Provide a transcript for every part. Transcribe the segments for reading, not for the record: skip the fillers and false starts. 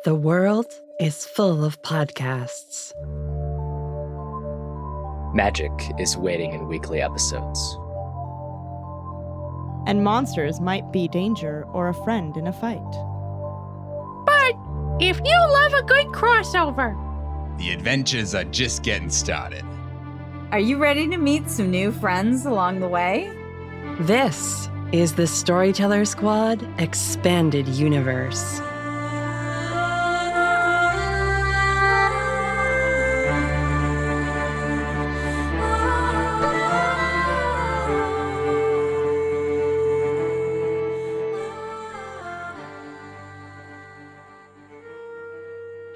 The world is full of podcasts. Magic is waiting in weekly episodes. And monsters might be danger or a friend in a fight. But if you love a good crossover, the adventures are just getting started. Are you ready to meet some new friends along the way? This is the Storyteller Squad Expanded Universe.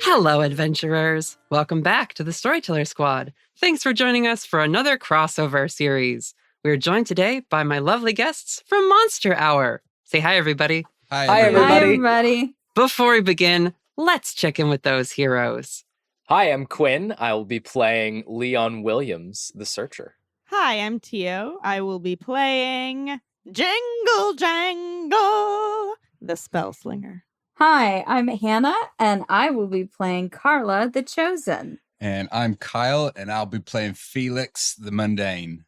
Hello, adventurers. Welcome back to the Storyteller Squad. Thanks for joining us for another crossover series. We are joined today by my lovely guests from Monster Hour. Say hi, everybody. Hi, everybody. Hi, everybody. Before we begin, let's check in with those heroes. Hi, I'm Quinn. I will be playing Leon Williams, the Searcher. Hi, I'm Tio. I will be playing Jingle Jangle, the Spell Slinger. Hi, I'm Hannah, and I will be playing Carla, the Chosen. And I'm Kyle, and I'll be playing Felix, the Mundane.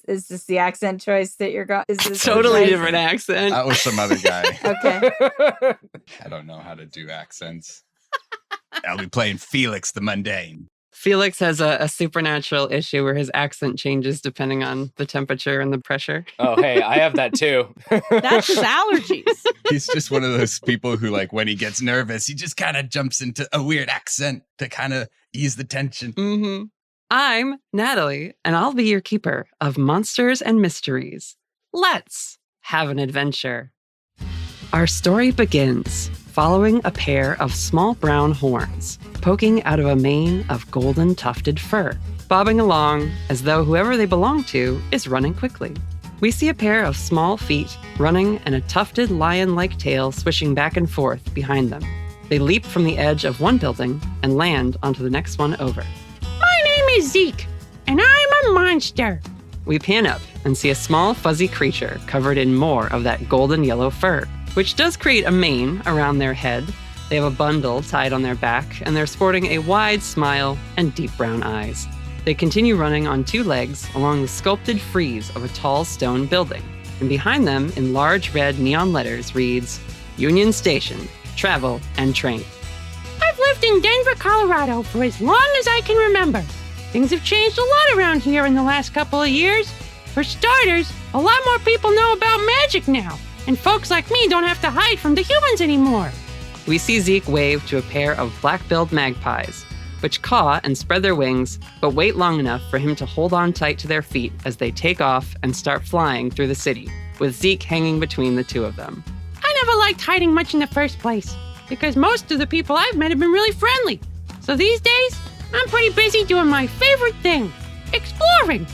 Is this the accent choice that you're going? Is this Totally different accent. That was some other guy. Okay. I don't know how to do accents. I'll be playing Felix, the Mundane. Felix has a supernatural issue where his accent changes depending on the temperature and the pressure. Oh, hey, I have that too. That's his allergies. He's just one of those people who, like, when he gets nervous, he just kind of jumps into a weird accent to kind of ease the tension. Mm-hmm. I'm Natalie, and I'll be your keeper of monsters and mysteries. Let's have an adventure. Our story begins following a pair of small brown horns poking out of a mane of golden tufted fur, bobbing along as though whoever they belong to is running quickly. We see a pair of small feet running and a tufted lion-like tail swishing back and forth behind them. They leap from the edge of one building and land onto the next one over. my name is Zeke, and I'm a monster. We pan up and see a small fuzzy creature covered in more of that golden yellow fur, which does create a mane around their head. They have a bundle tied on their back, and they're sporting a wide smile and deep brown eyes. They continue running on two legs along the sculpted frieze of a tall stone building, and behind them, in large red neon letters, reads, Union Station, Travel and Train. I've lived in Denver, Colorado for as long as I can remember. Things have changed a lot around here in the last couple of years. For starters, a lot more people know about magic now, and folks like me don't have to hide from the humans anymore. We see Zeke wave to a pair of black-billed magpies, which caw and spread their wings, but wait long enough for him to hold on tight to their feet as they take off and start flying through the city, with Zeke hanging between the two of them. I never liked hiding much in the first place, because most of the people I've met have been really friendly. So these days, I'm pretty busy doing my favorite thing, exploring.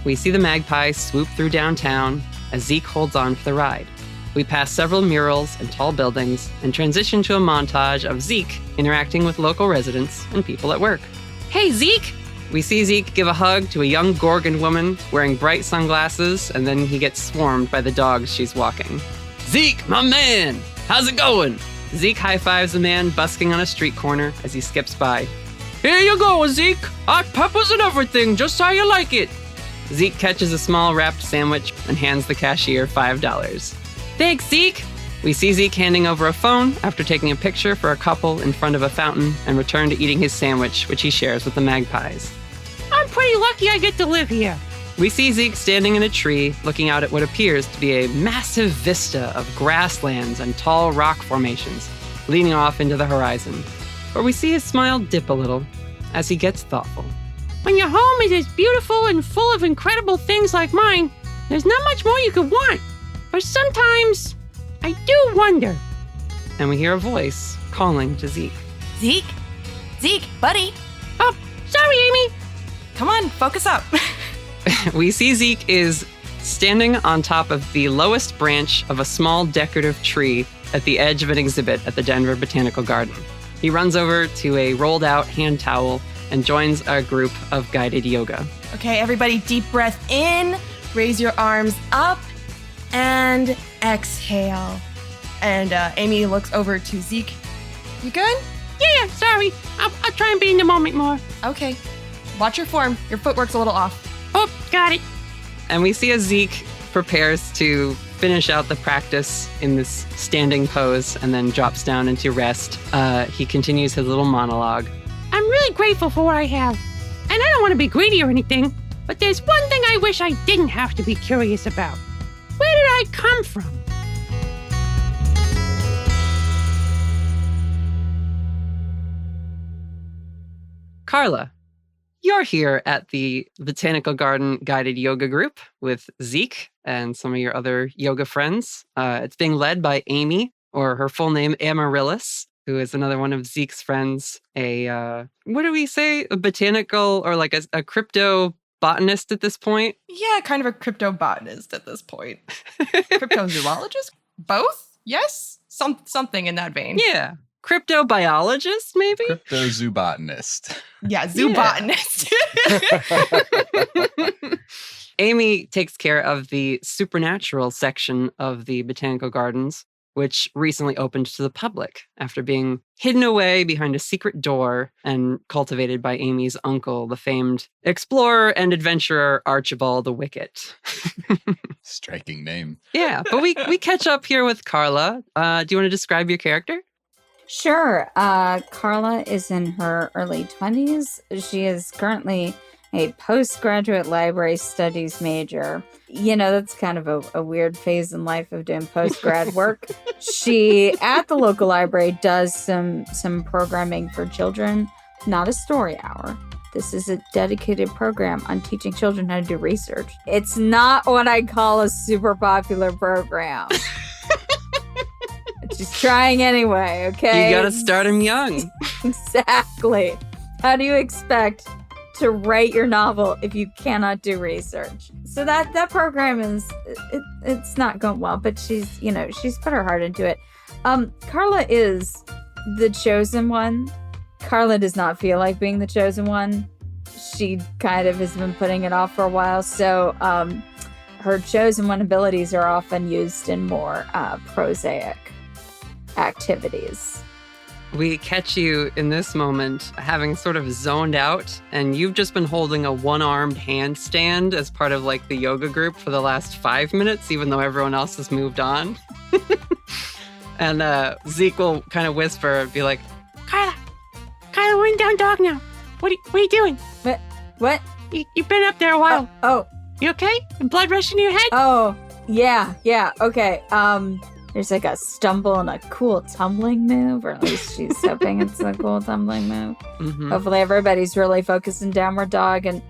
We see the magpies swoop through downtown as Zeke holds on for the ride. We pass several murals and tall buildings and transition to a montage of Zeke interacting with local residents and people at work. Hey, Zeke! We see Zeke give a hug to a young Gorgon woman wearing bright sunglasses, and then he gets swarmed by the dogs she's walking. Zeke, my man! How's it going? Zeke high-fives the man busking on a street corner as he skips by. Here you go, Zeke! Hot peppers and everything, just how you like it! Zeke catches a small wrapped sandwich and hands the cashier $5. Thanks, Zeke! We see Zeke handing over a phone after taking a picture for a couple in front of a fountain and return to eating his sandwich, which he shares with the magpies. I'm pretty lucky I get to live here. We see Zeke standing in a tree, looking out at what appears to be a massive vista of grasslands and tall rock formations, leading off into the horizon, where we see his smile dip a little as he gets thoughtful. When your home is as beautiful and full of incredible things like mine, there's not much more you could want. But sometimes, I do wonder. And we hear a voice calling to Zeke. Zeke? Zeke, buddy. Oh, sorry, Amy. Come on, focus up. We see Zeke is standing on top of the lowest branch of a small decorative tree at the edge of an exhibit at the Denver Botanical Garden. He runs over to a rolled-out hand towel and joins a group of guided yoga. Okay, everybody, deep breath in, raise your arms up, and exhale. And Amy looks over to Zeke. You good? Yeah, sorry. I'll try and be in the moment more. Okay. Watch your form. Your footwork's a little off. Oh, got it. And we see as Zeke prepares to finish out the practice in this standing pose and then drops down into rest. He continues his little monologue. I'm really grateful for what I have. And I don't want to be greedy or anything, but there's one thing I wish I didn't have to be curious about. Where did I come from? Carla, you're here at the Botanical Garden Guided Yoga Group with Zeke and some of your other yoga friends. It's being led by Amy, or her full name, Amaryllis, who is another one of Zeke's friends. What do we say? A botanical or like a crypto botanist at this point? Yeah, kind of a cryptobotanist at this point. Cryptozoologist? Both? Yes? Something in that vein. Yeah. Cryptobiologist, maybe? Cryptozoobotanist. Yeah, zoobotanist. Amy takes care of the supernatural section of the Botanical Gardens, which recently opened to the public after being hidden away behind a secret door and cultivated by Amy's uncle, the famed explorer and adventurer Archibald the Wicket. Striking name. Yeah, but we catch up here with Carla. Do you want to describe your character? Sure. Carla is in her early 20s. She is currently a postgraduate library studies major. You know, that's kind of a weird phase in life of doing postgrad work. She, at the local library, does some programming for children, not a story hour. This is a dedicated program on teaching children how to do research. It's not what I call a super popular program. She's trying anyway, okay? You gotta start him young. Exactly. How do you expect to write your novel if you cannot do research? So that program it's not going well, but she's put her heart into it. Carla is the chosen one. Carla does not feel like being the chosen one. She kind of has been putting it off for a while. So her chosen one abilities are often used in more prosaic activities. We catch you in this moment having sort of zoned out, and you've just been holding a one-armed handstand as part of like the yoga group for the last 5 minutes, even though everyone else has moved on. And Zeke will kind of whisper, be like, Carla, we're in down dog now. What are you doing? What? You've been up there a while. Oh. You okay? Blood rushing to your head? Oh, yeah, okay. There's like a stumble and a cool tumbling move, or at least she's hoping it's a cool tumbling move. mm-hmm. Hopefully everybody's really focused in downward dog, and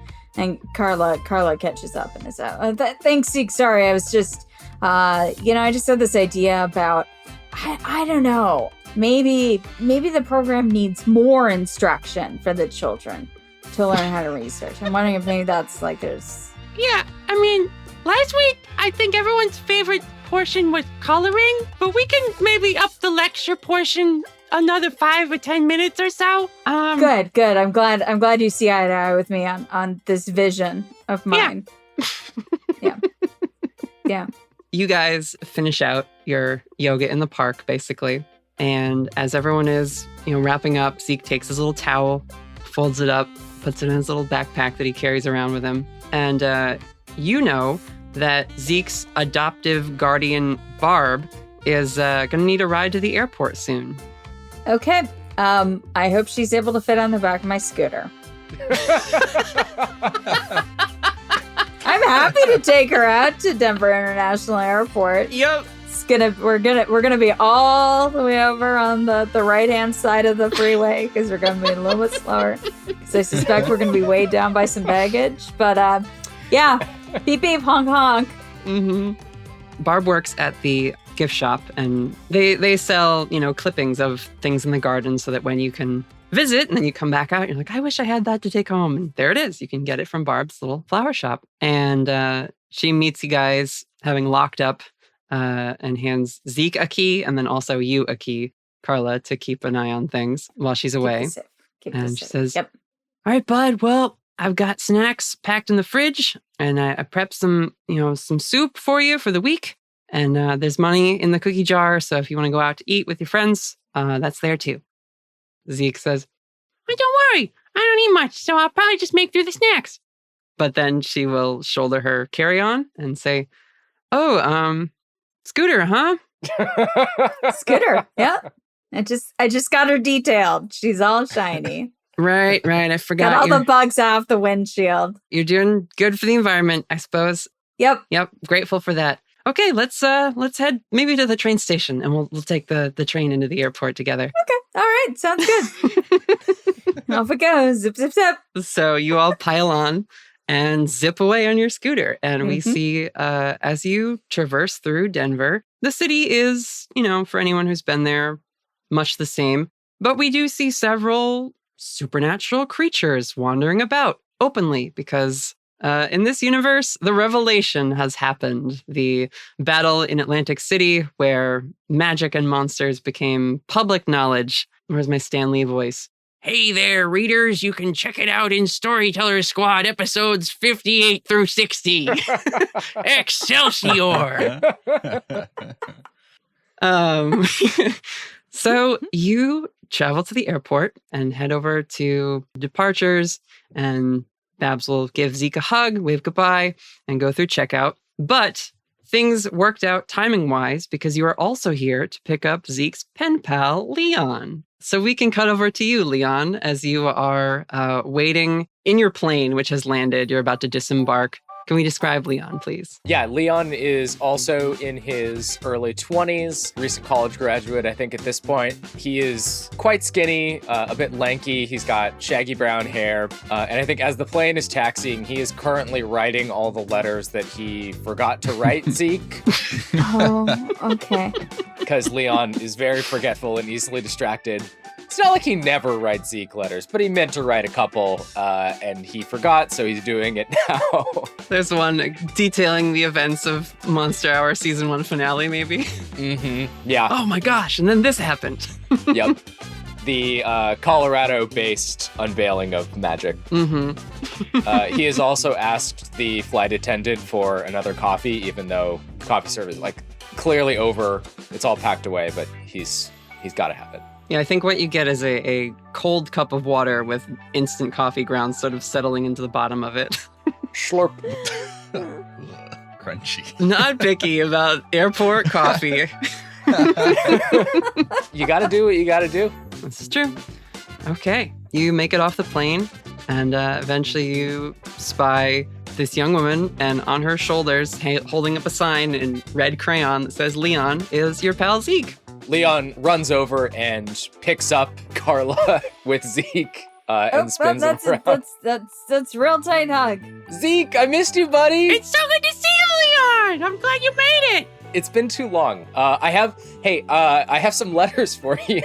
Carla catches up and is out. Thanks, Zeke. Sorry, I was just, I just had this idea about, I don't know, maybe the program needs more instruction for the children to learn how to research. I'm wondering if maybe that's like there's... Yeah, I mean, last week, I think everyone's favorite portion was coloring, but we can maybe up the lecture portion another 5 or 10 minutes or so. Good. I'm glad you see eye to eye with me on this vision of mine. Yeah. You guys finish out your yoga in the park, basically. And as everyone is, wrapping up, Zeke takes his little towel, folds it up, puts it in his little backpack that he carries around with him. And that Zeke's adoptive guardian, Barb, is going to need a ride to the airport soon. Okay. I hope she's able to fit on the back of my scooter. I'm happy to take her out to Denver International Airport. Yep. We're gonna be all the way over on the right hand side of the freeway because we're gonna be a little bit slower. Because I suspect we're gonna be weighed down by some baggage. But yeah. Beep, beep, honk, honk. Mm-hmm. Barb works at the gift shop, and they sell, clippings of things in the garden so that when you can visit and then you come back out, you're like, I wish I had that to take home. And there it is. You can get it from Barb's little flower shop. And she meets you guys having locked up and hands Zeke a key and then also you a key, Carla, to keep an eye on things while she's away. And she says, Yep. All right, bud, well, I've got snacks packed in the fridge, and I prepped some soup for you for the week. And there's money in the cookie jar, so if you want to go out to eat with your friends, that's there too. Zeke says, But don't worry, I don't eat much, so I'll probably just make through the snacks. but then she will shoulder her carry-on and say, oh, Scooter, huh? Scooter. Yeah. I just got her detailed. She's all shiny. Right. I Got forgot. all the bugs off the windshield. You're doing good for the environment, I suppose. Yep. Grateful for that. Okay, let's head maybe to the train station, and we'll take the train into the airport together. Okay. All right. Sounds good. Off it goes. Zip, zip, zip. So you all pile on and zip away on your scooter, and we Mhm. see as you traverse through Denver, the city is, for anyone who's been there, much the same. But we do see several supernatural creatures wandering about openly because in this universe, the revelation has happened. The battle in Atlantic City where magic and monsters became public knowledge. Where's my Stan Lee voice? Hey there, readers. You can check it out in Storyteller Squad episodes 58 through 60. Excelsior! So you travel to the airport and head over to departures, and Babs will give Zeke a hug, wave goodbye, and go through checkout. But things worked out timing-wise because you are also here to pick up Zeke's pen pal, Leon. So we can cut over to you, Leon, as you are waiting in your plane, which has landed. You're about to disembark. Can we describe Leon, please? Yeah, Leon is also in his early 20s, recent college graduate, I think, at this point. He is quite skinny, a bit lanky. He's got shaggy brown hair. And I think as the plane is taxiing, he is currently writing all the letters that he forgot to write, Zeke. Oh, okay. Because Leon is very forgetful and easily distracted. It's not like he never writes Zeke letters, but he meant to write a couple, and he forgot, so he's doing it now. There's one detailing the events of Monster Hour season 1 finale, maybe. Mm-hmm. Yeah. Oh my gosh, and then this happened. Yep. The Colorado-based unveiling of magic. Mm-hmm. He has also asked the flight attendant for another coffee, even though coffee service is clearly over. It's all packed away, but he's got to have it. Yeah, I think what you get is a cold cup of water with instant coffee grounds sort of settling into the bottom of it. Slurp. Crunchy. Not picky about airport coffee. You got to do what you got to do. This is true. Okay, you make it off the plane, and eventually you spy this young woman, and on her shoulders, holding up a sign in red crayon that says Leon is your pal Zeke. Leon runs over and picks up Carla with Zeke and spins him around. That's real tight hug. Zeke, I missed you, buddy. It's so good to see you, Leon. I'm glad you made it. It's been too long. I have some letters for you.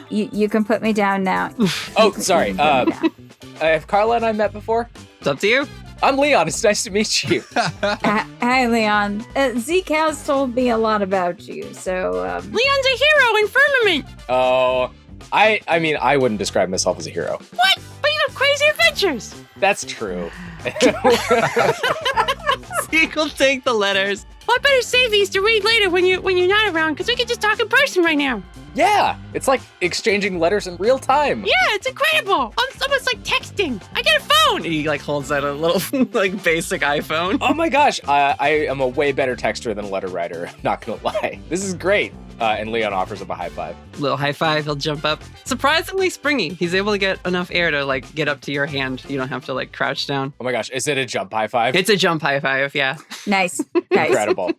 You can put me down now. Oh, sorry. Have Carla and I met before? It's up to you. I'm Leon. It's nice to meet you. Hi, Leon. Zeke has told me a lot about you, so... Leon's a hero in Firmament. Oh, I mean, I wouldn't describe myself as a hero. What? But you have crazy adventures. That's true. Zeke will take the letters. Well, I better save these to read later when you're not around, because we can just talk in person right now. Yeah, it's like exchanging letters in real time. Yeah, it's incredible. It's almost like texting. I get a phone. He holds out a little basic iPhone. Oh my gosh, I am a way better texter than a letter writer. I'm not gonna lie. This is great. And Leon offers him a high five. Little high five, he'll jump up. Surprisingly springy. He's able to get enough air to get up to your hand. You don't have to crouch down. Oh my gosh, is it a jump high five? It's a jump high five, yeah. Nice. Incredible.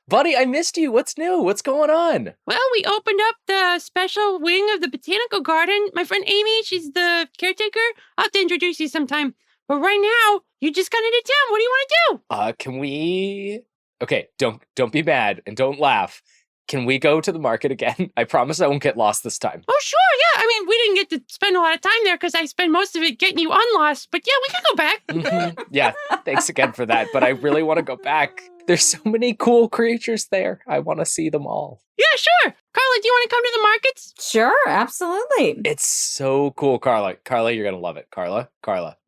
Buddy, I missed you. What's new? What's going on? Well, we opened up the special wing of the botanical garden. My friend Amy, she's the caretaker. I'll have to introduce you sometime. But right now, you just got into town. What do you want to do? Can we... Okay, don't be mad and don't laugh. Can we go to the market again? I promise I won't get lost this time. Oh, sure, yeah. I mean, we didn't get to spend a lot of time there because I spend most of it getting you unlost. But yeah, we can go back. Mm-hmm. Yeah, thanks again for that. But I really want to go back. There's so many cool creatures there. I want to see them all. Yeah, sure. Carla, do you want to come to the markets? Sure, absolutely. It's so cool, Carla. Carla, you're going to love it. Carla.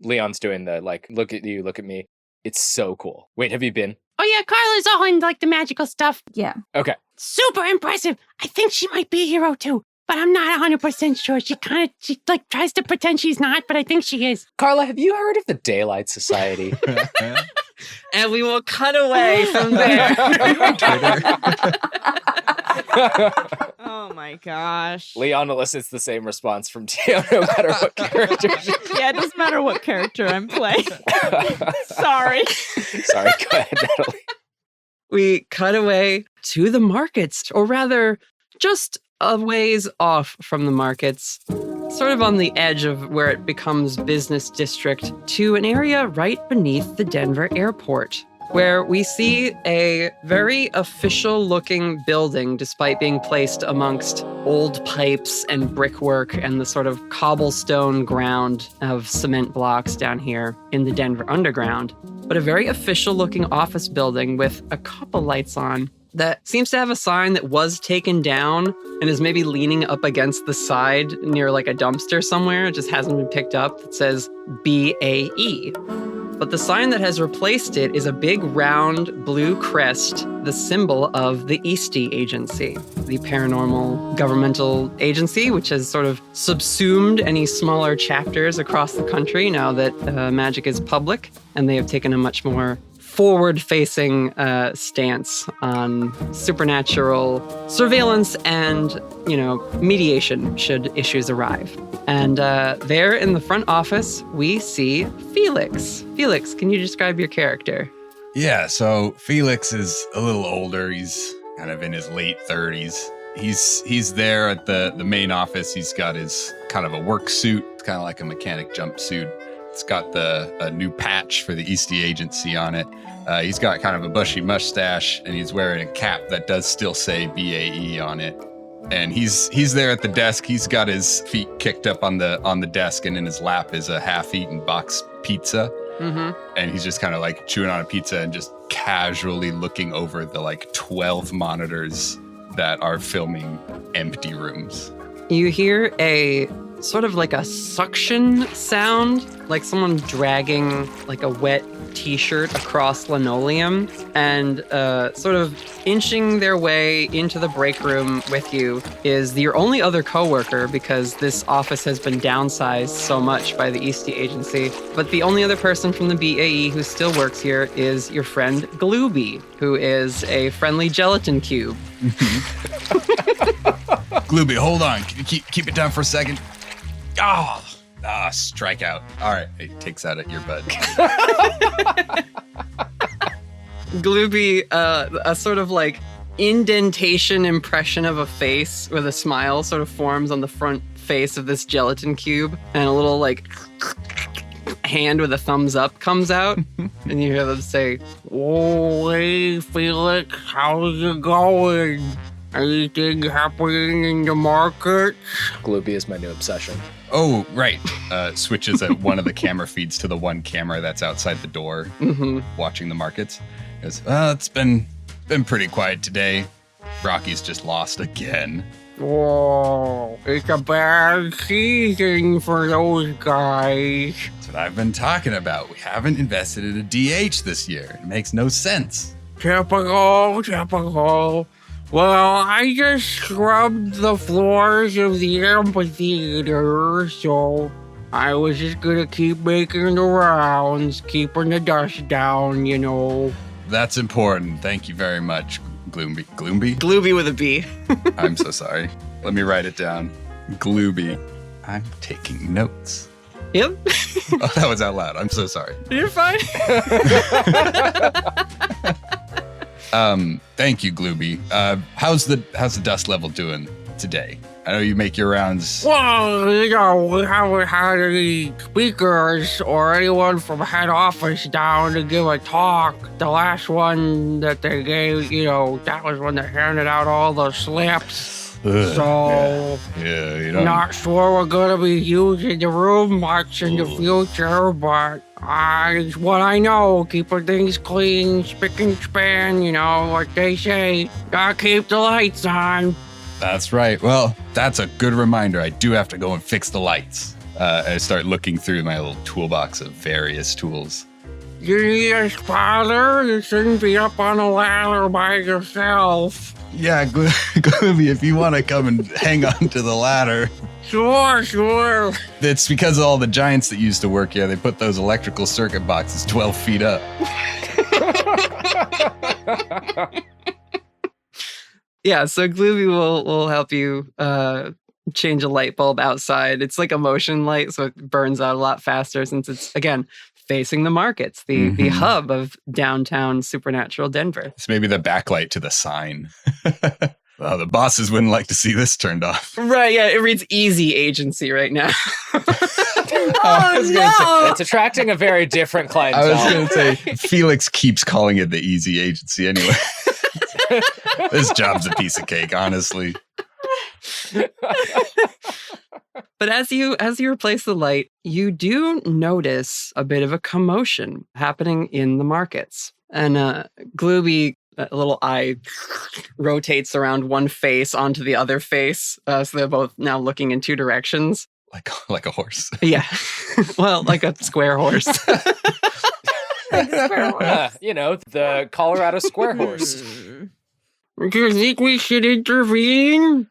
Leon's doing the, look at you, look at me. It's so cool. Wait, have you been? Oh, yeah, Carla's all in, the magical stuff. Yeah. Okay. Super impressive. I think she might be a hero, too. but I'm not 100% sure. She like tries to pretend she's not, but I think she is. Carla, have you heard of the Daylight Society? And we will cut away from there. Oh my gosh. Leon elicits the same response from Tio no matter what character. Yeah, it doesn't matter what character I'm playing. Sorry. Sorry, go ahead, Natalie. We cut away to the markets, or rather, just a ways off from the markets, sort of on the edge of where it becomes business district, to an area right beneath the Denver airport, where we see a very official-looking building, despite being placed amongst old pipes and brickwork and the sort of cobblestone ground of cement blocks down here in the Denver underground. But a very official-looking office building with a couple lights on that seems to have a sign that was taken down and is maybe leaning up against the side near like a dumpster somewhere. It just hasn't been picked up. It says BAE. But the sign that has replaced it is a big round blue crest, the symbol of the Eastie Agency, the paranormal governmental agency, which has sort of subsumed any smaller chapters across the country now that magic is public, and they have taken a much more forward-facing stance on supernatural surveillance and, mediation should issues arrive. And there in the front office, we see Felix. Felix, can you describe your character? Yeah, so Felix is a little older. He's kind of in his late 30s. He's there at the main office. He's got his kind of a work suit. It's kind of like a mechanic jumpsuit. It's got a new patch for the Eastie Agency on it. He's got kind of a bushy mustache, and he's wearing a cap that does still say BAE on it. And he's there at the desk. He's got his feet kicked up on the desk, and in his lap is a half-eaten box pizza. Mm-hmm. And he's just kind of like chewing on a pizza and just casually looking over the like 12 monitors that are filming empty rooms. You hear a sort of like a suction sound, like someone dragging like a wet t-shirt across linoleum, and sort of inching their way into the break room with you is your only other coworker, because this office has been downsized so much by the Eastie Agency. But the only other person from the BAE who still works here is your friend Glooby, who is a friendly gelatin cube. Glooby, hold on. Can you keep it down for a second? Strike out. All right. He takes out an earbud. Glooby, a sort of like indentation impression of a face with a smile sort of forms on the front face of this gelatin cube, and a little like hand with a thumbs up comes out, and you hear them say, "Oh, hey, Felix, how's it going? Anything happening in the market?" Glooby is my new obsession. Oh, right. Switches at one of the camera feeds to the one camera that's outside the door, watching the markets. Goes, it's been pretty quiet today. Rocky's just lost again. Oh, it's a bad season for those guys. That's what I've been talking about. We haven't invested in a DH this year. It makes no sense. Typical. Well, I just scrubbed the floors of the amphitheater, so I was just gonna keep making the rounds, keeping the dust down, That's important. Thank you very much, Glooby. Glooby? Glooby with a B. I'm so sorry. Let me write it down. Glooby. I'm taking notes. Yep. Oh, that was out loud. I'm so sorry. You're fine. Thank you, Glooby. How's the dust level doing today? I know you make your rounds. Well, we haven't had any speakers or anyone from head office down to give a talk. The last one that they gave, that was when they handed out all the slips. So, not sure we're going to be using the room much in the future, but it's what I know. Keeping things clean, spick and span, what they say. Gotta keep the lights on. That's right. Well, that's a good reminder. I do have to go and fix the lights. I start looking through my little toolbox of various tools. You need a spotter? You shouldn't be up on a ladder by yourself. Yeah, Gloomy, if you want to come and hang on to the ladder. Sure. It's because of all the giants that used to work here. They put those electrical circuit boxes 12 feet up. Yeah, so Gloomy will help you change a light bulb outside. It's like a motion light, so it burns out a lot faster since it's, again, facing the markets, the hub of downtown supernatural Denver. It's maybe the backlight to the sign. Well, the bosses wouldn't like to see this turned off. Right, yeah, it reads Easy Agency right now. Oh, no. It's attracting a very different clientele. I was going to say, Felix keeps calling it the Easy Agency anyway. This job's a piece of cake, honestly. But as you replace the light, you do notice a bit of a commotion happening in the markets. And Glooby, a little eye rotates around one face onto the other face. So they're both now looking in two directions. Like a horse. Yeah. Well, like a square horse. The Colorado square horse. Do you think we should intervene?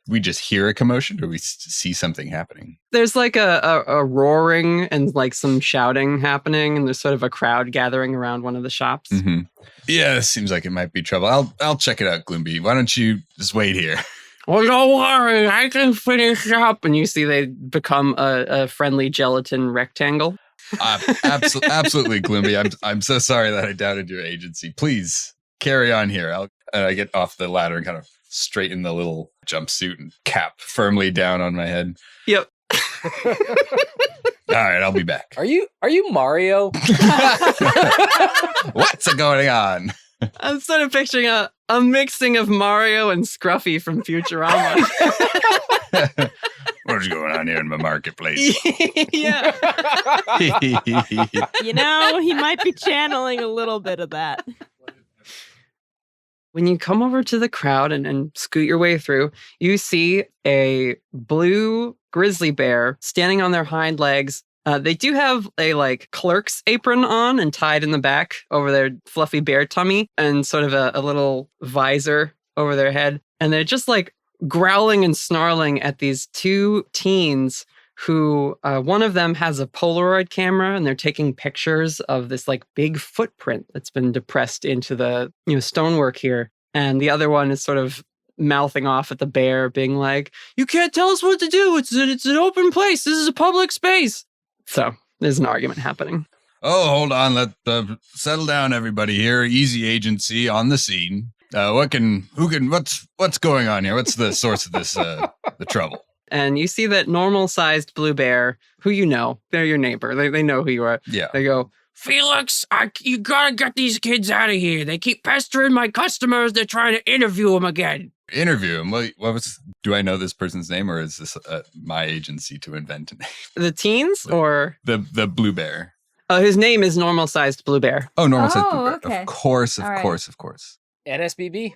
We just hear a commotion or we see something happening? There's like a roaring and like some shouting happening, and there's sort of a crowd gathering around one of the shops. Mm-hmm. Yeah, it seems like it might be trouble. I'll check it out, Gloomby. Why don't you just wait here? Well, don't worry, I can finish up. And you see they become a friendly gelatin rectangle. Absolutely, Gloomby. I'm so sorry that I doubted your agency. Please carry on here. I get off the ladder and kind of straighten the little jumpsuit and cap firmly down on my head. Yep. All right, I'll be back. Are you Mario? What's going on? I'm sort of picturing a mixing of Mario and Scruffy from Futurama. What's going on here in my marketplace? Yeah. You know, he might be channeling a little bit of that. When you come over to the crowd and scoot your way through, you see a blue grizzly bear standing on their hind legs. They do have a clerk's apron on and tied in the back over their fluffy bear tummy and sort of a little visor over their head. And they're just growling and snarling at these two teens who one of them has a Polaroid camera and they're taking pictures of this big footprint that's been depressed into the stonework here. And the other one is sort of mouthing off at the bear, being like, "You can't tell us what to do. It's an open place. This is a public space." So there's an argument happening. Oh, hold on. Let settle down, everybody here. Easy Agency on the scene. What's going on here? What's the source of this the trouble? And you see that normal-sized blue bear, who they're your neighbor. They know who you are. Yeah. They go, Felix, you gotta get these kids out of here. They keep pestering my customers. They're trying to interview them again. Interview him? Do I know this person's name, or is this my agency to invent a name? the teens or? The blue bear. His name is normal-sized blue bear. Oh, normal-sized blue bear. Okay. Of course. NSBB?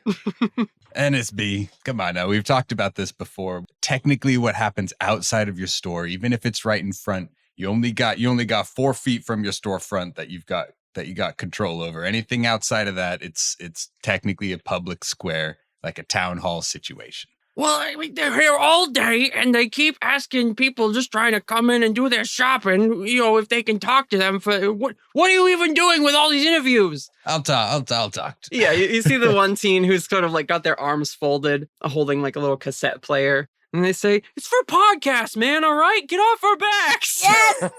NSB. Come on now. We've talked about this before. Technically, what happens outside of your store, even if it's right in front, you only got 4 feet from your storefront that you got control over. Anything outside of that, it's technically a public square, like a town hall situation. Well, they're here all day, and they keep asking people just trying to come in and do their shopping, if they can talk to them. What are you even doing with all these interviews? I'll talk to Yeah, you see the one teen who's sort of got their arms folded, holding a little cassette player. And they say, "It's for podcasts, man, all right? Get off our backs!" Yes!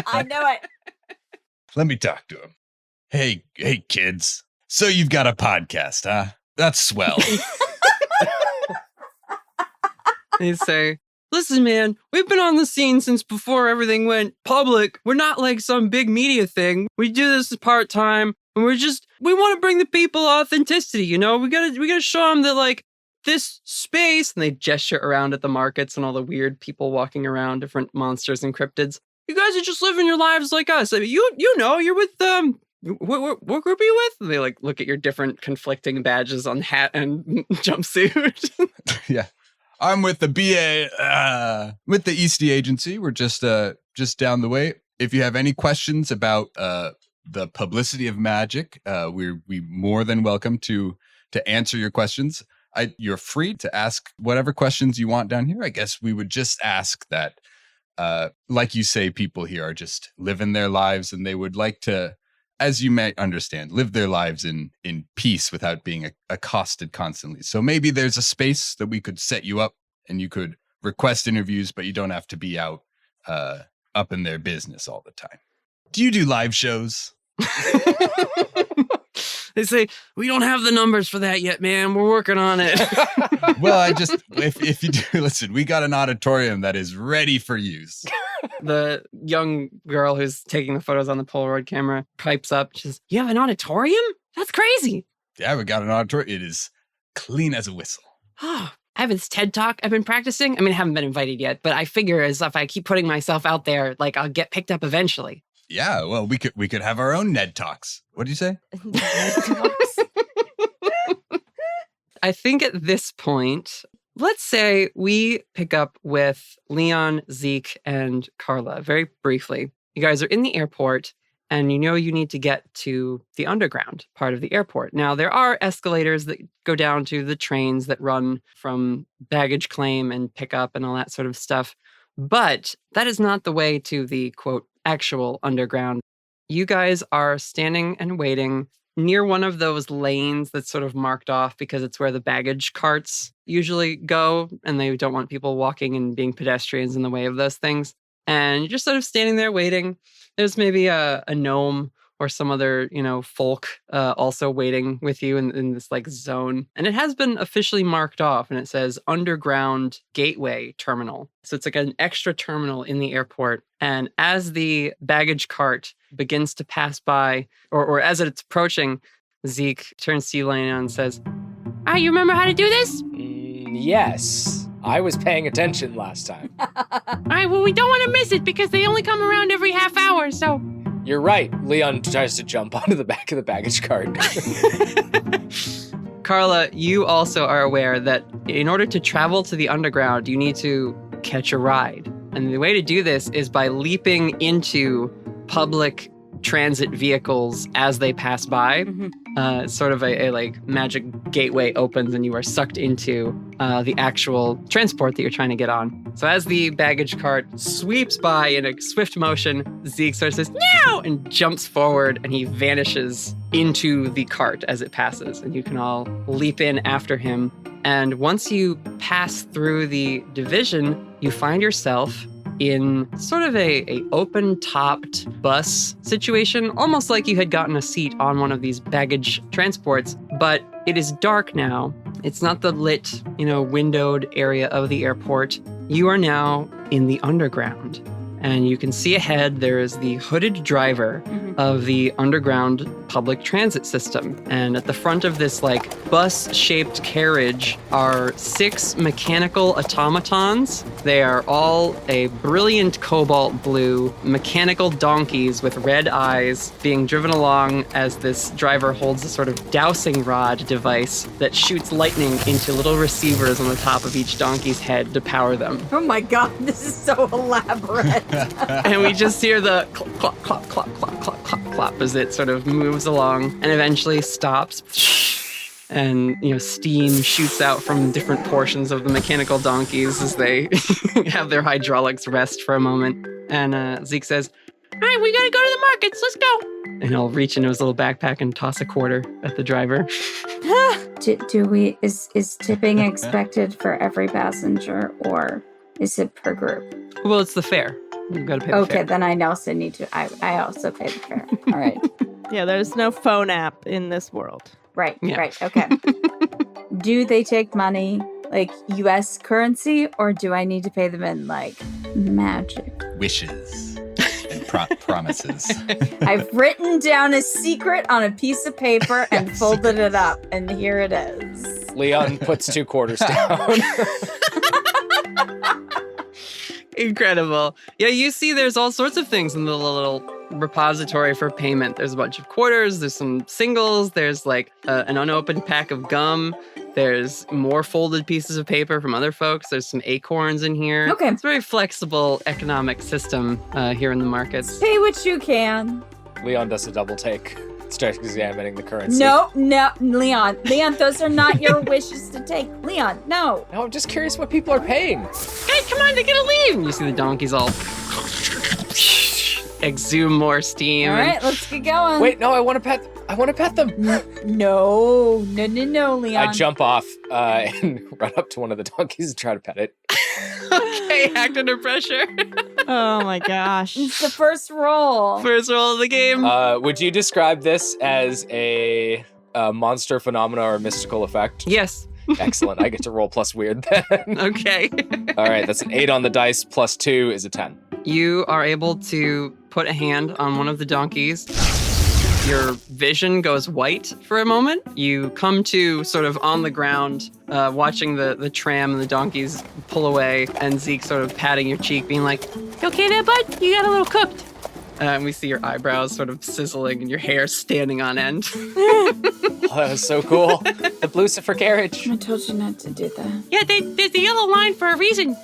I know it. Let me talk to him. Hey, kids. So you've got a podcast, huh? That's swell. They say, "Listen, man, we've been on the scene since before everything went public. We're not like some big media thing. We do this part-time, and we want to bring the people authenticity, We gotta show them that, this space," and they gesture around at the markets and all the weird people walking around, different monsters and cryptids. "You guys are just living your lives like us. I mean, you're with, what group are you with?" And they look at your different conflicting badges on hat and jumpsuit. Yeah. I'm with the BA, with the Easty Agency. We're just down the way. If you have any questions about the publicity of magic, we more than welcome to to answer your questions. You're free to ask whatever questions you want down here. I guess we would just ask that, like you say, people here are just living their lives and they would like to, as you may understand, live their lives in peace without being accosted constantly. So maybe there's a space that we could set you up and you could request interviews, but you don't have to be out up in their business all the time. Do you do live shows? They say, we don't have the numbers for that yet, man. We're working on it. Well, if you do, listen, we got an auditorium that is ready for use. The young girl who's taking the photos on the Polaroid camera pipes up. She says, you have an auditorium? That's crazy. Yeah, we got an auditorium. It is clean as a whistle. Oh, I have this TED Talk I've been practicing. I mean, I haven't been invited yet, but I figure as if I keep putting myself out there, like I'll get picked up eventually. Yeah, well, we could have our own Ned Talks. What do you say? I think at this point, let's say we pick up with Leon, Zeke, and Carla very briefly. You guys are in the airport, and you know you need to get to the underground part of the airport. Now, there are escalators that go down to the trains that run from baggage claim and pickup and all that sort of stuff. But that is not the way to the, quote, actual underground. You guys are standing and waiting near one of those lanes that's sort of marked off because it's where the baggage carts usually go, and they don't want people walking and being pedestrians in the way of those things. And you're just sort of standing there waiting. There's maybe a gnome or some other, folk also waiting with you in this like zone. And it has been officially marked off, and it says Underground Gateway Terminal. So it's like an extra terminal in the airport. And as the baggage cart begins to pass by, or as it's approaching, Zeke turns to you, Leon, and says, You remember how to do this? Yes. I was paying attention last time. All right, well, we don't want to miss it because they only come around every half hour, so... You're right. Leon tries to jump onto the back of the baggage cart. Carla, you also are aware that in order to travel to the underground, you need to catch a ride. And the way to do this is by leaping into public transit vehicles as they pass by. Sort of a like magic gateway opens and you are sucked into the actual transport that you're trying to get on. So as the baggage cart sweeps by in a swift motion, Zeke sort of says, "No!" and jumps forward, and he vanishes into the cart as it passes. And you can all leap in after him. And once you pass through the division, you find yourself in sort of a open-topped bus situation, almost like you had gotten a seat on one of these baggage transports, but it is dark now. It's not the lit, windowed area of the airport. You are now in the underground, and you can see ahead there is the hooded driver of the underground public transit system. And at the front of this bus-shaped carriage are 6 mechanical automatons. They are all a brilliant cobalt blue mechanical donkeys with red eyes being driven along as this driver holds a sort of dowsing rod device that shoots lightning into little receivers on the top of each donkey's head to power them. Oh my god, this is so elaborate. And we just hear the clop, clop, clop, clop, clop, clop, clop as it sort of moves along and eventually stops. And, steam shoots out from different portions of the mechanical donkeys as they have their hydraulics rest for a moment. And Zeke says, "All right, we gotta go to the markets. Let's go." and he'll reach into his little backpack and toss a quarter at the driver. Is tipping expected for every passenger, or is it per group? Well, it's the fare. You've got to pay the fare. Okay, then I also need to. I also pay the fare. All right. Yeah, there's no phone app in this world. Right. Yeah. Right. Okay. Do they take money like U.S. currency, or do I need to pay them in magic? Wishes and promises. I've written down a secret on a piece of paper and folded it up, and here it is. Leon puts 2 quarters down. Incredible. Yeah, you see there's all sorts of things in the little repository for payment. There's a bunch of quarters, there's some singles, there's an unopened pack of gum, there's more folded pieces of paper from other folks, there's some acorns in here. Okay. It's a very flexible economic system here in the markets. Pay what you can. Leon does a double take. Starts examining the currency. No, Leon, those are not your wishes to take. Leon, no. No, I'm just curious what people are paying. Hey, come on, they're gonna leave. And you see the donkeys all exhume more steam. All right, let's get going. Wait, no, I want to pet them. No, Leon. I jump off and run up to one of the donkeys and try to pet it. Okay, act under pressure. Oh my gosh. It's the first roll. First roll of the game. Would you describe this as a monster phenomena or mystical effect? Yes. Excellent. I get to roll plus weird then. Okay. All right, that's an 8 on the dice, plus 2 is a 10. You are able to put a hand on one of the donkeys. Your vision goes white for a moment. You come to sort of on the ground, watching the tram and the donkeys pull away, and Zeke sort of patting your cheek, being like, You okay there, bud? You got a little cooked. and we see your eyebrows sort of sizzling and your hair standing on end. Oh, that was so cool. The Lucifer carriage. I told you not to do that. Yeah, there's the yellow line for a reason.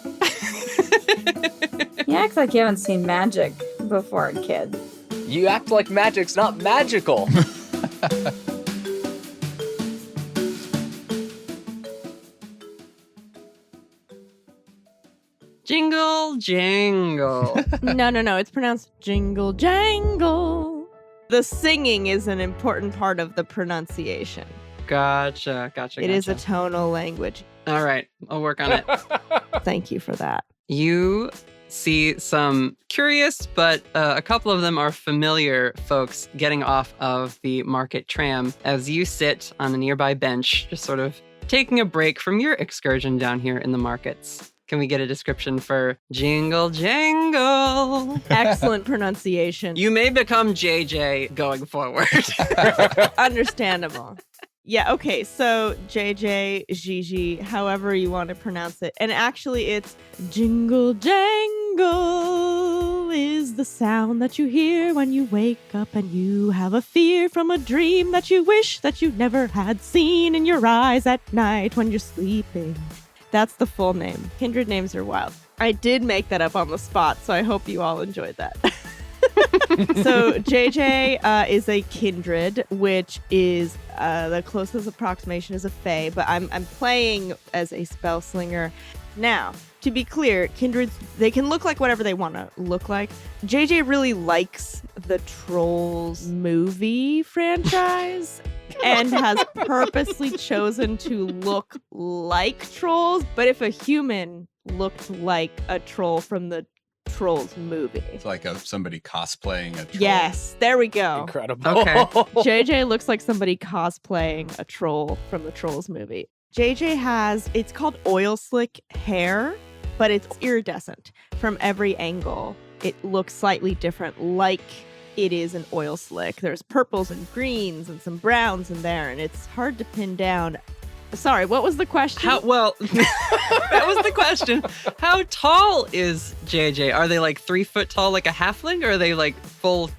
You act like you haven't seen magic before, kid. You act like magic's not magical. Jingle, jangle. No. It's pronounced jingle jangle. The singing is an important part of the pronunciation. Gotcha. It is a tonal language. All right, I'll work on it. Thank you for that. You see some curious, but a couple of them are familiar folks getting off of the market tram as you sit on a nearby bench, just sort of taking a break from your excursion down here in the markets. Can we get a description for jingle jangle? Excellent pronunciation. You may become JJ going forward. Understandable. Yeah, okay, so JJ, Gigi, however you want to pronounce it. And actually it's jingle jangle is the sound that you hear when you wake up and you have a fear from a dream that you wish that you never had seen in your eyes at night when you're sleeping. That's the full name. Kindred names are wild. I did make that up on the spot, so I hope you all enjoyed that. So JJ is a kindred, which is the closest approximation is a fae, but I'm playing as a spell slinger. Now, to be clear, kindreds, they can look like whatever they want to look like. JJ really likes the Trolls movie franchise and has purposely chosen to look like trolls, but if a human looked like a troll from the Trolls movie. It's like somebody cosplaying a troll. Yes, there we go. Incredible. Okay. JJ looks like somebody cosplaying a troll from the Trolls movie. JJ has, it's called oil slick hair, but it's iridescent from every angle. It looks slightly different, like it is an oil slick. There's purples and greens and some browns in there, and it's hard to pin down. Sorry, what was the question? That was the question. How tall is JJ? Are they like 3 foot tall like a halfling, or are they like full,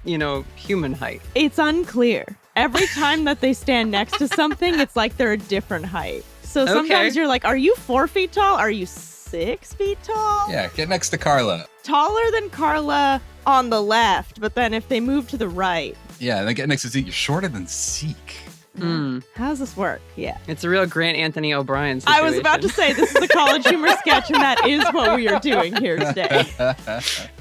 human height? It's unclear. Every time that they stand next to something, it's like they're a different height. So sometimes Okay. you're like, are you 4 feet tall? Are you 6 feet tall? Yeah, get next to Carla. Taller than Carla on the left, but then if they move to the right, Yeah, and then get next to Zeke. You're shorter than Zeke. how does this work? Yeah. It's a real Grant Anthony O'Brien situation. I was about to say, this is a college humor sketch, and that is what we are doing here today.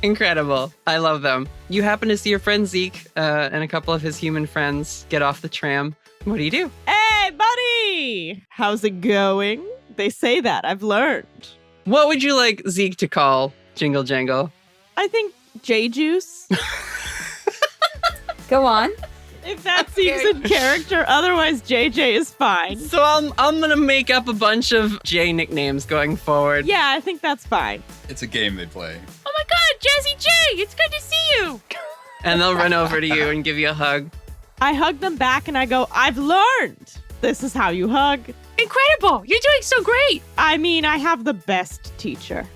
Incredible. I love them. You happen to see your friend Zeke and a couple of his human friends get off the tram. What do you do? Hey, buddy! How's it going? They say that. I've learned. What would you like Zeke to call Jingle Jangle? I think J-Juice, Go on. if that seems in character. Otherwise, JJ is fine. So I'm gonna make up a bunch of J nicknames going forward. Yeah, I think that's fine. It's a game they play. Oh my God, Jazzy J, it's good to see you. And they'll run over to you and give you a hug. I hug them back and I go, I've learned. This is how you hug. Incredible, you're doing so great. I mean, I have the best teacher.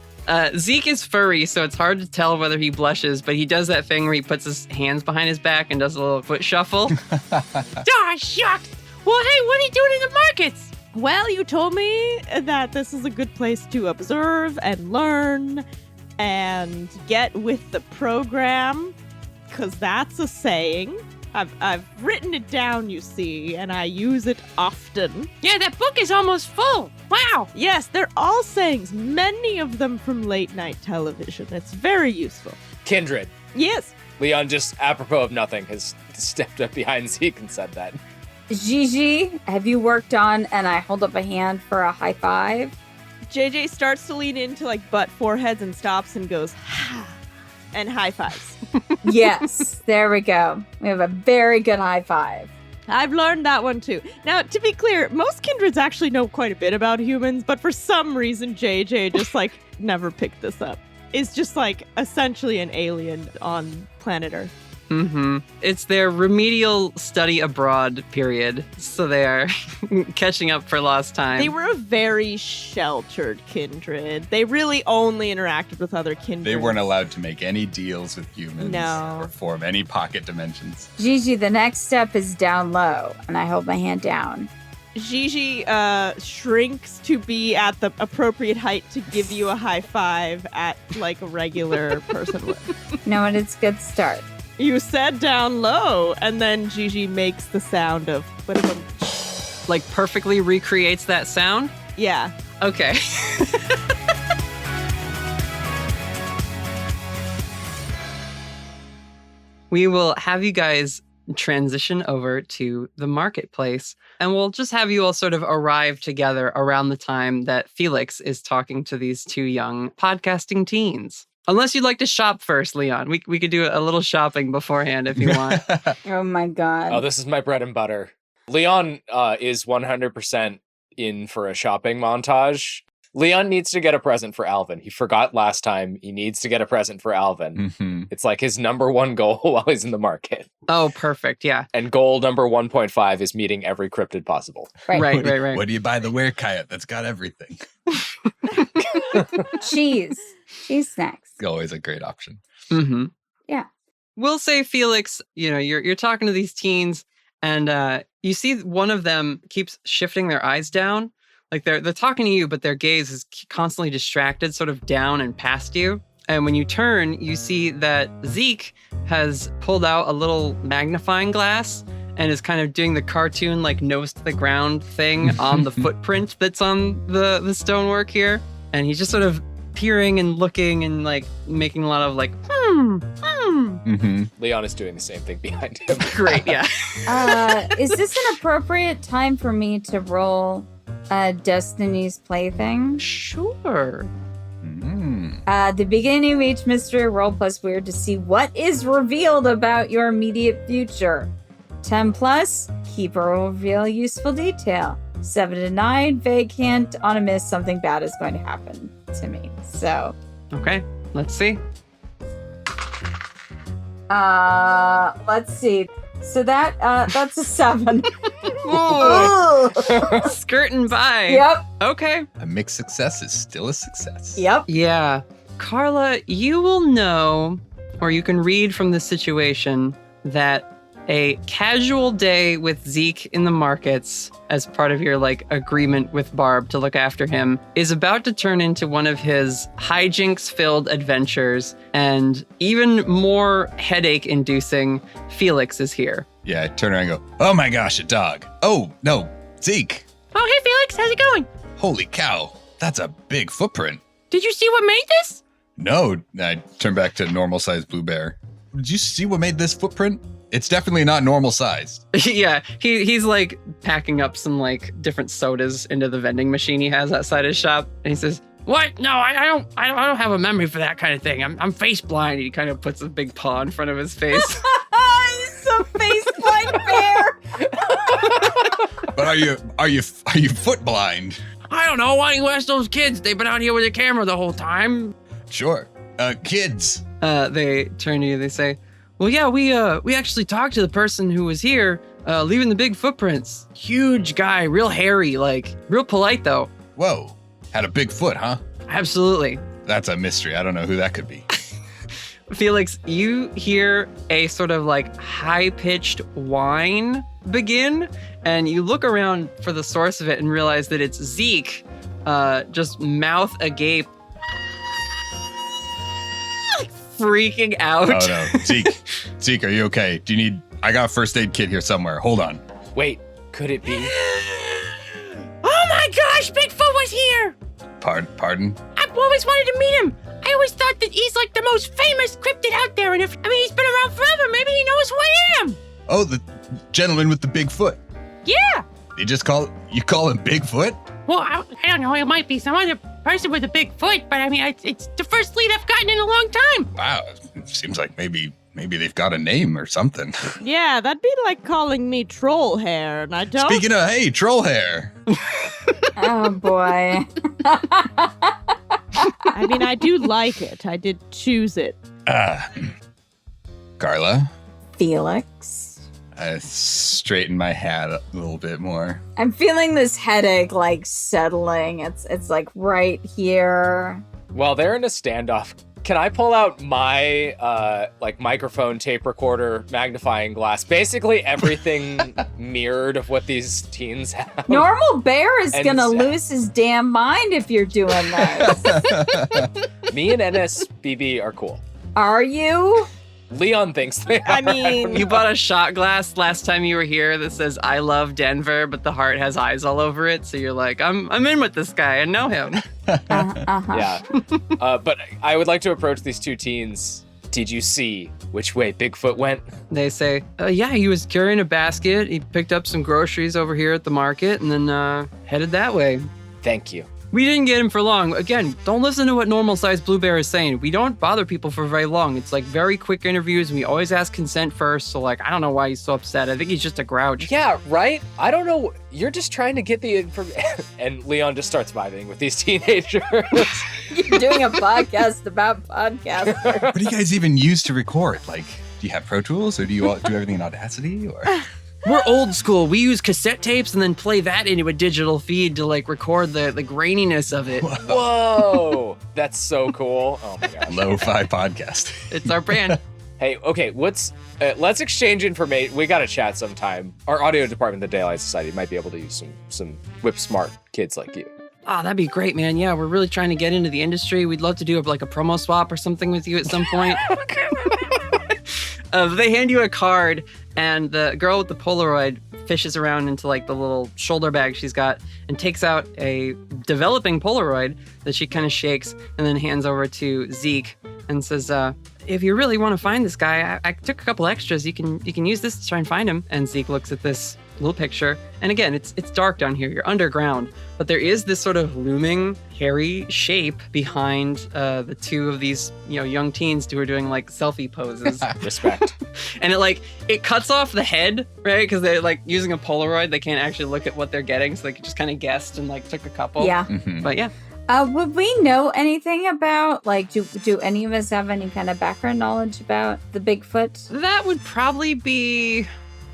Zeke is furry, so it's hard to tell whether he blushes, but he does that thing where he puts his hands behind his back and does a little foot shuffle. Ah, shucks. Well, hey, what are you doing in the markets? Well, you told me that this is a good place to observe and learn and get with the program, because that's a saying. I've written it down, you see, and I use it often. Yeah, that book is almost full. Wow. Yes, they're all sayings, many of them from late night television. It's very useful. Kindred. Yes. Leon, just apropos of nothing, has stepped up behind Zeke and said that. Gigi, have you worked on, and I hold up a hand for a high five? JJ starts to lean into like butt foreheads and stops and goes, ha, and high fives. Yes, there we go. We have a very good high five. I've learned that one too. Now, to be clear, most kindreds actually know quite a bit about humans, but for some reason, JJ just like never picked this up. Is just like essentially an alien on planet Earth. Mm-hmm. It's their remedial study abroad period, so they are catching up for lost time. They were a very sheltered kindred. They really only interacted with other kindreds. They weren't allowed to make any deals with humans No. or form any pocket dimensions. Gigi, the next step is down low, and I hold my hand down. Gigi shrinks to be at the appropriate height to give you a high five at like a regular person would. You know what? It's a good start. You said down low, and then Gigi makes the sound of whatever. Like perfectly recreates that sound? Yeah. Okay. We will have you guys transition over to the marketplace, and we'll just have you all sort of arrive together around the time that Felix is talking to these two young podcasting teens. Unless you'd like to shop first, Leon. We could do a little shopping beforehand if you want. Oh my god. Oh, this is my bread and butter. Leon is 100% in for a shopping montage. Leon needs to get a present for Alvin. He forgot last time. He needs to get a present for Alvin. Mm-hmm. It's like his number one goal while he's in the market. Oh, perfect. Yeah. And goal number 1.5 is meeting every cryptid possible. Right. What do you buy the werecoyote that's got everything? Cheese snacks. Always a great option. Mm-hmm. Yeah. We'll say, Felix, you're talking to these teens, and you see one of them keeps shifting their eyes down. Like they're talking to you, but their gaze is constantly distracted, sort of down and past you. And when you turn, you see that Zeke has pulled out a little magnifying glass and is kind of doing the cartoon, like nose to the ground thing on the footprint that's on the stonework here. And he's just sort of peering and looking and like making a lot of like, Mm-hmm. Leon is doing the same thing behind him. Great, yeah. Is this an appropriate time for me to roll Destiny's Plaything? Sure. The beginning of each mystery, roll plus weird to see what is revealed about your immediate future. 10 plus, keeper will reveal useful detail. 7 to 9, vague hint. On a miss, something bad is going to happen to me. So, Okay, let's see. let's see. So that's a 7. Ooh, skirting by. Yep. Okay. A mixed success is still a success. Yep. Yeah. Carla, you will know, or you can read from the situation, that a casual day with Zeke in the markets as part of your like agreement with Barb to look after him is about to turn into one of his hijinks-filled adventures, and even more headache-inducing, Felix is here. Yeah, I turn around and go, oh my gosh, a dog. Oh, no, Zeke. Oh, hey, Felix, how's it going? Holy cow, that's a big footprint. Did you see what made this? No, I turn back to normal-sized blue bear. Did you see what made this footprint? It's definitely not normal sized. Yeah, he's like packing up some like different sodas into the vending machine he has outside his shop, and he says, What? No, I don't have a memory for that kind of thing. I'm face blind. he kind of puts a big paw in front of his face. He's a face blind bear. But are you foot blind? I don't know. Why don't you ask those kids? They've been out here with a camera the whole time. Sure. Kids. They turn to you, they say, well, yeah, we actually talked to the person who was here, leaving the big footprints. Huge guy, real hairy, like, real polite, though. Whoa. Had a big foot, huh? Absolutely. That's a mystery. I don't know who that could be. Felix, you hear a sort of like high-pitched whine begin, and you look around for the source of it and realize that it's Zeke, just mouth agape, freaking out. Oh no, Zeke, are you okay? Do you I got a first aid kit here somewhere. Hold on. Wait, could it be? Oh my gosh, Bigfoot was here! Pardon? I've always wanted to meet him. I always thought that he's like the most famous cryptid out there, and he's been around forever. Maybe he knows who I am. Oh, the gentleman with the big foot. Yeah. You call him Bigfoot? Well, I don't know. It might be some other person with a big foot, but I mean, it's the first lead I've gotten in a long time. Wow, it seems like maybe they've got a name or something. Yeah, that'd be like calling me troll hair, and I don't. Speaking of, hey, troll hair. Oh boy. I mean, I do like it. I did choose it. Carla? Felix. I straighten my hat a little bit more. I'm feeling this headache like settling. It's like right here. While they're in a standoff, can I pull out my like microphone, tape recorder, magnifying glass, basically everything mirrored of what these teens have? Normal Bear is And gonna so- lose his damn mind if you're doing this. Me and NSBB are cool. Are you? Leon thinks they are. I mean, You bought a shot glass last time you were here that says "I love Denver," but the heart has eyes all over it. So you're like, I'm in with this guy. I know him. Uh-huh. Yeah. But I would like to approach these two teens. Did you see which way Bigfoot went? They say, yeah, he was carrying a basket. He picked up some groceries over here at the market and then headed that way. Thank you. We didn't get him for long. Again, don't listen to what normal-sized Blue Bear is saying. We don't bother people for very long. It's like very quick interviews, and we always ask consent first. So, like, I don't know why he's so upset. I think he's just a grouch. Yeah, right? I don't know. You're just trying to get the information. And Leon just starts vibing with these teenagers. You're doing a podcast about podcasters. What do you guys even use to record? Like, do you have Pro Tools or do you all do everything in Audacity? Or We're old school. We use cassette tapes and then play that into a digital feed to, like, record the graininess of it. Whoa. That's so cool. Oh my gosh. Lo-fi podcast? It's our brand. Hey, okay, let's exchange information. We gotta chat sometime. Our audio department, the Daylight Society, might be able to use some whip smart kids like you. Oh, that'd be great, man. Yeah, we're really trying to get into the industry. We'd love to do a promo swap or something with you at some point. They hand you a card, and the girl with the Polaroid fishes around into like the little shoulder bag she's got and takes out a developing Polaroid that she kind of shakes and then hands over to Zeke and says, if you really want to find this guy, I took a couple extras. You can use this to try and find him. And Zeke looks at this little picture. And again, it's dark down here. You're underground. But there is this sort of looming, hairy shape behind the two of these, young teens who are doing like selfie poses. Respect. And it cuts off the head, right? Because they're like using a Polaroid. They can't actually look at what they're getting. So they just kind of guessed and like took a couple. Yeah. Mhm. But yeah. Would we know anything about, like, do any of us have any kind of background knowledge about the Bigfoot? That would probably be,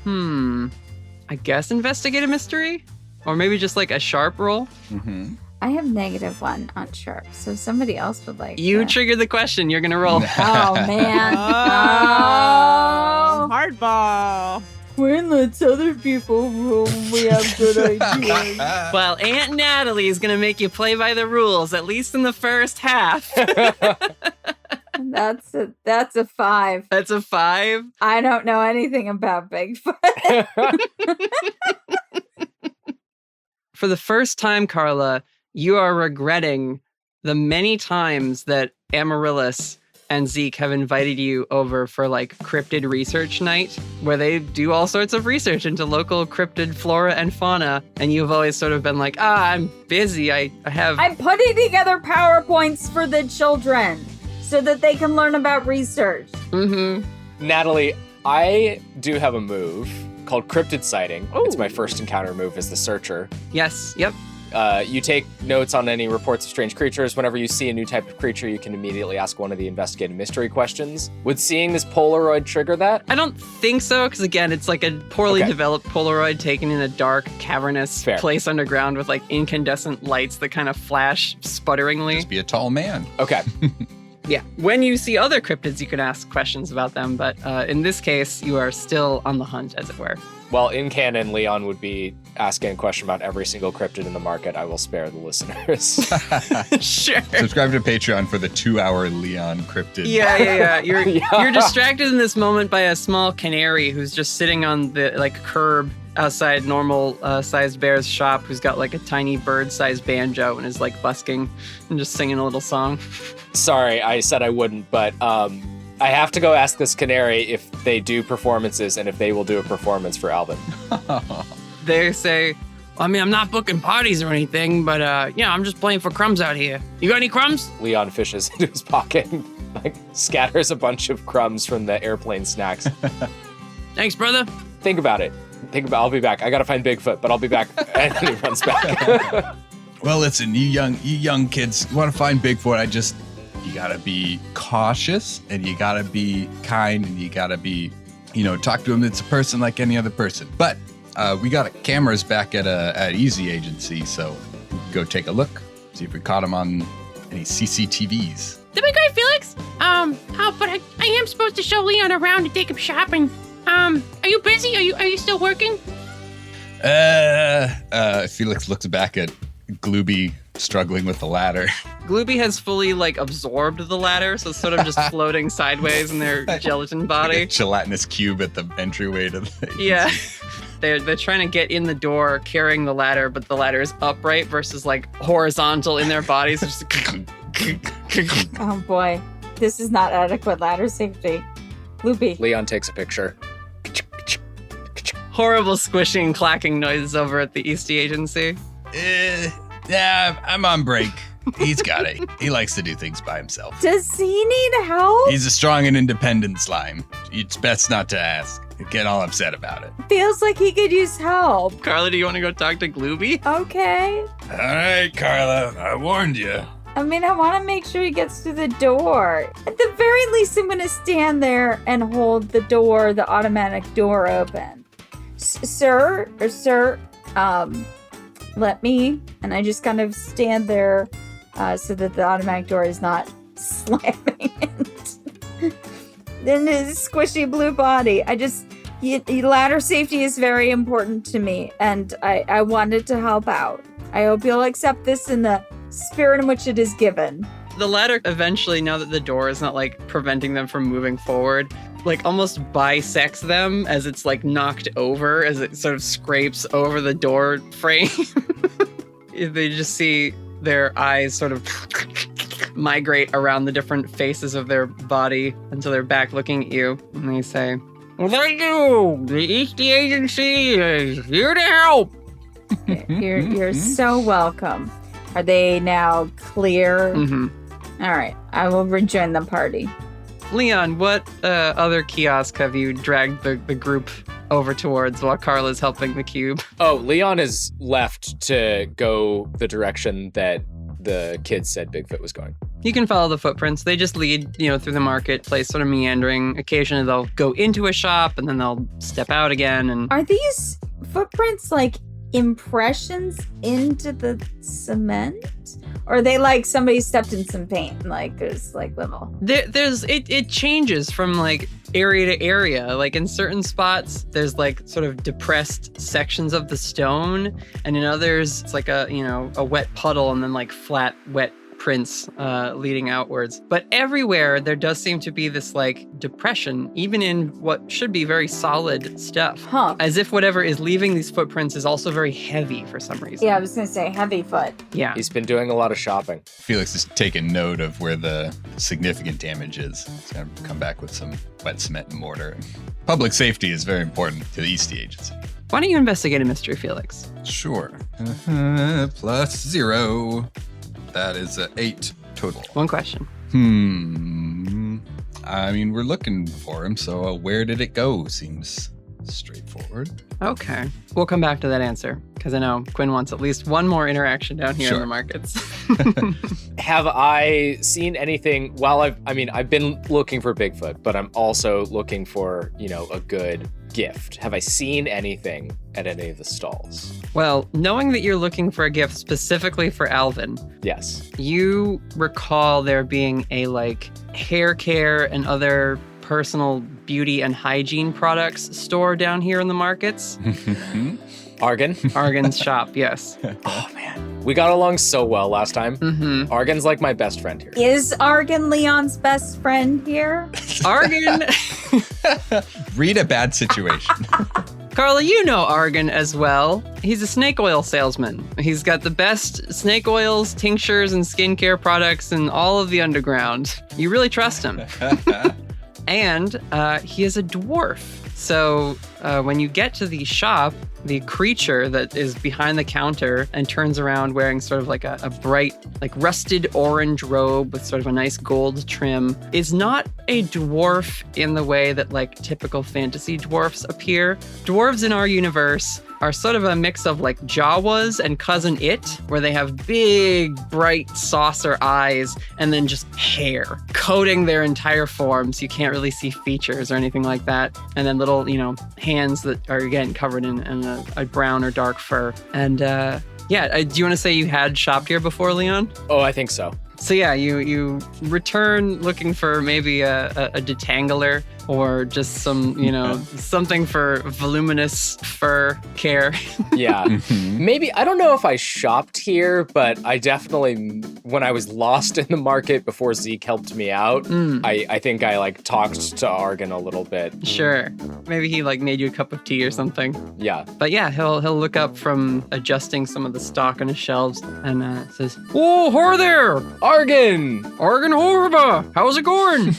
I guess investigate a mystery? Or maybe just like a sharp roll? Mhm. I have -1 on sharp, so somebody else would like You to- triggered the question. You're going to roll. Oh, man. Oh, Oh. hardball. When lets other people rule when we have good ideas. Well, Aunt Natalie is going to make you play by the rules, at least in the first half. That's a 5. That's a 5. I don't know anything about Bigfoot. For the first time, Carla, you are regretting the many times that Amaryllis and Zeke have invited you over for like cryptid research night, where they do all sorts of research into local cryptid flora and fauna. And you've always sort of been like, I'm busy. I have... I'm putting together PowerPoints for the children so that they can learn about research. Mm-hmm. Natalie, I do have a move called cryptid sighting. Ooh. It's my first encounter move as the searcher. Yes. Yep. You take notes on any reports of strange creatures. Whenever you see a new type of creature, you can immediately ask one of the investigative mystery questions. Would seeing this Polaroid trigger that? I don't think so, because again, it's like a poorly Okay. developed Polaroid taken in a dark, cavernous Fair. place underground with like incandescent lights that kind of flash sputteringly. Just be a tall man. Okay. Yeah. When you see other cryptids, you can ask questions about them, but in this case, you are still on the hunt, as it were. While in canon, Leon would be asking a question about every single cryptid in the market, I will spare the listeners. Sure. Subscribe to Patreon for the 2-hour Leon cryptid. Yeah. You're distracted in this moment by a small canary who's just sitting on the curb outside normal sized bear's shop, who's got like a tiny bird-sized banjo and is like busking and just singing a little song. Sorry, I said I wouldn't, but I have to go ask this canary if they do performances and if they will do a performance for Alvin. They say, I mean, I'm not booking parties or anything, but I'm just playing for crumbs out here. You got any crumbs? Leon fishes into his pocket and scatters a bunch of crumbs from the airplane snacks. Thanks, brother. Think about it. I'll be back. I gotta find Bigfoot, but I'll be back. And then he runs back. Well, listen, you young kids, you want to find Bigfoot, you gotta be cautious and you gotta be kind and you gotta be, talk to him. It's a person like any other person. But we got cameras back at Easy Agency, so we can go take a look, see if we caught him on any CCTVs. That'd be great, Felix. But I am supposed to show Leon around to take him shopping. Are you busy? Are you still working? Felix looks back at Glooby struggling with the ladder. Glooby has fully absorbed the ladder, so it's sort of just floating sideways in their gelatin body. Like a gelatinous cube at the entryway to the Yeah. They're trying to get in the door carrying the ladder, but the ladder is upright versus horizontal in their bodies. Just Oh boy, this is not adequate ladder safety. Loopy. Leon takes a picture. horrible squishing, clacking noises over at the Easty Agency. Yeah, I'm on break. He's got it. He likes to do things by himself. Does he need help? He's a strong and independent slime. It's best not to ask. Get all upset about it. Feels like he could use help. Carla, do you want to go talk to Glooby? Okay. All right, Carla. I warned you. I mean, I want to make sure he gets through the door. At the very least, I'm going to stand there and hold the door, the automatic door open. Sir, let me. And I just kind of stand there so that the automatic door is not slamming in his squishy blue body. Ladder safety is very important to me, and I wanted to help out. I hope you'll accept this in the spirit in which it is given. The ladder eventually, now that the door is not preventing them from moving forward, almost bisects them as it's knocked over, as it sort of scrapes over the door frame. They just see their eyes sort of migrate around the different faces of their body until they're back looking at you, and they say, "Well, thank you. The Easty Agency is here to help." You're so welcome. Are they now clear? Mm-hmm. All right, I will rejoin the party. Leon, what other kiosk have you dragged the group over towards while Carla's helping the cube? Oh, Leon is left to go the direction that the kids said Bigfoot was going. You can follow the footprints. They just lead, through the marketplace, sort of meandering. Occasionally they'll go into a shop and then they'll step out again. And are these footprints impressions into the cement? Or are they somebody stepped in some paint and there's little? It changes from area to area. In certain spots, there's sort of depressed sections of the stone, and in others it's a wet puddle and then flat wet prints leading outwards. But everywhere there does seem to be this depression, even in what should be very solid stuff. Huh. As if whatever is leaving these footprints is also very heavy for some reason. Yeah, I was gonna say heavy foot. Yeah. He's been doing a lot of shopping. Felix is taking note of where the significant damage is. He's going to come back with some wet cement and mortar. Public safety is very important to the Easty Agency. Why don't you investigate a mystery, Felix? Sure. +0. That is 8 total. One question. I mean, we're looking for him, so where did it go? Seems straightforward. Okay. We'll come back to that answer, because I know Quinn wants at least one more interaction down here in the markets. Have I seen anything while I've been looking for Bigfoot, but I'm also looking for, a good gift. Have I seen anything at any of the stalls? Well, knowing that you're looking for a gift specifically for Alvin, yes, you recall there being a hair care and other personal beauty and hygiene products store down here in the markets. Argan. Argan's shop, yes. Oh, man. We got along so well last time. Mm-hmm. Argan's like my best friend here. Is Argan Leon's best friend here? Argan. Read a bad situation. Carla, you know Argan as well. He's a snake oil salesman. He's got the best snake oils, tinctures, and skincare products in all of the underground. You really trust him. And he is a dwarf. So when you get to the shop, the creature that is behind the counter and turns around wearing sort of like a bright, like rusted orange robe with sort of a nice gold trim is not a dwarf in the way that like typical fantasy dwarfs appear. Dwarves in our universe are sort of a mix of like Jawas and Cousin It, where they have big, bright saucer eyes and then just hair coating their entire form, so you can't really see features or anything like that. And then little, hands that are again covered in a brown or dark fur. And do you want to say you had shopped here before, Leon? Oh, I think so. So yeah, you return looking for maybe a detangler or just some, something for voluminous fur care. Yeah. Maybe, I don't know if I shopped here, but I definitely, when I was lost in the market before Zeke helped me out, I think I like talked to Argan a little bit. Sure. Maybe he like made you a cup of tea or something. Yeah. But yeah, he'll look up from adjusting some of the stock on his shelves and says, "Oh, hi there! Argan! Argan Horba! How's it going?"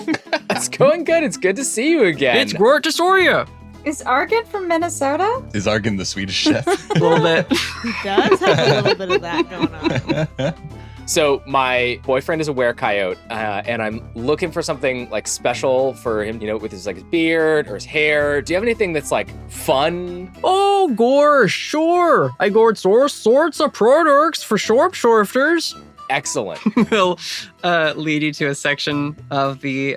It's going good. It's good to see you again. It's great to see you. Is Argan from Minnesota? Is Argan the Swedish chef? A little bit. He does have a little bit of that going on. So my boyfriend is a were-coyote, and I'm looking for something like special for him, with his like his beard or his hair. Do you have anything that's like fun? Oh, gosh, sure. I got all sorts of products for sharpshooters. Excellent. He'll lead you to a section of the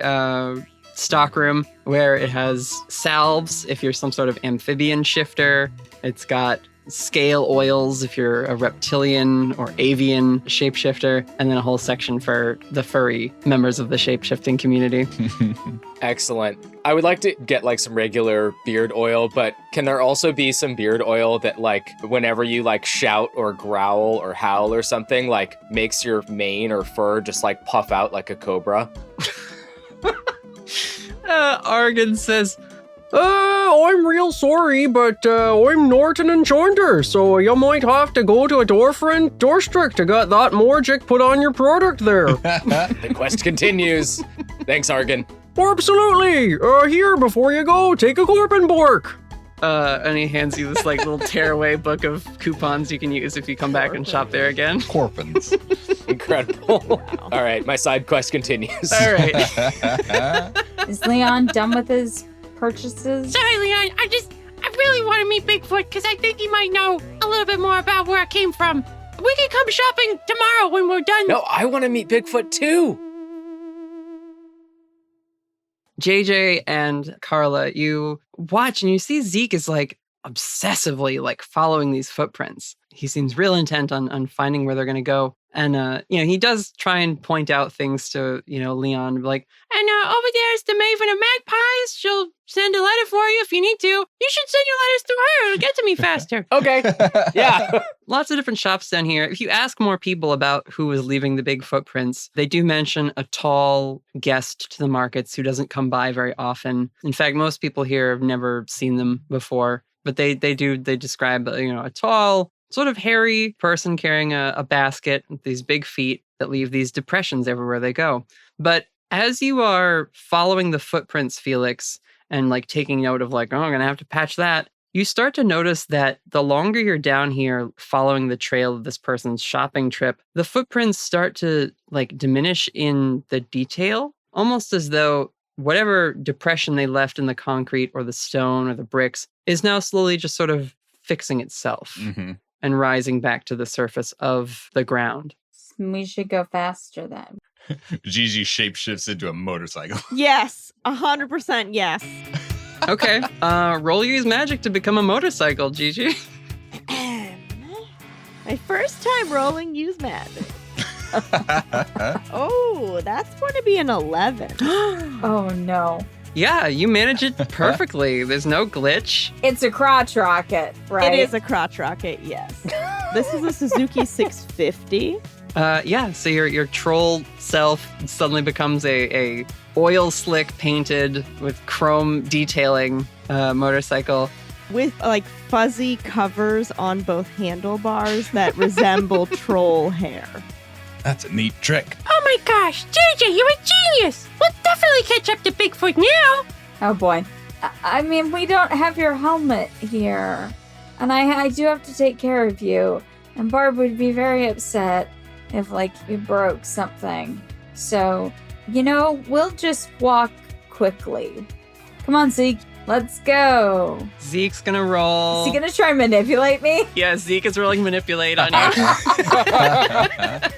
stockroom where it has salves if you're some sort of amphibian shifter. It's got scale oils if you're a reptilian or avian shapeshifter, and then a whole section for the furry members of the shapeshifting community. Excellent. I would like to get like some regular beard oil, but can there also be some beard oil that like whenever you like shout or growl or howl or something like makes your mane or fur just like puff out like a cobra? Argan says, I'm real sorry, but I'm Norton Enchanter, so you might have to go to a different district to get that magic put on your product there. The quest continues. Thanks, Argan. Absolutely. Here, before you go, take a Corpin Bork. And he hands you this like little tearaway book of coupons you can use if you come back and shop there again. Corpins. Incredible. Wow. All right, my side quest continues. All right. Is Leon done with his purchases? Sorry, Leon. I really want to meet Bigfoot because I think he might know a little bit more about where I came from. We can come shopping tomorrow when we're done. No, I want to meet Bigfoot too. JJ and Carla, you watch and you see Zeke is like obsessively like following these footprints. He seems real intent on finding where they're going to go. And, he does try and point out things to, Leon, like, and over there's the Maven of Magpies. She'll send a letter for you if you need to. You should send your letters through her. It'll get to me faster. Okay. Yeah. Lots of different shops down here. If you ask more people about who is leaving the big footprints, they do mention a tall guest to the markets who doesn't come by very often. In fact, most people here have never seen them before, but they describe, a tall, sort of hairy person carrying a basket with these big feet that leave these depressions everywhere they go. But as you are following the footprints, Felix, and like taking note of like, I'm going to have to patch that, you start to notice that the longer you're down here following the trail of this person's shopping trip, the footprints start to like diminish in the detail, almost as though whatever depression they left in the concrete or the stone or the bricks is now slowly just sort of fixing itself. Mm-hmm. And rising back to the surface of the ground. We should go faster then. Gigi shapeshifts into a motorcycle. Yes, 100% yes. Okay, roll use magic to become a motorcycle, Gigi. My first time rolling use magic. Oh, that's going to be an 11. Oh no. Yeah, you manage it perfectly. There's no glitch. It's a crotch rocket, right? It is a crotch rocket, yes. This is a Suzuki 650. Yeah, so your troll self suddenly becomes a oil slick painted with chrome detailing motorcycle. With like fuzzy covers on both handlebars that resemble troll hair. That's a neat trick. Oh my gosh, JJ, you're a genius! We'll definitely catch up to Bigfoot now! Oh boy. I mean, we don't have your helmet here. And I do have to take care of you. And Barb would be very upset if, like, you broke something. So, we'll just walk quickly. Come on, Zeke. Let's go. Zeke's gonna roll. Is he gonna try and manipulate me? Yeah, Zeke is rolling manipulate on you.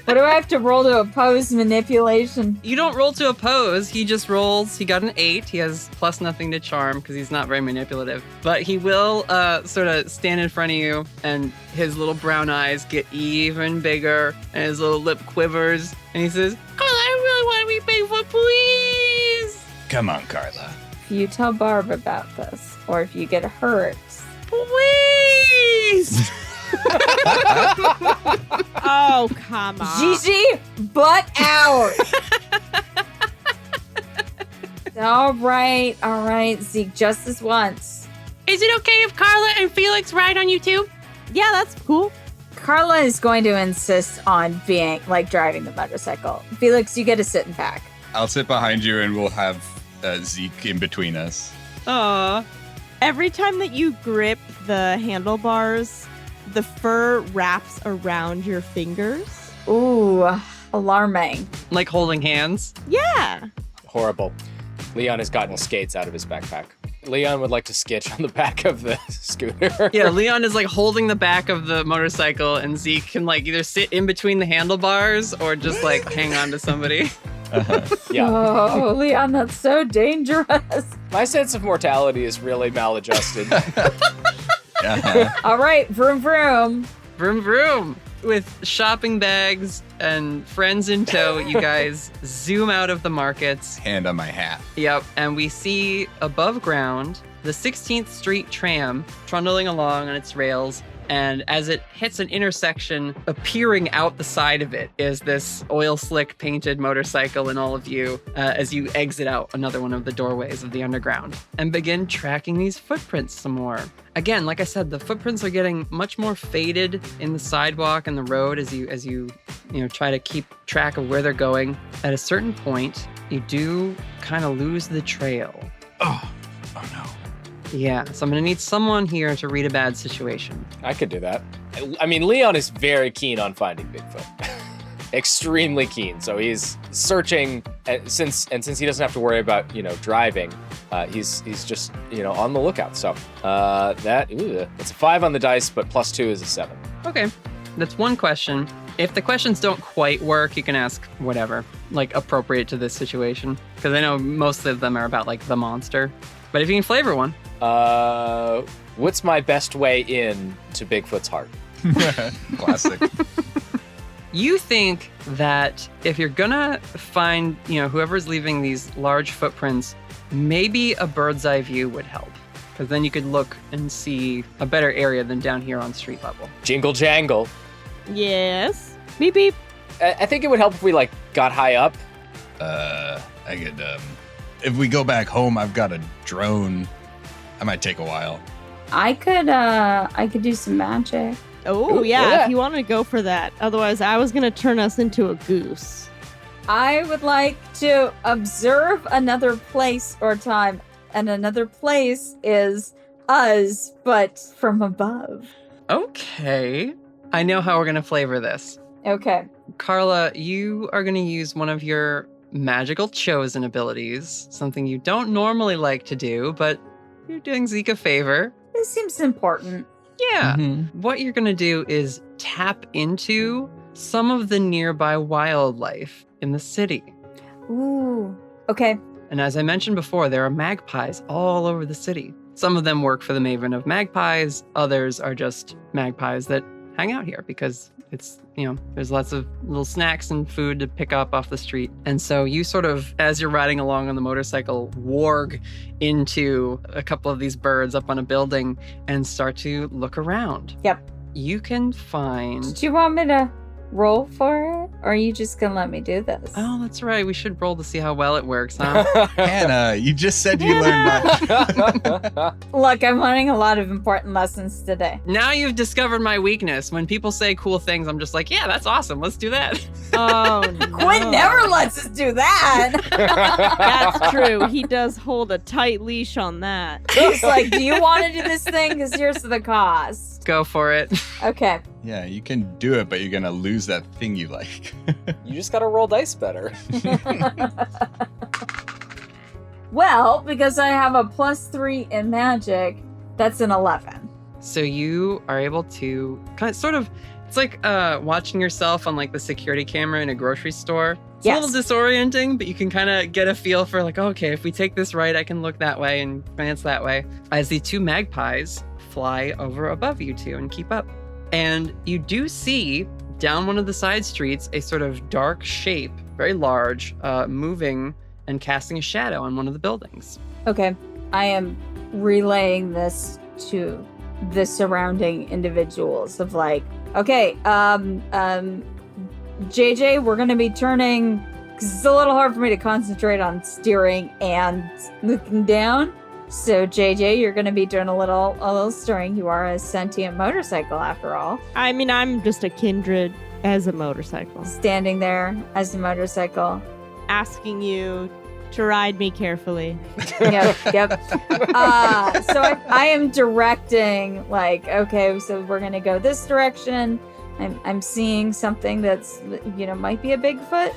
What do I have to roll to oppose manipulation? You don't roll to oppose. He just rolls. He got an 8. He has plus nothing to charm because he's not very manipulative. But he will sort of stand in front of you, and his little brown eyes get even bigger, and his little lip quivers, and he says, Carla, I really want to be Bigfoot, please! Come on, Carla. If you tell Barb about this, or if you get hurt, Please! Oh, come on. Gigi, butt out! All right, Zeke, just this once. Is it okay if Carla and Felix ride on you too? Yeah, that's cool. Carla is going to insist on being, driving the motorcycle. Felix, you get to sit in back. I'll sit behind you and we'll have Zeke in between us. "Aw." Every time that you grip the handlebars, the fur wraps around your fingers. Ooh, alarming. Like holding hands. Yeah. Horrible. Leon has gotten skates out of his backpack. Leon would like to sketch on the back of the scooter. Yeah, Leon is holding the back of the motorcycle, and Zeke can either sit in between the handlebars or just hang on to somebody. Yeah. Oh, Leon, that's so dangerous. My sense of mortality is really maladjusted. All right, vroom, vroom. Vroom vroom. With shopping bags and friends in tow, you guys zoom out of the markets. Hand on my hat. Yep, and we see above ground the 16th Street tram trundling along on its rails. And as it hits an intersection, appearing out the side of it is this oil slick painted motorcycle in all of you as you exit out another one of the doorways of the underground and begin tracking these footprints some more. Again, like I said, the footprints are getting much more faded in the sidewalk and the road as you try to keep track of where they're going. At a certain point, you do kind of lose the trail. Oh no. Yeah, so I'm going to need someone here to read a bad situation. I could do that. I mean, Leon is very keen on finding Bigfoot. Extremely keen. So he's searching, since he doesn't have to worry about, driving, he's just, on the lookout. So it's a 5 on the dice, but +2 is a 7. Okay, that's one question. If the questions don't quite work, you can ask whatever, appropriate to this situation. Because I know most of them are about, the monster. But if you can flavor one. What's my best way in to Bigfoot's heart? Classic. You think that if you're gonna find, whoever's leaving these large footprints, maybe a bird's eye view would help. Because then you could look and see a better area than down here on street level. Jingle jangle. Yes. Beep beep. I think it would help if we got high up. I could, if we go back home, I've got a drone. That might take a while. I could do some magic. Oh, Ooh, yeah, yeah. if you want to go for that. Otherwise, I was going to turn us into a goose. I would like to observe another place or time, and another place is us, but from above. Okay. I know how we're gonna flavor this. Okay. Carla, you are gonna use one of your magical chosen abilities, something you don't normally like to do, but you're doing Zeke a favor. This seems important. Yeah. What you're going to do is tap into some of the nearby wildlife in the city. Ooh. Okay. And as I mentioned before, there are magpies all over the city. Some of them work for the Maven of Magpies. Others are just magpies that hang out here because It's, there's lots of little snacks and food to pick up off the street. And so you sort of, as you're riding along on the motorcycle, warg into a couple of these birds up on a building and start to look around. Yep. You can find... Do you want me to roll for it? Or are you just going to let me do this? Oh, that's right. We should roll to see how well it works, huh? Hannah, you just said you learned much. Look, I'm learning a lot of important lessons today. Now you've discovered my weakness. When people say cool things, I'm just like, yeah, that's awesome. Let's do that. Oh, no. Quinn never lets us do that. That's true. He does hold a tight leash on that. He's like, do you want to do this thing? Because here's the cost. Go for it. Okay. Yeah, you can do it, but you're going to lose that thing you like. You just gotta roll dice better. Well, because I have a +3 in magic, that's an 11. So you are able to it's like watching yourself on like the security camera in a grocery store. It's Yes. a little disorienting, but you can kind of get a feel for like, okay, if we take this right, I can look that way and glance that way. As the two magpies fly over above you two and keep up. And you do see down one of the side streets a sort of dark shape, very large, moving and casting a shadow on one of the buildings. Okay. I am relaying this to the surrounding individuals of like, okay, JJ, we're going to be turning, because it's a little hard for me to concentrate on steering and looking down. So JJ, you're going to be doing a little steering. You are a sentient motorcycle after all. I mean, I'm just a kindred as a motorcycle, Standing there as a motorcycle. asking you to ride me carefully. Yep. So I am directing, like, okay, so we're going to go this direction. I'm seeing something that's, might be a Bigfoot.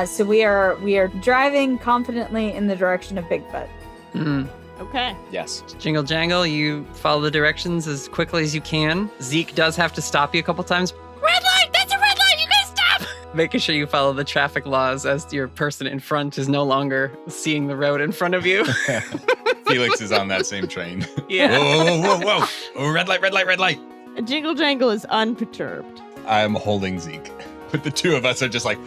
So we are driving confidently in the direction of Bigfoot. Mm. Okay. Yes. Jingle jangle, you follow the directions as quickly as you can. Zeke does have to stop you a couple times, Red light! That's a red light! You gotta stop! making sure you follow the traffic laws as your person in front is no longer seeing the road in front of you. Felix is on that same train. Yeah. Whoa. Oh, red light. Jingle Jangle is unperturbed. I'm holding Zeke. But the two of us are just like,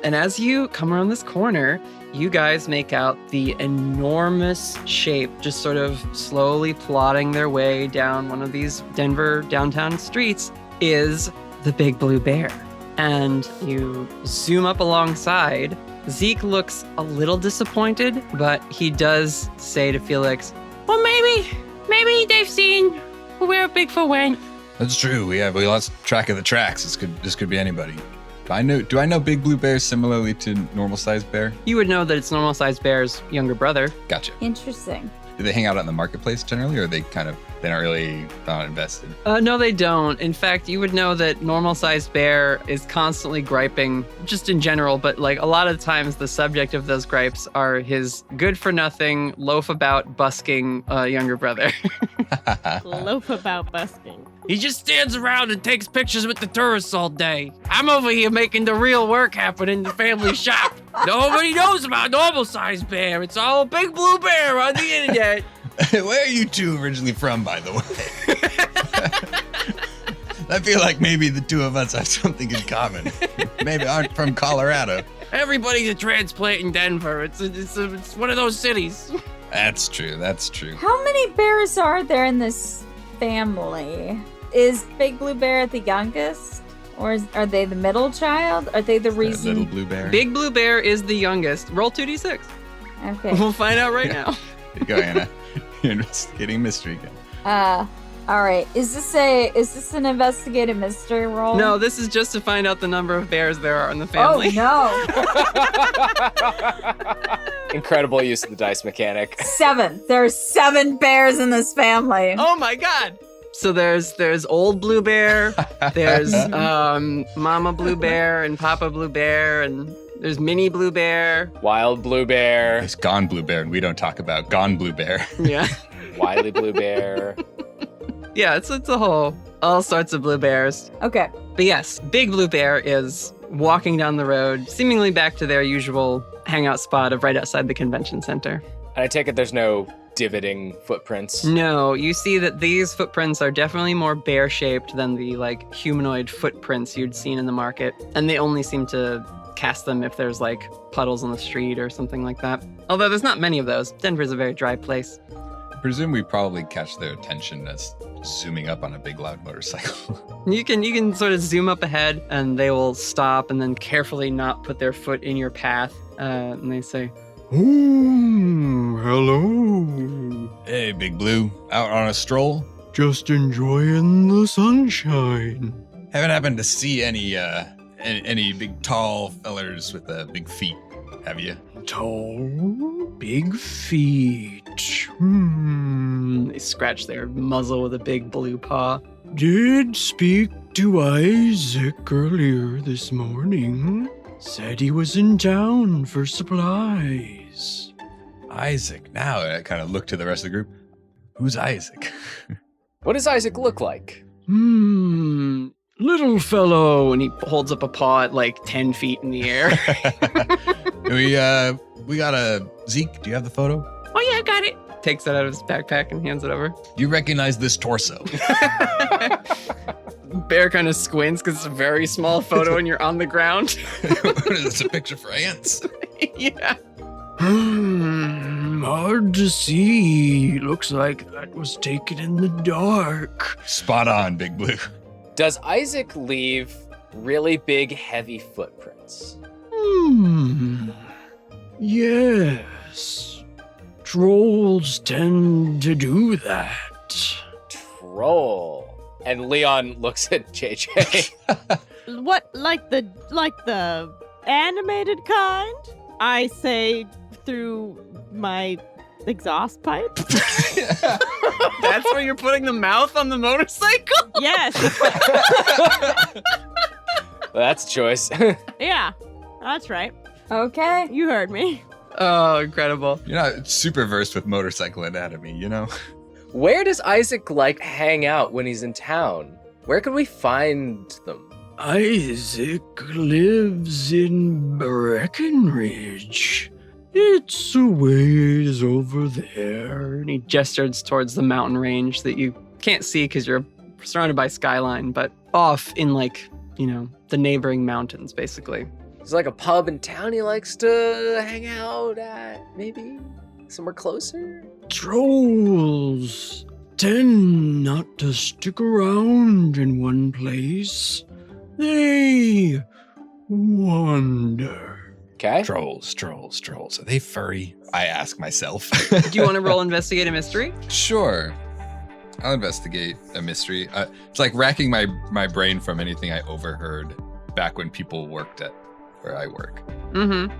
And as you come around this corner, you guys make out the enormous shape just sort of slowly plodding their way down one of these Denver downtown streets is the Big Blue Bear. And you zoom up alongside. Zeke looks a little disappointed, but he does say to Felix, Well, maybe they've seen where Bigfoot went. That's true. We lost track of the tracks. This could be anybody. Do I know Big Blue Bear similarly to normal sized bear? you would know that it's normal sized bear's younger brother. Gotcha. Interesting. Do they hang out in the marketplace generally, or are they not really not invested? No, they don't. In fact, you would know that normal sized bear is constantly griping, just in general, but like a lot of times the subject of those gripes are his good for nothing, loaf about busking younger brother. Loaf about busking. He just stands around and takes pictures with the tourists all day. I'm over here making the real work happen in the family shop. Nobody knows about normal-sized bear. It's all Big Blue Bear on the internet. Where are you two originally from, by the way? I feel like maybe the two of us have something in common. Maybe aren't from Colorado. Everybody's a transplant in Denver. It's one of those cities. That's true. How many bears are there in this family? Is Big Blue Bear the youngest? Or are they the middle child? Are they the reason? Little Blue Bear. Big Blue Bear is the youngest. Roll 2d6. Okay. We'll find out right now. There you go, Anna. You're investigating mystery again. All right. Is this an investigative mystery roll? No, this is just to find out the number of bears there are in the family. Oh no. Incredible use of the dice mechanic. 7. There are 7 bears in this family. Oh my god! So there's old Blue Bear, there's Mama Blue Bear and Papa Blue Bear, and there's Mini Blue Bear. Wild Blue Bear. It's Gone Blue Bear, and we don't talk about Gone Blue Bear. Yeah. Wily Blue Bear. Yeah, it's all sorts of blue bears. Okay. But yes, Big Blue Bear is walking down the road, seemingly back to their usual hangout spot of right outside the convention center. And I take it there's no divoting footprints? No, you see that these footprints are definitely more bear-shaped than the like humanoid footprints you'd seen in the market, and they only seem to cast them if there's like puddles on the street or something like that. Although there's not many of those. Denver's a very dry place. I presume we probably catch their attention as zooming up on a big loud motorcycle. You can sort of zoom up ahead, and they will stop and then carefully not put their foot in your path, and they say, "Oh, hello. Hey, Big Blue, out on a stroll? Just enjoying the sunshine." Haven't happened to see any big tall fellers with big feet, have you? Tall, big feet. They scratch their muzzle with a big blue paw. Did speak to Isaac earlier this morning. Said he was in town for supplies. Isaac. Now I kind of look to the rest of the group. Who's Isaac? What does Isaac look like? Little fellow. And he holds up a paw at like 10 feet in the air. We got a Zeke. Do you have the photo? Oh, yeah, I got it. Takes it out of his backpack and hands it over. You recognize this torso? Bear kind of squints because it's a very small photo and you're on the ground. What is this, a picture for ants? Yeah. Hard to see. Looks like that was taken in the dark. Spot on, Big Blue. Does Isaac leave really big, heavy footprints? Yes. Trolls tend to do that. Troll. And Leon looks at JJ. What, like the animated kind? I say through my exhaust pipe. That's where you're putting the mouth on the motorcycle? Yes. That's a choice. Yeah, that's right. Okay. You heard me. Oh, incredible. You're not super versed with motorcycle anatomy, you know? Where does Isaac like hang out when he's in town? Where can we find them? Isaac lives in Breckenridge. It's a ways over there. And he gestures towards the mountain range that you can't see because you're surrounded by skyline, but off in like, the neighboring mountains, basically. There's like a pub in town he likes to hang out at, maybe? Somewhere closer? Trolls tend not to stick around in one place. They wander. Okay. Trolls. Are they furry? I ask myself. Do you want to roll investigate a mystery? Sure. I'll investigate a mystery. It's like racking my brain from anything I overheard back when people worked at where I work. Mm-hmm.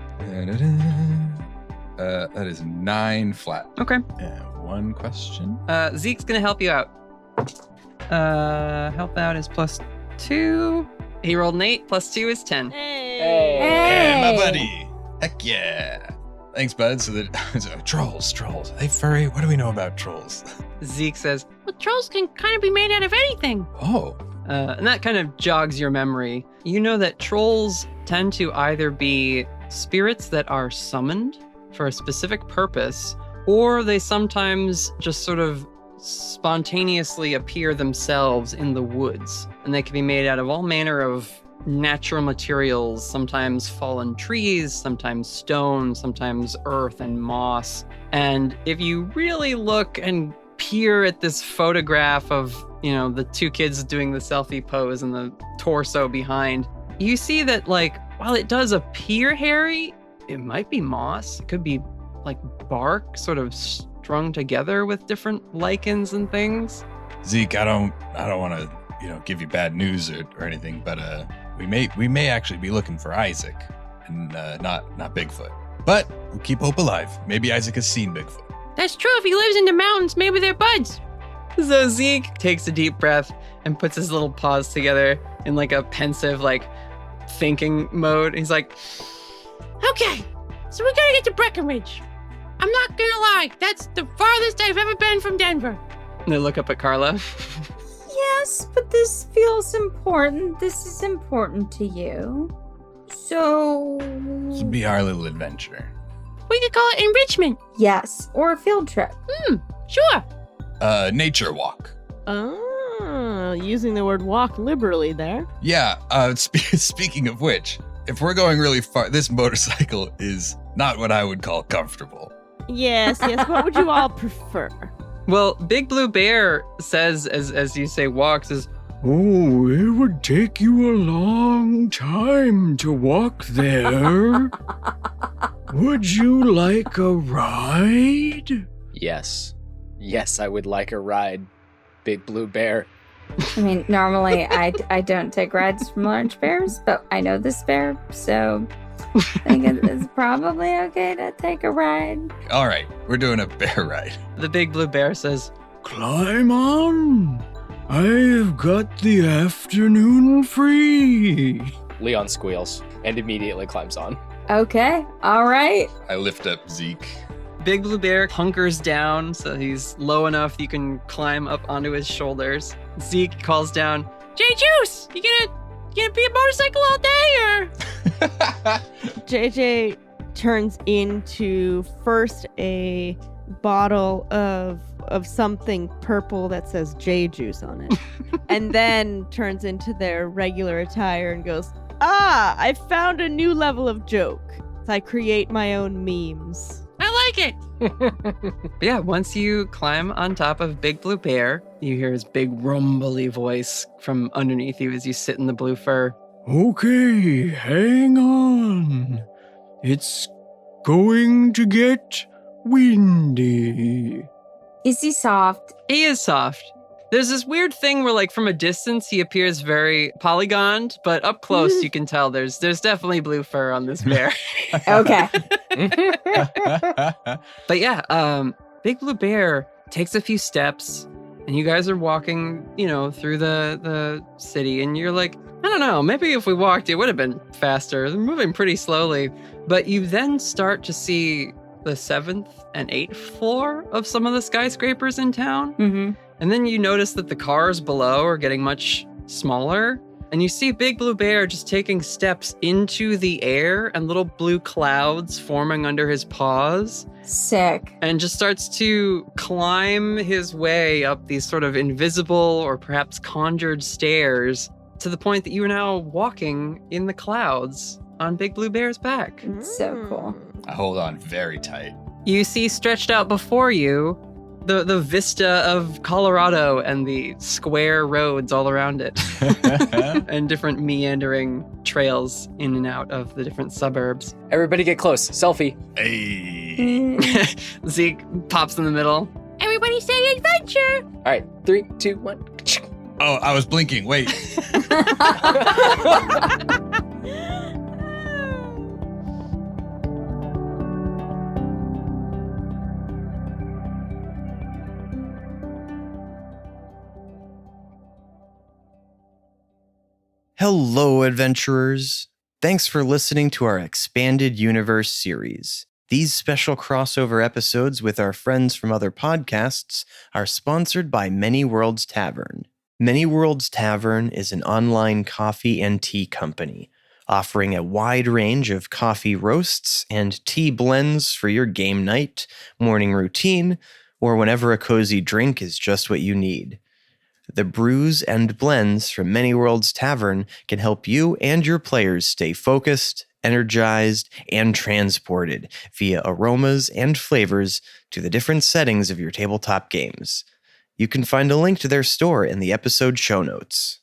That is 9 flat. Okay. And 1 question. Zeke's gonna help you out. Help out is +2. He rolled an 8. +2 is 10. Hey. Hey, my buddy. Heck yeah. Thanks, bud. So trolls. Are they furry? What do we know about trolls? Zeke says, Well, trolls can kind of be made out of anything. Oh. and that kind of jogs your memory. You know that trolls tend to either be spirits that are summoned for a specific purpose, or they sometimes just sort of spontaneously appear themselves in the woods. And they can be made out of all manner of natural materials, sometimes fallen trees, sometimes stone, sometimes earth and moss. And if you really look and peer at this photograph of, the 2 kids doing the selfie pose and the torso behind, you see that, while it does appear hairy, it might be moss. It could be like bark sort of strung together with different lichens and things. Zeke, I don't want to, give you bad news or anything, but we may actually be looking for Isaac and not Bigfoot. But we'll keep hope alive. Maybe Isaac has seen Bigfoot. That's true. If he lives in the mountains, maybe they're buds. So Zeke takes a deep breath and puts his little paws together in a pensive, thinking mode. He's like, Okay, so we gotta get to Breckenridge. I'm not gonna lie, that's the farthest I've ever been from Denver. and they look up at Carla. Yes, but this feels important. This is important to you. So... This will be our little adventure. We could call it enrichment. Yes, or a field trip. Sure. Nature walk. Oh, using the word walk liberally there. Yeah, speaking of which, if we're going really far, this motorcycle is not what I would call comfortable. Yes. What would you all prefer? Well, Big Blue Bear says, as you say, walks, is, Oh, it would take you a long time to walk there. Would you like a ride? Yes. Yes, I would like a ride, Big Blue Bear. I mean, normally I don't take rides from large bears, but I know this bear, so I think it's probably okay to take a ride. All right, we're doing a bear ride. the Big Blue Bear says, Climb on. I've got the afternoon free. Leon squeals and immediately climbs on. Okay, all right. I lift up Zeke. Big Blue Bear hunkers down so he's low enough you can climb up onto his shoulders. Zeke calls down, J Juice, you gonna be a motorcycle all day or? JJ turns into first a bottle of something purple that says J Juice on it, and then turns into their regular attire and goes, I found a new level of joke. So I create my own memes. I like it. But yeah, once you climb on top of Big Blue Bear, you hear his big rumbly voice from underneath you as you sit in the blue fur. Okay, hang on. It's going to get windy. Is he soft? He is soft. There's this weird thing where, like, from a distance, he appears very polygoned, but up close, you can tell there's definitely blue fur on this bear. Okay. But yeah, Big Blue Bear takes a few steps, and you guys are walking, through the city, and you're like, I don't know, maybe if we walked, it would have been faster. They're moving pretty slowly. But you then start to see the 7th and 8th floor of some of the skyscrapers in town. Mm-hmm. And then you notice that the cars below are getting much smaller. And you see Big Blue Bear just taking steps into the air and little blue clouds forming under his paws. Sick. And just starts to climb his way up these sort of invisible or perhaps conjured stairs to the point that you are now walking in the clouds on Big Blue Bear's back. It's so cool. I hold on very tight. You see stretched out before you the vista of Colorado and the square roads all around it and different meandering trails in and out of the different suburbs. Everybody get close. Selfie. Hey. Zeke pops in the middle. Everybody say adventure. All right, 3, 2, 1. Oh, I was blinking. Wait. Hello, adventurers. Thanks for listening to our Expanded Universe series. These special crossover episodes with our friends from other podcasts are sponsored by Many Worlds Tavern. Many Worlds Tavern is an online coffee and tea company, offering a wide range of coffee roasts and tea blends for your game night, morning routine, or whenever a cozy drink is just what you need. The brews and blends from Many Worlds Tavern can help you and your players stay focused, energized, and transported via aromas and flavors to the different settings of your tabletop games. You can find a link to their store in the episode show notes.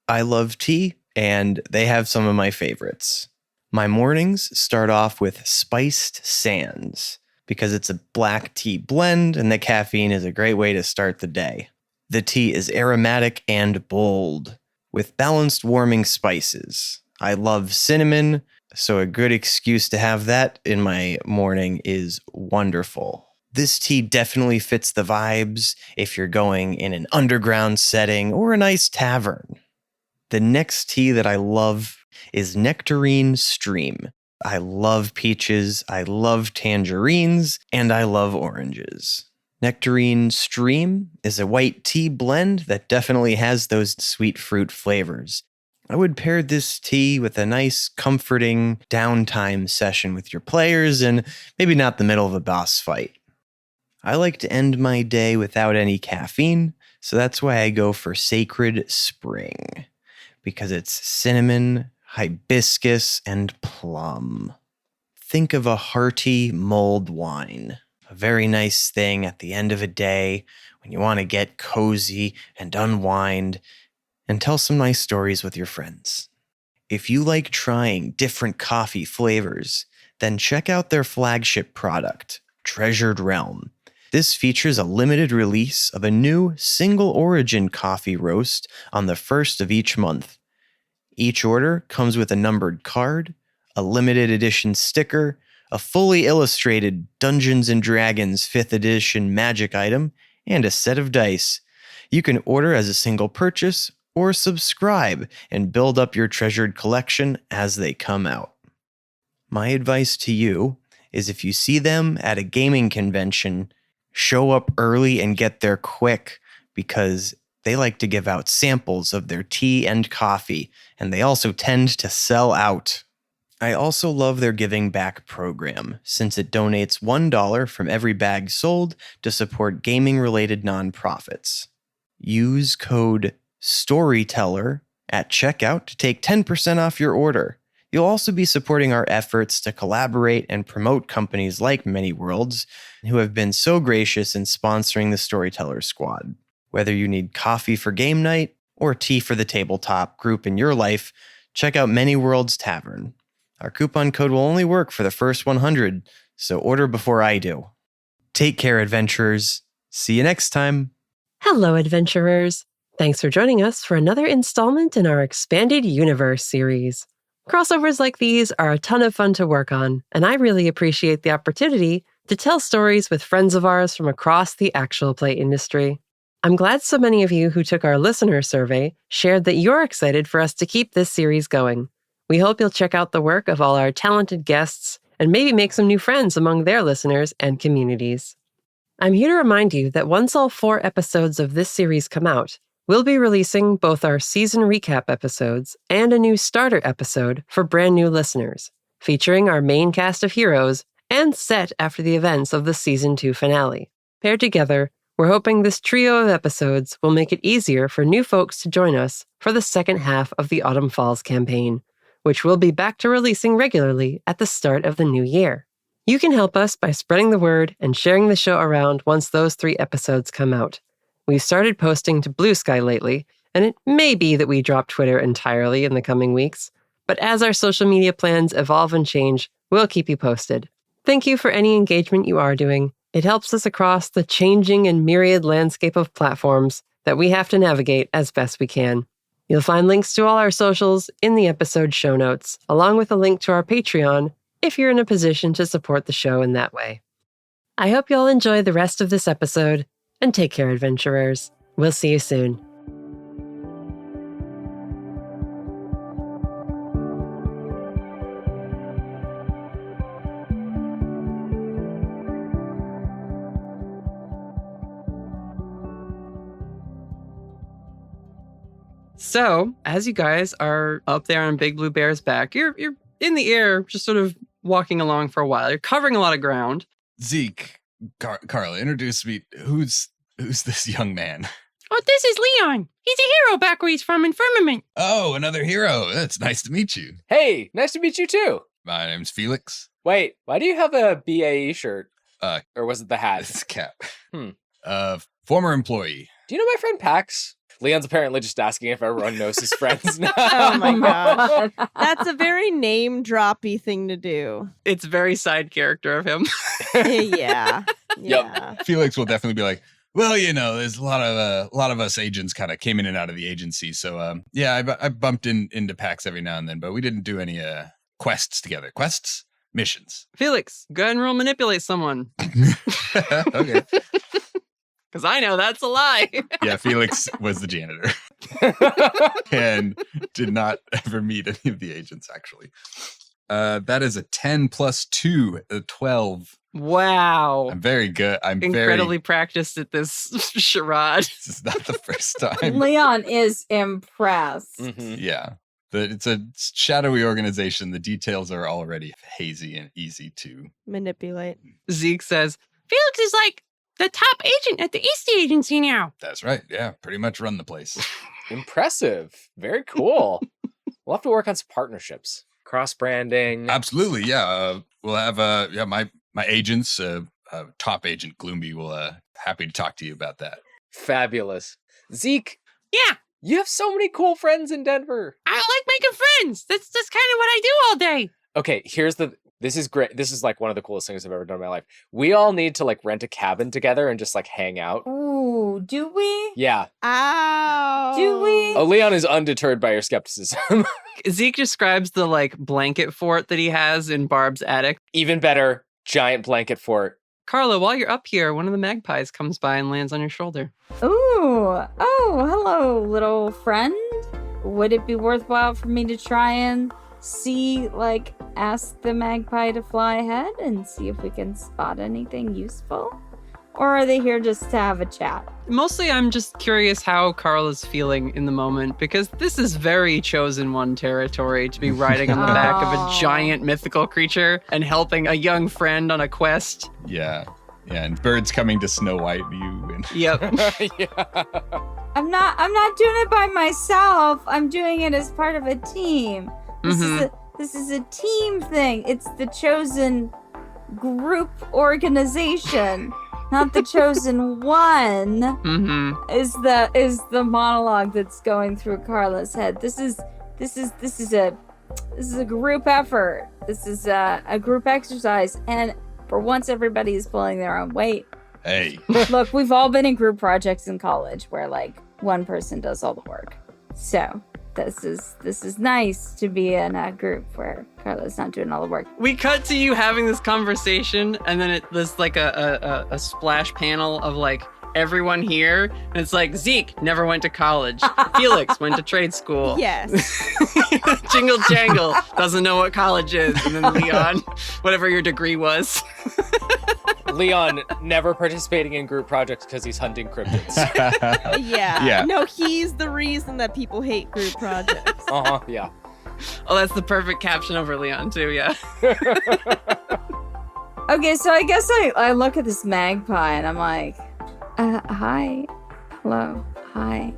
I love tea, and they have some of my favorites. My mornings start off with spiced sands, because it's a black tea blend, and the caffeine is a great way to start the day. The tea is aromatic and bold, with balanced warming spices. I love cinnamon, so a good excuse to have that in my morning is wonderful. This tea definitely fits the vibes if you're going in an underground setting or a nice tavern. The next tea that I love is Nectarine Stream. I love peaches, I love tangerines, and I love oranges. Nectarine Stream is a white tea blend that definitely has those sweet fruit flavors. I would pair this tea with a nice, comforting downtime session with your players and maybe not the middle of a boss fight. I like to end my day without any caffeine, so that's why I go for Sacred Spring, because it's cinnamon, hibiscus, and plum. Think of a hearty mulled wine, a very nice thing at the end of a day when you want to get cozy and unwind and tell some nice stories with your friends. If you like trying different coffee flavors, then check out their flagship product, Treasured Realm. This features a limited release of a new single origin coffee roast on the first of each month. Each order comes with a numbered card, a limited edition sticker, a fully illustrated Dungeons & Dragons 5th edition magic item, and a set of dice. You can order as a single purchase or subscribe and build up your treasured collection as they come out. My advice to you is if you see them at a gaming convention, show up early and get there quick because they like to give out samples of their tea and coffee, and they also tend to sell out. I also love their giving back program, since it donates $1 from every bag sold to support gaming-related nonprofits. Use code Storyteller at checkout to take 10% off your order. You'll also be supporting our efforts to collaborate and promote companies like Many Worlds, who have been so gracious in sponsoring the Storyteller Squad. Whether you need coffee for game night or tea for the tabletop group in your life, check out Many Worlds Tavern. Our coupon code will only work for the first 100, so order before I do. Take care, adventurers. See you next time. Hello, adventurers. Thanks for joining us for another installment in our Expanded Universe series. Crossovers like these are a ton of fun to work on, and I really appreciate the opportunity to tell stories with friends of ours from across the actual play industry. I'm glad so many of you who took our listener survey shared that you're excited for us to keep this series going. We hope you'll check out the work of all our talented guests and maybe make some new friends among their listeners and communities. I'm here to remind you that once all 4 episodes of this series come out, we'll be releasing both our season recap episodes and a new starter episode for brand new listeners, featuring our main cast of heroes and set after the events of the Season 2 finale. Paired together, we're hoping this trio of episodes will make it easier for new folks to join us for the second half of the Autumn Falls campaign, which we'll be back to releasing regularly at the start of the new year. You can help us by spreading the word and sharing the show around once those 3 episodes come out. We've started posting to Blue Sky lately, and it may be that we drop Twitter entirely in the coming weeks, but as our social media plans evolve and change, we'll keep you posted. Thank you for any engagement you are doing. It helps us across the changing and myriad landscape of platforms that we have to navigate as best we can. You'll find links to all our socials in the episode show notes, along with a link to our Patreon if you're in a position to support the show in that way. I hope you'll enjoy the rest of this episode, and take care, adventurers. We'll see you soon. So, as you guys are up there on Big Blue Bear's back, you're in the air, just sort of walking along for a while. You're covering a lot of ground. Zeke, Carla, introduce me. Who's this young man? Oh, this is Leon. He's a hero back where he's from in Firmament. Oh, another hero. It's nice to meet you. Hey, nice to meet you too. My name's Felix. Wait, why do you have a BAE shirt? Or was it the hat? It's Cap. Former employee. Do you know my friend Pax? Leon's apparently just asking if everyone knows his friends now. Oh my gosh. That's a very name-droppy thing to do. It's very side character of him. Yeah. Yep. Felix will definitely be like, well, there's a lot of us agents kind of came in and out of the agency. So, I bumped into PAX every now and then, but we didn't do any quests together. Quests? Missions. Felix, go ahead and roll manipulate someone. Okay. Because I know that's a lie. Yeah, Felix was the janitor and did not ever meet any of the agents, actually. That is a 10 plus 2, a 12. Wow. I'm very good. I'm incredibly practiced at this charade. This is not the first time. Leon is impressed. Yeah. It's a shadowy organization. The details are already hazy and easy to Manipulate. Zeke says, Felix is like the top agent at the East Agency now. That's right. Yeah, pretty much run the place. Impressive. Very cool. We'll have to work on some partnerships. Cross-branding. Absolutely. Yeah. We'll have my agents, top agent Gloomby will happy to talk to you about that. Fabulous. Zeke. Yeah. You have so many cool friends in Denver. I like making friends. That's kind of what I do all day. Okay, this is great. This is like one of the coolest things I've ever done in my life. We all need to like rent a cabin together and just like hang out. Ooh, do we? Yeah. Ow. Do we? Oh, Leon is undeterred by your skepticism. Zeke describes the like blanket fort that he has in Barb's attic. Even better, giant blanket fort. Carla, while you're up here, one of the magpies comes by and lands on your shoulder. Ooh. Oh, hello, little friend. Would it be worthwhile for me to try and ask the magpie to fly ahead and see if we can spot anything useful? Or are they here just to have a chat? Mostly, I'm just curious how Carla's feeling in the moment, because this is very chosen one territory to be riding on the back of a giant mythical creature and helping a young friend on a quest. Yeah. Yeah, and birds coming to Snow White you. And Yep. Yeah. I'm not doing it by myself. I'm doing it as part of a team. This is a team thing. It's the chosen group organization, not the chosen one. Is the monologue that's going through Carla's head. This is a group effort. This is a group exercise, and for once everybody is pulling their own weight. Hey. Look, we've all been in group projects in college where like one person does all the work. So this is nice to be in a group where Carla's not doing all the work. We cut to you having this conversation, and then there's like a splash panel of like everyone here, and it's like Zeke never went to college. Felix went to trade school. Yes. Jingle Jangle doesn't know what college is, and then Leon, whatever your degree was. Leon never participating in group projects because he's hunting cryptids. Yeah. No, he's the reason that people hate group projects. Yeah. Oh, that's the perfect caption over Leon too. Yeah. Okay, so I guess I look at this magpie and I'm like, hi, hello, hi.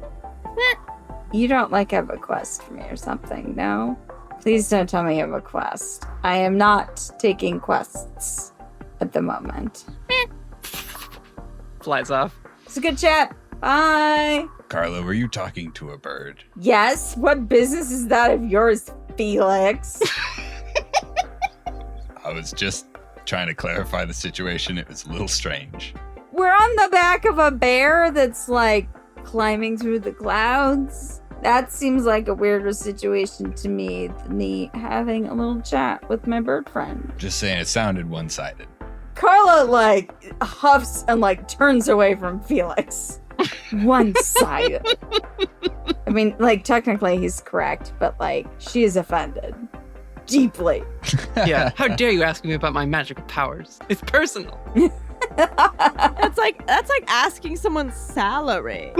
You don't have a quest for me or something, no? Please don't tell me you have a quest. I am not taking quests at the moment. Flies off. It's a good chat. Bye. Carla, were you talking to a bird? Yes, what business is that of yours, Felix? I was just trying to clarify the situation. It was a little strange. We're on the back of a bear that's climbing through the clouds. That seems like a weirder situation to me than me having a little chat with my bird friend. Just saying, it sounded one-sided. Carla huffs and turns away from Felix. One-sided. I mean, technically he's correct, but she is offended. Deeply. Yeah. How dare you ask me about my magical powers? It's personal. That's like asking someone's salary.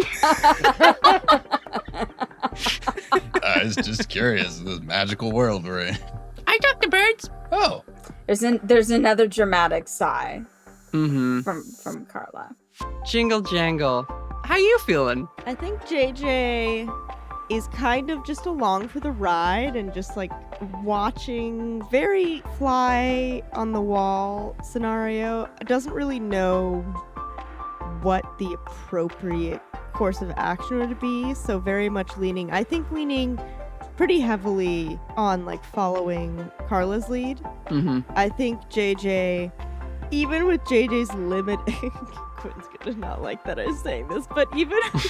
I was just curious, this magical world we're in. I talk to birds. Oh. There's another dramatic sigh Mm-hmm. from Carla. Jingle Jangle. How you feeling? I think JJ is kind of just along for the ride and just watching, very fly on the wall scenario. Doesn't really know what the appropriate course of action would be, so very much leaning pretty heavily on following Carla's lead. Mm-hmm. I think JJ, even with JJ's limiting Quinn's gonna not like that I'm saying this, but even with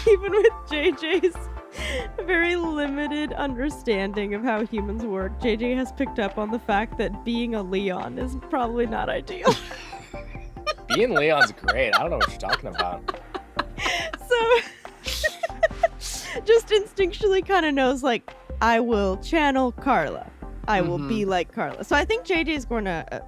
JJ's very limited understanding of how humans work, JJ has picked up on the fact that being a Leon is probably not ideal. Being Leon's great. I don't know what you're talking about. So just instinctually kind of knows I will channel Carla. I will be like Carla. So I think JJ is going to,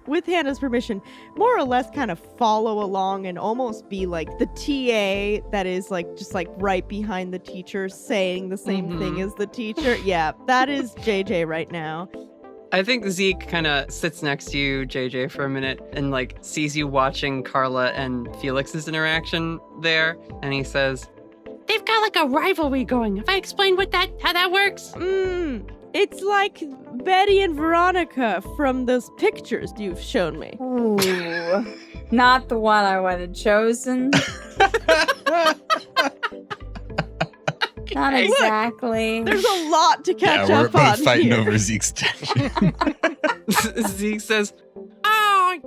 with Hannah's permission, more or less kind of follow along and almost be like the TA that is like just like right behind the teacher saying the same thing as the teacher. Yeah, that is JJ right now. I think Zeke kind of sits next to you, JJ, for a minute and like sees you watching Carla and Felix's interaction there, and he says, They've got like a rivalry going. Have I explained how that works? It's like Betty and Veronica from those pictures you've shown me. Ooh, not the one I would have chosen. Not exactly. There's a lot to catch we're up on. both fighting here. over Zeke's tension. Zeke says, Oh,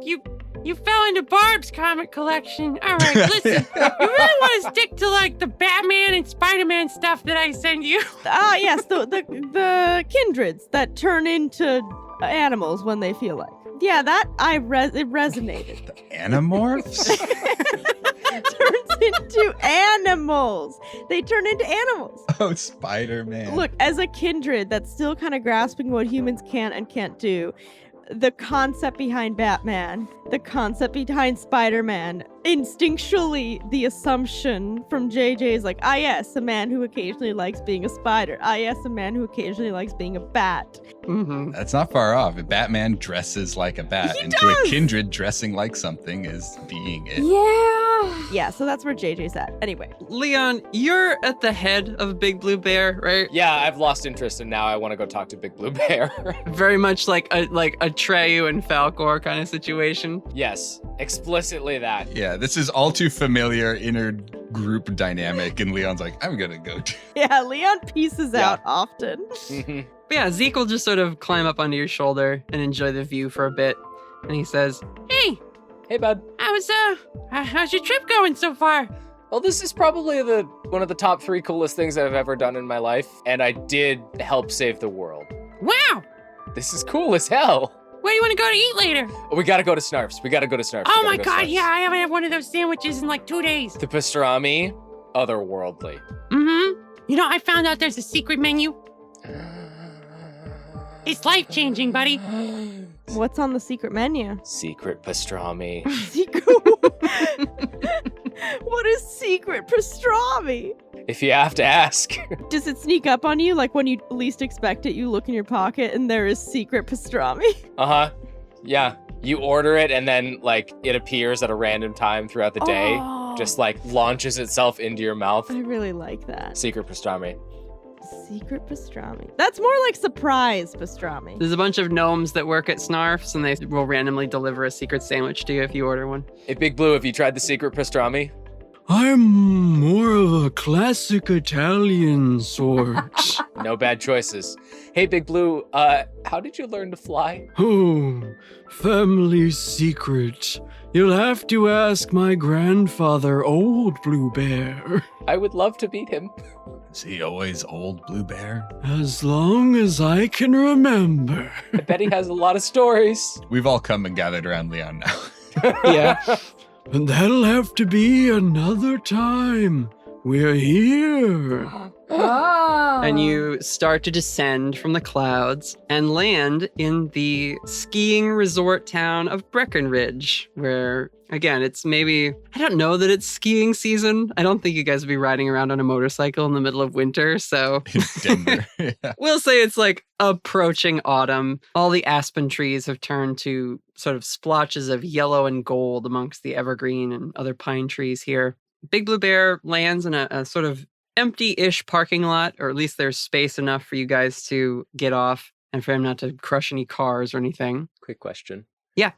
you fell into Barb's comic collection. All right, listen. You really want to stick to like the Batman and Spider-Man stuff that I send you? Yes, the kindreds that turn into animals when they feel like. Yeah, that it resonated. The Animorphs? Turns into animals. They turn into animals. Oh, Spider-Man. Look, as a kindred that's still kind of grasping what humans can and can't do, the concept behind Batman, the concept behind Spider-Man, instinctually the assumption from JJ is like, yes, a man who occasionally likes being a spider. Yes, a man who occasionally likes being a bat. That's not far off. If Batman dresses like a bat, He and to does! a kindred dressing like something is being it. Yeah. Yeah, so that's where JJ's at. Anyway. Leon, you're at the head of Big Blue Bear, right? Yeah, I've lost interest and now I want to go talk to Big Blue Bear. Very much like a Treyu and Falcor kind of situation. Yes, explicitly that. Yeah, this is all too familiar inner group dynamic, and Leon's like, I'm gonna go. Yeah, Leon pieces out often. But yeah, Zeke will just sort of climb up onto your shoulder and enjoy the view for a bit. And he says, Hey, bud. How's your trip going so far? Well, this is probably one of the top 3 coolest things I've ever done in my life, and I did help save the world. Wow. This is cool as hell. Where do you want to go to eat later? Oh, we gotta go to Snarf's. Oh my god, yeah, I haven't had one of those sandwiches in like 2 days. The pastrami, otherworldly. You know, I found out there's a secret menu. It's life-changing, buddy. What's on the secret menu? Secret pastrami. What is secret pastrami? If you have to ask. Does it sneak up on you? Like when you least expect it, you look in your pocket and there is secret pastrami? Uh-huh. Yeah. You order it and then like it appears at a random time throughout the day. Oh. Just like launches itself into your mouth. I really like that. Secret pastrami. Secret pastrami. That's more like surprise pastrami. There's a bunch of gnomes that work at Snarf's, and they will randomly deliver a secret sandwich to you if you order one. Hey, Big Blue, have you tried the secret pastrami? I'm more of a classic Italian sort. No bad choices. Hey, Big Blue, how did you learn to fly? Oh, family secret. You'll have to ask my grandfather, Old Blue Bear. I would love to meet him. Is he always Old Blue Bear? As long as I can remember. I bet he has a lot of stories. We've all come and gathered around Leon now. Yeah. But that'll have to be another time. We're here. Oh. And you start to descend from the clouds and land in the skiing resort town of Breckenridge, where, again, it's maybe, I don't know that it's skiing season. I don't think you guys would be riding around on a motorcycle in the middle of winter, so In Denver. Yeah. we'll say it's like approaching autumn. All the aspen trees have turned to sort of splotches of yellow and gold amongst the evergreen and other pine trees here. Big Blue Bear lands in a sort of empty-ish parking lot, or at least there's space enough for you guys to get off and for him not to crush any cars or anything. Quick question. Yeah.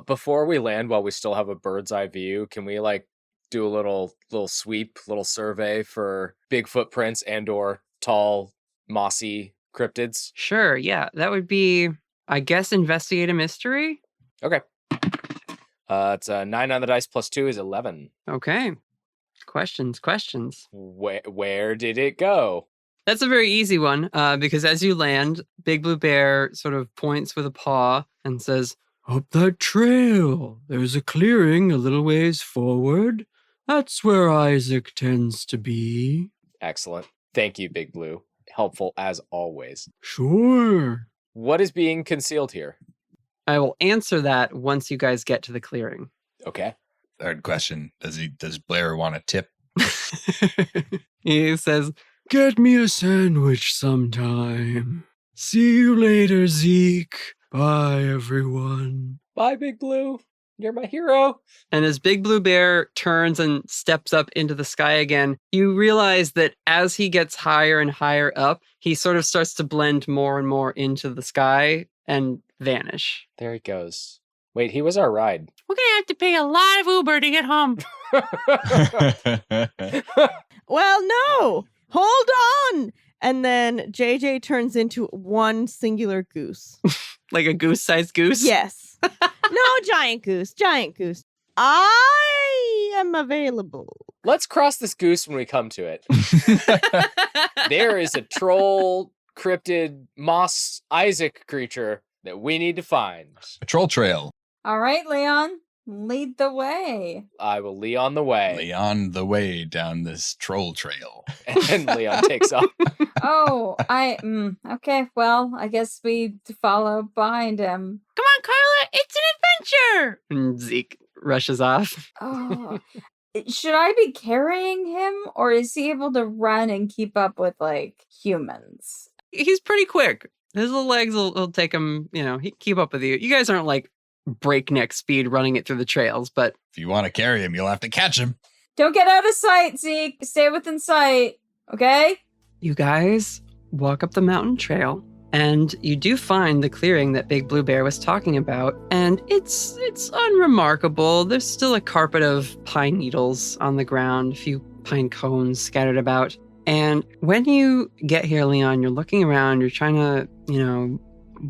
Before we land, while we still have a bird's eye view, can we like do a little sweep, little survey for big footprints and or tall, mossy cryptids? Sure, yeah. That would be, I guess, investigate a mystery. Okay. It's 9 on the dice plus 2 is 11. Okay. Questions. Where did it go? That's a very easy one, because as you land, Big Blue Bear sort of points with a paw and says, Up that trail. There's a clearing a little ways forward. That's where Isaac tends to be. Excellent. Thank you, Big Blue. helpful as always. Sure. What is being concealed here? I will answer that once you guys get to the clearing. Okay. Third question: Does Blair want a tip? He says, Get me a sandwich sometime. See you later, Zeke. Bye, everyone. Bye, Big Blue. You're my hero. and as Big Blue Bear turns and steps up into the sky again, you realize that as he gets higher and higher up, he sort of starts to blend more and more into the sky and vanish. There he goes. Wait, he was our ride. We're going to have to pay a lot of Uber to get home. Well, no. Hold on. And then JJ turns into one singular goose. Like a goose-sized goose? Yes. No, giant goose. Giant goose. I am available. Let's cross this goose when we come to it. There is a troll, cryptid, moss Isaac creature that we need to find. A troll trail. All right, Leon, lead the way. I will Leon the way. Leon the way down this troll trail. And Leon takes off. Oh, okay, well, I guess we follow behind him. Come on, Carla, it's an adventure. And Zeke rushes off. Oh, should I be carrying him, or is he able to run and keep up with, like, humans? He's pretty quick. His little legs will take him, he keep up with you. You guys aren't like breakneck speed running it through the trails, but If you want to carry him, you'll have to catch him. Don't get out of sight, Zeke. Stay within sight, okay? you guys walk up the mountain trail and you do find the clearing that Big Blue Bear was talking about. And it's unremarkable. There's still a carpet of pine needles on the ground, a few pine cones scattered about. And when you get here, Leon, you're looking around, you're trying to,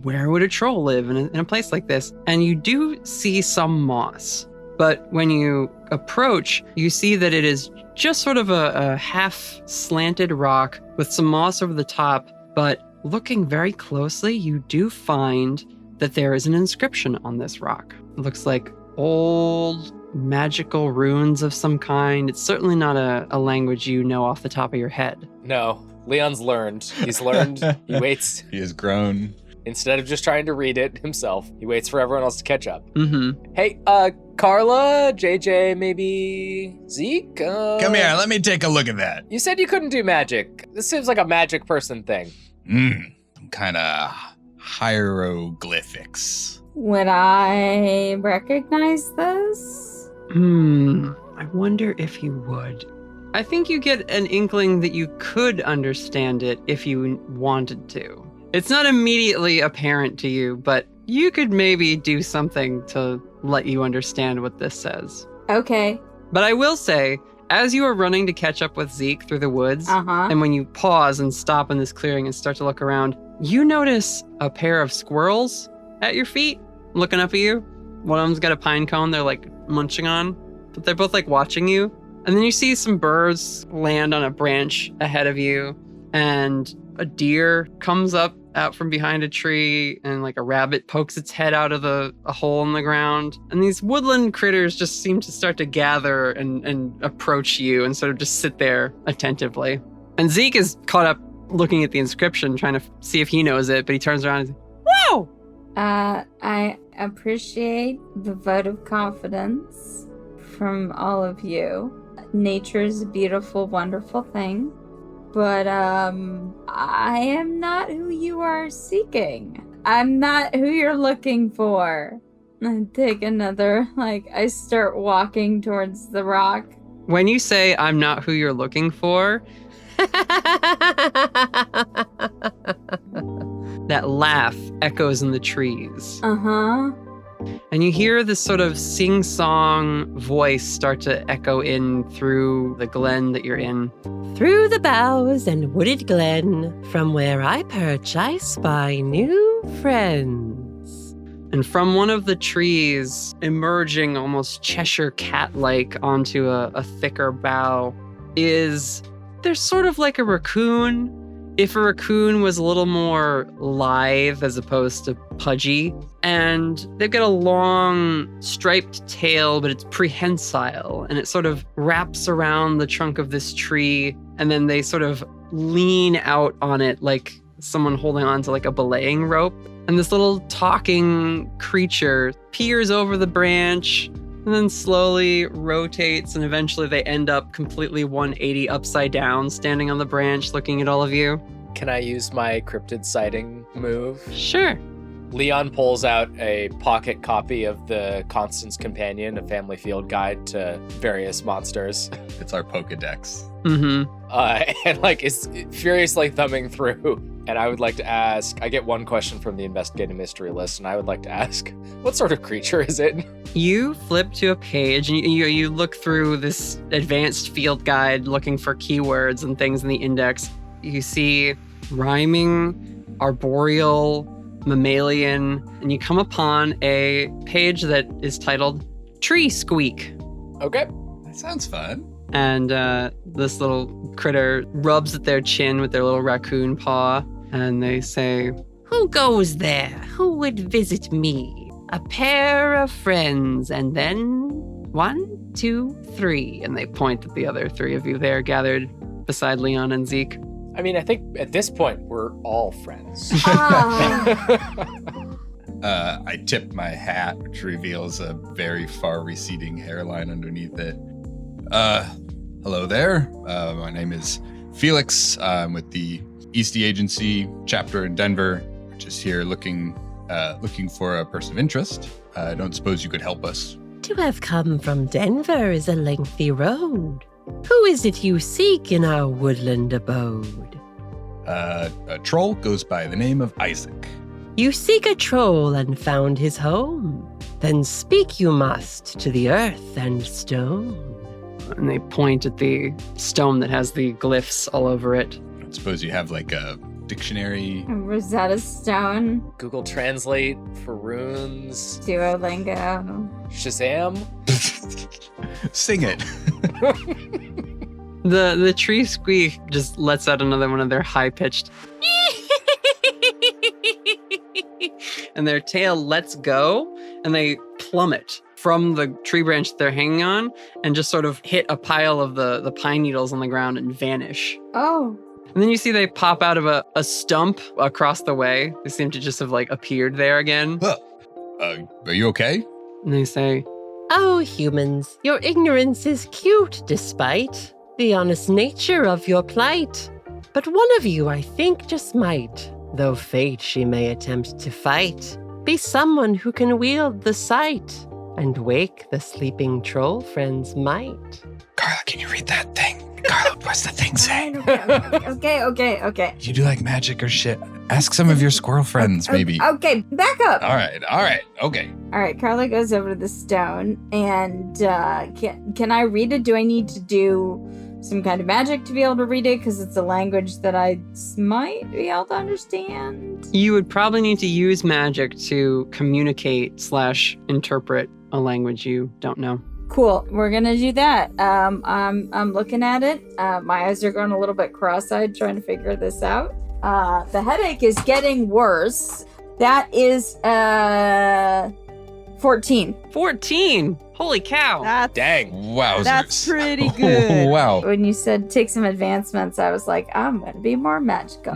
where would a troll live in a place like this? And you do see some moss. But when you approach, you see that it is just sort of a half slanted rock with some moss over the top. But looking very closely, you do find that there is an inscription on this rock. It looks like old magical runes of some kind. It's certainly not a language you know off the top of your head. No, Leon's learned. He's learned. He waits. He has grown. Instead of just trying to read it himself, he waits for everyone else to catch up. Mm-hmm. Hey, Carla, JJ, maybe Zeke? Come here, let me take a look at that. You said you couldn't do magic. This seems like a magic person thing. Some kind of hieroglyphics. Would I recognize this? I wonder if you would. I think you get an inkling that you could understand it if you wanted to. It's not immediately apparent to you, but you could maybe do something to let you understand what this says. Okay. But I will say, as you are running to catch up with Zeke through the woods, and when you pause and stop in this clearing and start to look around, you notice a pair of squirrels at your feet, looking up at you. One of them's got a pine cone they're like munching on, but they're both like watching you. And then you see some birds land on a branch ahead of you, and a deer comes up out from behind a tree, and like a rabbit pokes its head out of a hole in the ground. And these woodland critters just seem to start to gather and approach you and sort of just sit there attentively. And Zeke is caught up looking at the inscription, trying to see if he knows it, but he turns around and says, "Whoa!" I appreciate the vote of confidence from all of you. Nature is a beautiful, wonderful thing. But, I am not who you are seeking. I'm not who you're looking for. I take another, I start walking towards the rock. When you say, "I'm not who you're looking for," that laugh echoes in the trees. Uh-huh. And you hear this sort of sing-song voice start to echo in through the glen that you're in. Through the boughs and wooded glen, from where I perch, I spy new friends. And from one of the trees, emerging almost Cheshire cat-like onto a thicker bough, there's sort of like a raccoon. if a raccoon was a little more lithe as opposed to pudgy. And they've got a long striped tail, but it's prehensile, and it sort of wraps around the trunk of this tree, and then they sort of lean out on it like someone holding on to like a belaying rope. And this little talking creature peers over the branch and then slowly rotates, and eventually they end up completely 180 upside down, standing on the branch looking at all of you. Can I use my cryptid sighting move? Sure. Leon pulls out a pocket copy of the Constance Companion, a family field guide to various monsters. It's our Pokedex. Mm-hmm. And like is furiously thumbing through. And I would like to ask, I get one question from the investigative mystery list, and I would like to ask, what sort of creature is it? You flip to a page and you look through this advanced field guide looking for keywords and things in the index. You see rhyming, arboreal, mammalian, and you come upon a page that is titled Tree Squeak. Okay. That sounds fun. And this little critter rubs at their chin with their little raccoon paw, and they say, Who goes there? Who would visit me? A pair of friends, and then 1, 2, 3. and they point at the other three of you there gathered beside Leon and Zeke. I mean, I think at this point, we're all friends. I tip my hat, which reveals a very far receding hairline underneath it. Hello there. My name is Felix. I'm with the Eastie Agency chapter in Denver. Just here looking for a person of interest. I don't suppose you could help us. To have come from Denver is a lengthy road. Who is it you seek in our woodland abode? A troll goes by the name of Isaac. You seek a troll and found his home. Then speak you must to the earth and stone. And they point at the stone that has the glyphs all over it. I suppose you have like a dictionary. Rosetta Stone, Google Translate for runes. Duolingo. Shazam. Sing it. The tree squeak just lets out another one of their high-pitched and their tail lets go, and they plummet from the tree branch that they're hanging on and just sort of hit a pile of the pine needles on the ground and vanish. Oh. And then you see they pop out of a stump across the way. They seem to just have like appeared there again. Are you okay? And they say, Oh, humans, your ignorance is cute despite the honest nature of your plight. But one of you, I think, just might, though fate she may attempt to fight, be someone who can wield the sight and wake the sleeping troll friend's might. Carla, can you read that thing? Carla, what's the thing say? Okay. You do like magic or shit? Ask some of your squirrel friends, maybe. Okay, back up. All right, okay. All right, Carla goes over to the stone, and can I read it? Do I need to do some kind of magic to be able to read it? Because it's a language that I might be able to understand. You would probably need to use magic to communicate / interpret a language you don't know. Cool. We're gonna do that. I'm looking at it. My eyes are going a little bit cross-eyed trying to figure this out. The headache is getting worse. That is 14. 14! Holy cow! Dang. Wowzers. That's pretty good. Wow. When you said take some advancements, I was like, I'm gonna be more magical.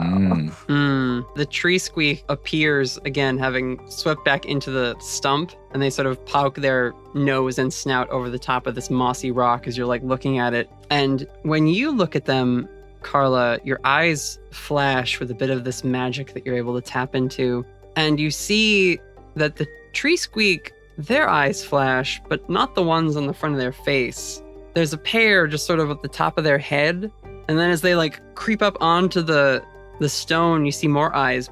The tree squeak appears again, having swept back into the stump, and they sort of poke their nose and snout over the top of this mossy rock as you're like looking at it. And when you look at them, Carla, your eyes flash with a bit of this magic that you're able to tap into, and you see that the tree squeak, their eyes flash, but not the ones on the front of their face. There's a pair just sort of at the top of their head, and then as they like creep up onto the stone, you see more eyes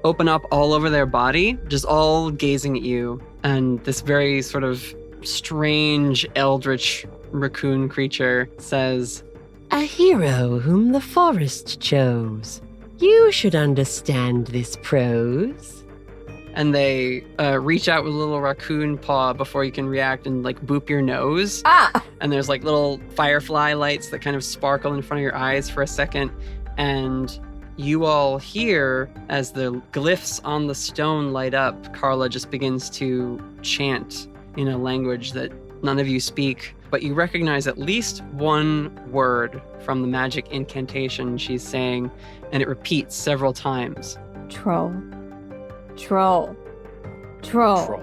open up all over their body, just all gazing at you. And this very sort of strange eldritch raccoon creature says, A hero whom the forest chose. You should understand this prose. and they reach out with a little raccoon paw before you can react and like boop your nose. Ah! And there's like little firefly lights that kind of sparkle in front of your eyes for a second. And you all hear, as the glyphs on the stone light up, Carla just begins to chant in a language that none of you speak, but you recognize at least one word from the magic incantation she's saying, and it repeats several times. Troll. Troll. Troll. Troll.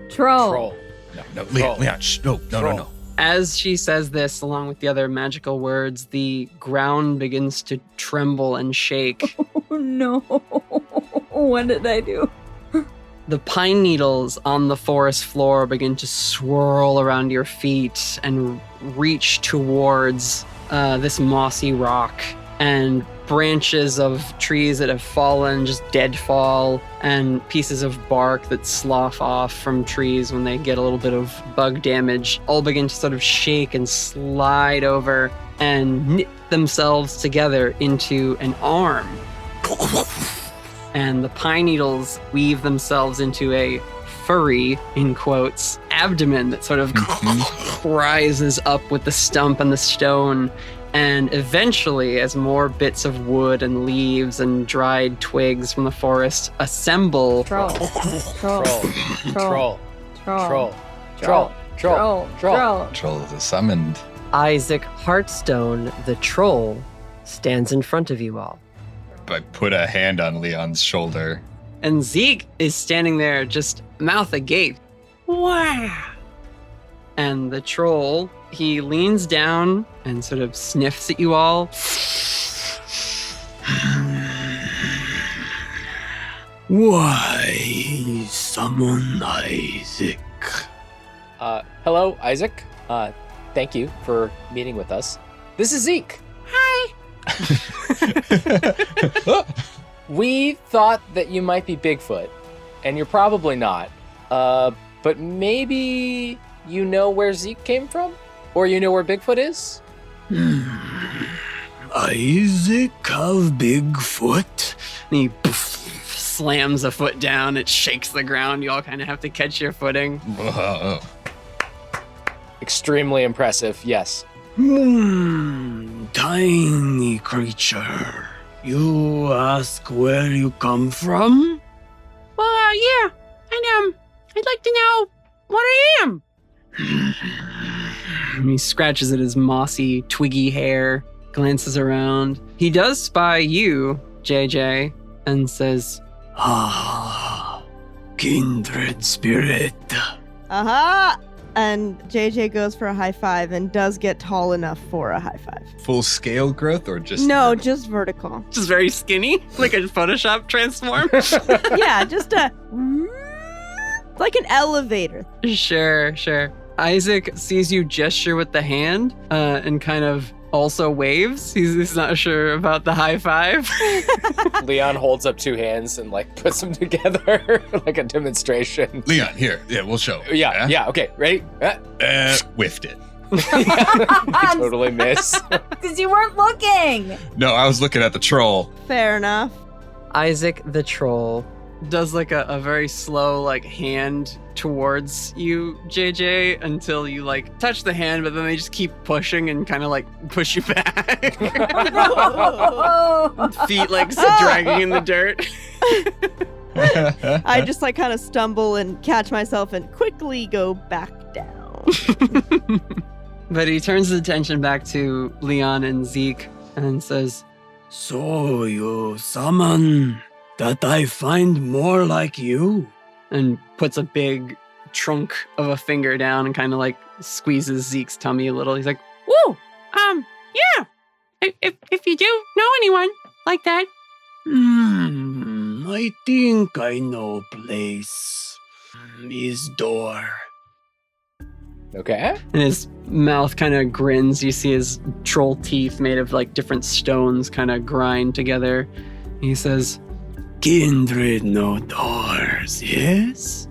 Troll. Troll. No, Troll. Leon, shh, no. As she says this, along with the other magical words, the ground begins to tremble and shake. Oh no. What did I do? The pine needles on the forest floor begin to swirl around your feet and reach towards this mossy rock. And branches of trees that have fallen just deadfall, and pieces of bark that slough off from trees when they get a little bit of bug damage all begin to sort of shake and slide over and knit themselves together into an arm. And the pine needles weave themselves into a furry, in quotes, abdomen that sort of rises up with the stump and the stone. And eventually, as more bits of wood and leaves and dried twigs from the forest assemble, Troll. Troll. Troll. Troll. Troll. Troll. Troll. Trolls are summoned. Isaac Heartstone, the troll, stands in front of you all. I put a hand on Leon's shoulder. and Zeke is standing there just mouth agape. Wow. And the troll, he leans down and sort of sniffs at you all. Why summon Isaac? Hello, Isaac. Thank you for meeting with us. This is Zeke. Hi. We thought that you might be Bigfoot, and you're probably not. But maybe you know where Zeke came from? Or you know where Bigfoot is? Isaac have Bigfoot? And he slams a foot down. It shakes the ground. You all kind of have to catch your footing. Whoa. Extremely impressive, yes. Tiny creature. You ask where you come from? Well, yeah. And, I'd like to know what I am. And he scratches at his mossy, twiggy hair, glances around. He does spy you, JJ, and says, Ah, kindred spirit. Aha! And JJ goes for a high five and does get tall enough for a high five. Full scale growth or just No, vertical? just vertical. just very skinny, like a Photoshop transform. Yeah, just like an elevator. Sure. Isaac sees you gesture with the hand and kind of also waves. He's not sure about the high five. Leon holds up two hands and puts them together like a demonstration. Leon, here. Yeah, we'll show. Yeah, okay, ready? Whiffed it. I totally miss. Because you weren't looking. No, I was looking at the troll. Fair enough. Isaac the troll. Does a very slow hand towards you, JJ, until you touch the hand, but then they just keep pushing and kind of push you back. Feet dragging in the dirt. I just kind of stumble and catch myself and quickly go back down. But he turns his attention back to Leon and Zeke and says, So you summon that I find more like you? and puts a big trunk of a finger down and kind of squeezes Zeke's tummy a little. He's like, Woo! Yeah. If you do know anyone like that. I think I know place. His door. Okay. and his mouth kind of grins. You see his troll teeth made of different stones kind of grind together. He says, Kindred no doors, yes?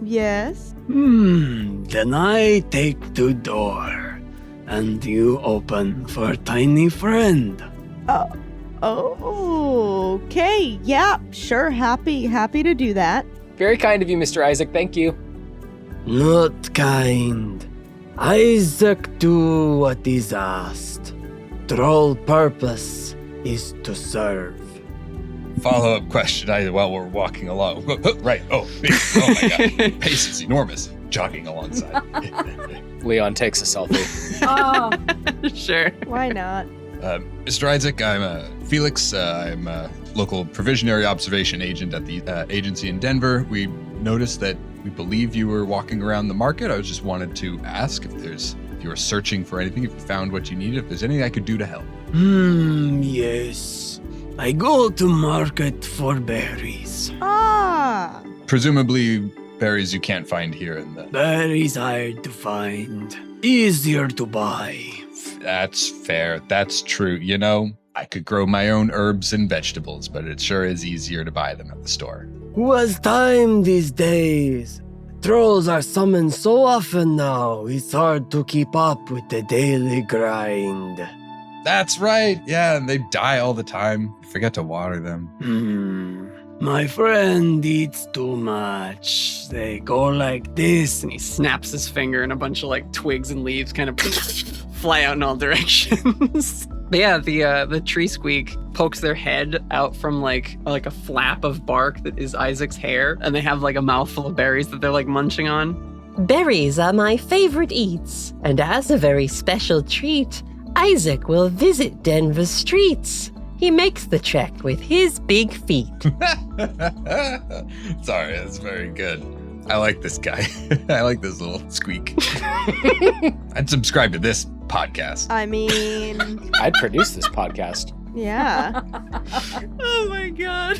Yes. Then I take the door, and you open for tiny friend. Oh, okay. Yeah, sure. Happy to do that. Very kind of you, Mr. Isaac. Thank you. Not kind. Isaac do what is asked. troll purpose is to serve. Follow-up question while we're walking along. Right. Oh, big. Oh my god. Pace is enormous. Jogging alongside. Leon takes a selfie. Oh, Sure. Why not? Mr. Isaac, I'm Felix. I'm a local provisionary observation agent at the agency in Denver. We noticed that we believe you were walking around the market. I just wanted to ask if you were searching for anything, if you found what you needed, if there's anything I could do to help. Yes. I go to market for berries. Ah. Presumably berries you can't find here in the... Berries hard to find, easier to buy. That's fair. That's true. You know, I could grow my own herbs and vegetables, but it sure is easier to buy them at the store. Who has time these days? Trolls are summoned so often now, it's hard to keep up with the daily grind. That's right. Yeah, and they die all the time. Forget to water them. My friend eats too much. They go like this. And he snaps his finger and a bunch of like twigs and leaves kind of fly out in all directions. But yeah, the tree squeak pokes their head out from like a flap of bark that is Isaac's hair, and they have like a mouthful of berries that they're like munching on. Berries are my favorite eats, and as a very special treat, Isaac will visit Denver's streets. He makes the trek with his big feet. Sorry, that's very good. I like this guy. I like this little squeak. I'd subscribe to this podcast. I mean, I'd produce this podcast. yeah. Oh my god.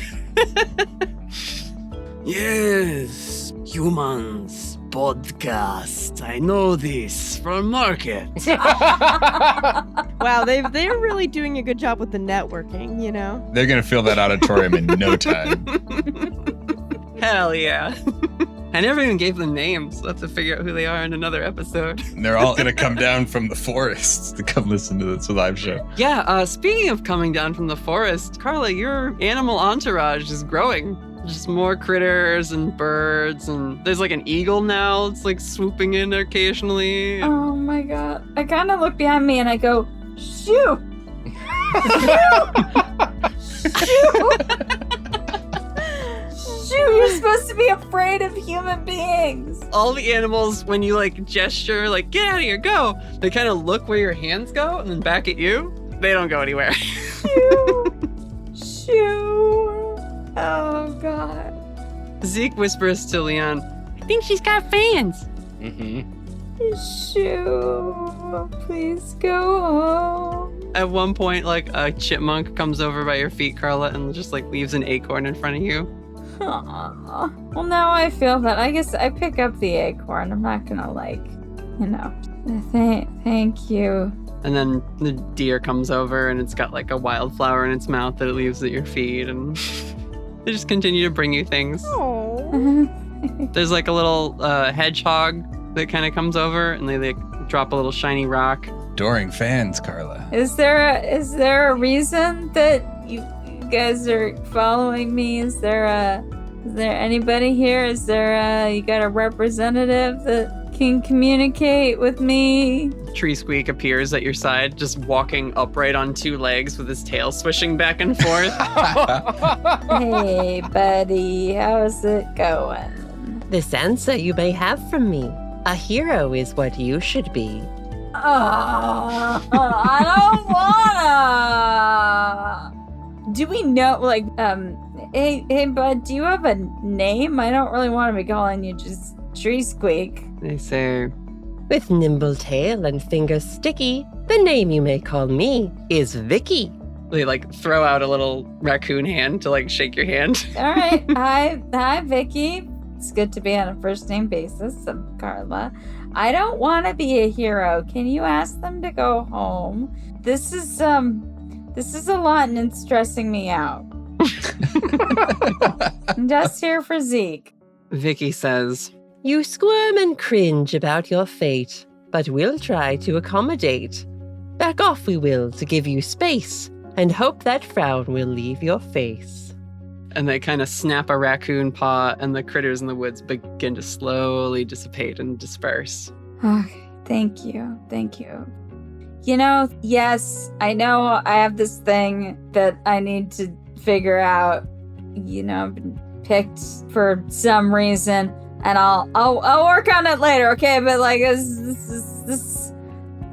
Yes, humans, podcast. I know this from market. Wow, they're really doing a good job with the networking, you know? They're going to fill that auditorium in no time. Hell yeah. I never even gave them names. We'll have to figure out who they are in another episode. And they're all going to come down from the forests to come listen to this live show. Yeah, speaking of coming down from the forest, Carla, your animal entourage is growing. Just more critters and birds, and there's like an eagle now. It's like swooping in occasionally. oh my god. I kind of look behind me and I go, shoo! Shoo! Shoo! You're supposed to be afraid of human beings. All the animals, when you like gesture, like get out of here, go, they kind of look where your hands go and then back at you. They don't go anywhere. Shoo! Shoo! Oh god. Zeke whispers to Leon, I think she's got fans. Mm-hmm. Shoo! Please go home. at one point, like a chipmunk comes over by your feet, Carla, and just like leaves an acorn in front of you. Aw. Well, now I feel that. I guess I pick up the acorn. I'm not gonna thank you. And then the deer comes over and it's got like a wildflower in its mouth that it leaves at your feet, and they just continue to bring you things. There's like a little hedgehog that kind of comes over, and they like drop a little shiny rock. Adoring fans, Carla. Is there a reason that you guys are following me? Is there anybody here? Is there you got a representative that can communicate with me? Tree Squeak appears at your side, just walking upright on two legs with his tail swishing back and forth. Hey, buddy, how's it going? This answer you may have from me. A hero is what you should be. I don't wanna. Do we know, like, hey, bud, do you have a name? I don't really want to be calling you just Tree Squeak. They say, With nimble tail and fingers sticky, the name you may call me is Vicky. they like throw out a little raccoon hand to like shake your hand. All right, hi, Vicky. It's good to be on a first name basis. I'm Carla. I don't want to be a hero. Can you ask them to go home? This is a lot and it's stressing me out. I'm just here for Zeke. Vicky says, You squirm and cringe about your fate, but we'll try to accommodate. Back off we will to give you space, and hope that frown will leave your face. and they kind of snap a raccoon paw, and the critters in the woods begin to slowly dissipate and disperse. Okay, thank you. Yes, I know I have this thing that I need to figure out. I've been picked for some reason, and I'll work on it later, okay? But like, this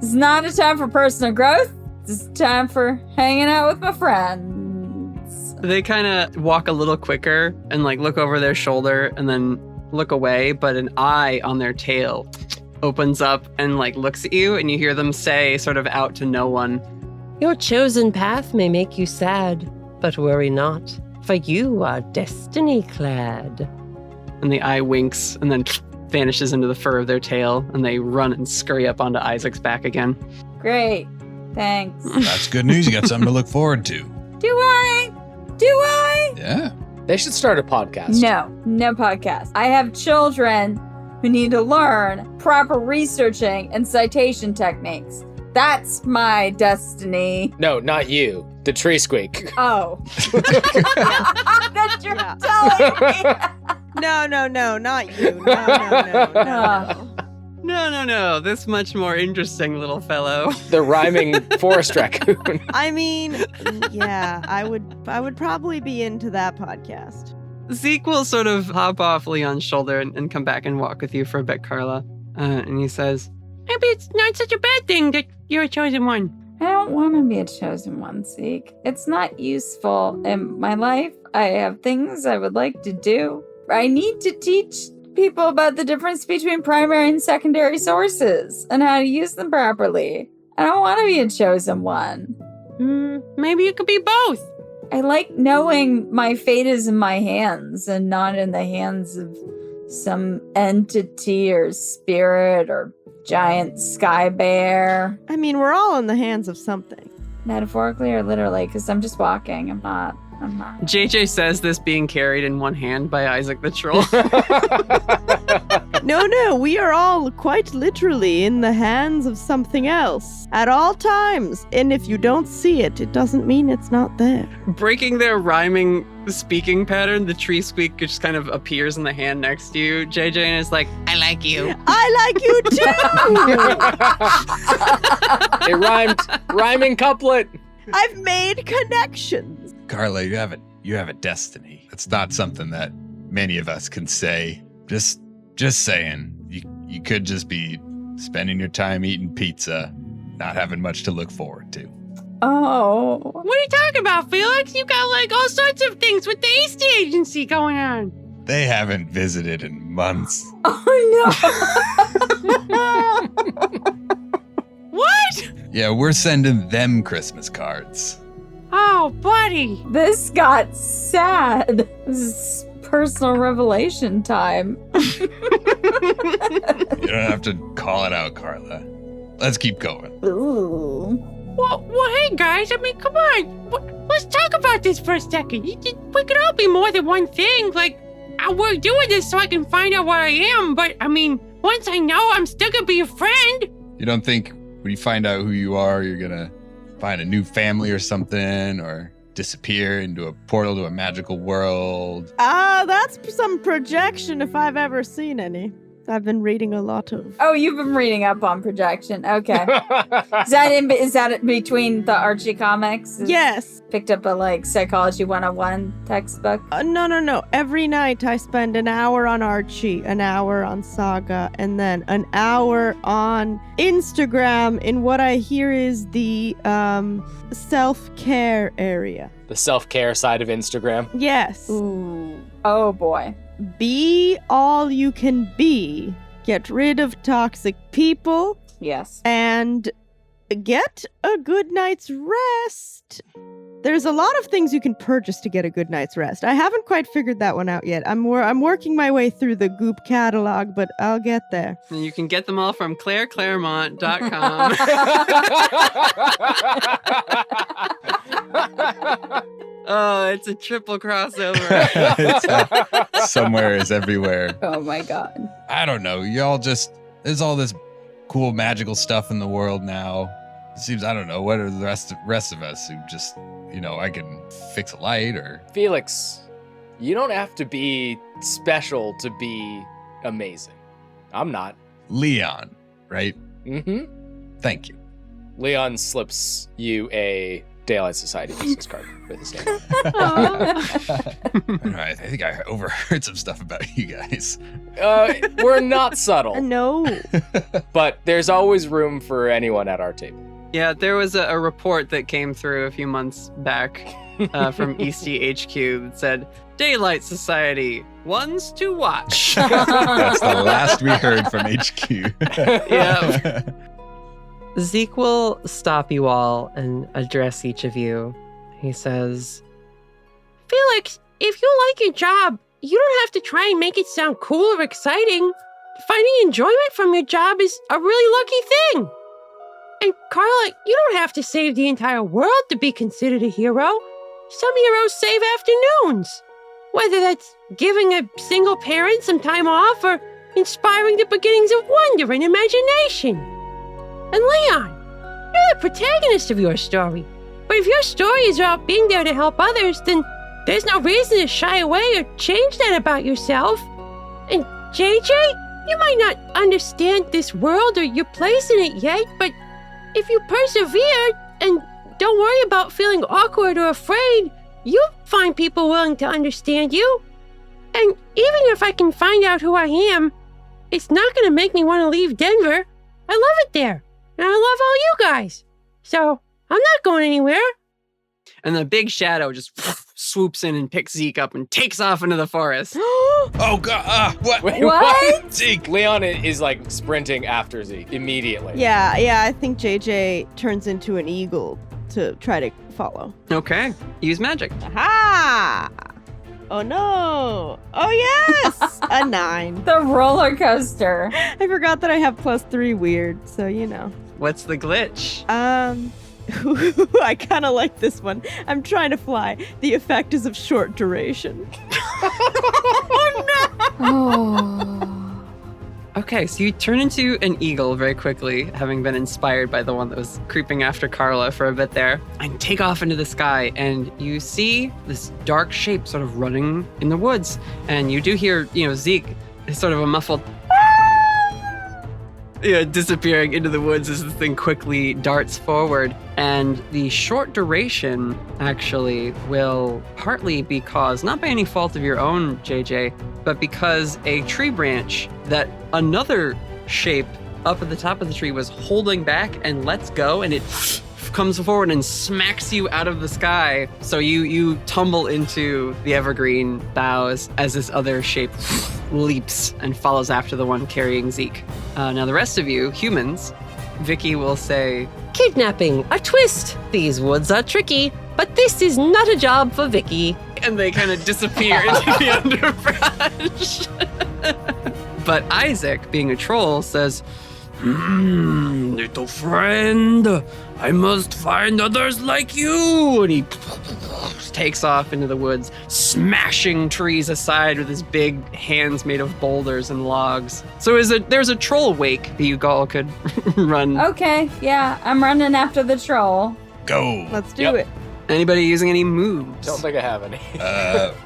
is not a time for personal growth. This is time for hanging out with my friends. They kind of walk a little quicker and like look over their shoulder and then look away, but an eye on their tail opens up and like looks at you, and you hear them say, sort of out to no one, Your chosen path may make you sad, but worry not, for you are destiny-clad. and the eye winks and then vanishes into the fur of their tail, and they run and scurry up onto Isaac's back again. Great. Thanks. That's good news. You got something to look forward to. Do I? Yeah. They should start a podcast. No podcast. I have children who need to learn proper researching and citation techniques. That's my destiny. No, not you. The tree squeak. Oh. That you're telling me. No, not you. No. No. This much more interesting little fellow. The rhyming forest raccoon. I mean, yeah, I would probably be into that podcast. Zeke will sort of hop off Leon's shoulder and come back and walk with you for a bit, Carla. And he says, Maybe it's not such a bad thing that you're a chosen one. I don't want to be a chosen one, Zeke. It's not useful in my life. I have things I would like to do. I need to teach people about the difference between primary and secondary sources and how to use them properly. I don't want to be a chosen one. Maybe you could be both. I like knowing my fate is in my hands and not in the hands of some entity or spirit or giant sky bear. I mean, we're all in the hands of something. Metaphorically or literally, because I'm just walking. I'm not. JJ says this being carried in one hand by Isaac the troll. No, we are all quite literally in the hands of something else at all times. And if you don't see it, it doesn't mean it's not there. Breaking their rhyming speaking pattern, the tree squeak just kind of appears in the hand next to you, JJ, and is like, I like you. I like you too! It rhymed. Rhyming couplet. I've made connections. Carla, you have a destiny. It's not something that many of us can say. Just saying. You could just be spending your time eating pizza, not having much to look forward to. Oh. What are you talking about, Felix? You got like all sorts of things with the East Agency going on. They haven't visited in months. Oh no. What? Yeah, we're sending them Christmas cards. Oh, buddy. This got sad. This is personal revelation time. You don't have to call it out, Carla. Let's keep going. Ooh. Well, hey, guys. I mean, come on. Let's talk about this for a second. We could all be more than one thing. Like, we're doing this so I can find out what I am. But, I mean, once I know, I'm still going to be a friend. You don't think when you find out who you are, you're going to find a new family or something, or disappear into a portal to a magical world? That's some projection if I've ever seen any. I've been reading a lot of... Oh, you've been reading up on projection. Okay. Is that between the Archie comics? Yes. Picked up a Psychology 101 textbook? No. Every night I spend an hour on Archie, an hour on Saga, and then an hour on Instagram in what I hear is the self-care area. The self-care side of Instagram. Yes. Ooh. Oh, boy. Be all you can be. Get rid of toxic people. Yes. And get a good night's rest. There's a lot of things you can purchase to get a good night's rest. I haven't quite figured that one out yet. I'm working my way through the Goop catalog, but I'll get there. And you can get them all from ClaireClaremont.com. Oh, it's a triple crossover. Somewhere is everywhere. Oh my god. I don't know. There's all this cool magical stuff in the world now. It seems, I don't know, what are the rest of us who just, I can fix a light or... Felix, you don't have to be special to be amazing. I'm not. Leon, right? Mm-hmm. Thank you. Leon slips you a Daylight Society business card with his name. I think I overheard some stuff about you guys. We're not subtle, No. but there's always room for anyone at our table. Yeah, there was a report that came through a few months back from Eastie HQ that said, Daylight Society, ones to watch. That's the last we heard from HQ. Yeah. Zeke will stop you all and address each of you. He says, Felix, if you like your job, you don't have to try and make it sound cool or exciting. Finding enjoyment from your job is a really lucky thing. And Carla, you don't have to save the entire world to be considered a hero. Some heroes save afternoons. Whether that's giving a single parent some time off or inspiring the beginnings of wonder and imagination. And Leon, you're the protagonist of your story. But if your story is about being there to help others, then there's no reason to shy away or change that about yourself. And JJ, you might not understand this world or your place in it yet, but if you persevere and don't worry about feeling awkward or afraid, you'll find people willing to understand you. And even if I can find out who I am, it's not going to make me want to leave Denver. I love it there. And I love all you guys. So I'm not going anywhere. And the big shadow just swoops in and picks Zeke up and takes off into the forest. Oh, God. What? Wait, What? Zeke, Leon is like sprinting after Zeke immediately. Yeah, I think JJ turns into an eagle to try to follow. Okay, use magic. Aha! Oh no! Oh yes! A 9. The roller coaster. I forgot that I have +3 weird, so you know. What's the glitch? I kind of like this one. I'm trying to fly. The effect is of short duration. Oh. Okay, so you turn into an eagle very quickly, having been inspired by the one that was creeping after Carla for a bit there, and take off into the sky, and you see this dark shape sort of running in the woods, and you do hear, Zeke, sort of a muffled disappearing into the woods as this thing quickly darts forward. And the short duration actually will partly be caused, not by any fault of your own, JJ, but because a tree branch that another shape up at the top of the tree was holding back and lets go, and it comes forward and smacks you out of the sky. So you tumble into the evergreen boughs as this other shape leaps and follows after the one carrying Zeke. Now the rest of you, humans, Vicky will say, Kidnapping, a twist. These woods are tricky, but this is not a job for Vicky. and they kind of disappear into the underbrush. But Isaac, being a troll, says, little friend, I must find others like you. And he takes off into the woods, smashing trees aside with his big hands made of boulders and logs. So there's a troll wake that you all could run. Okay, yeah, I'm running after the troll. Go. Let's do it. Anybody using any moves? Don't think I have any.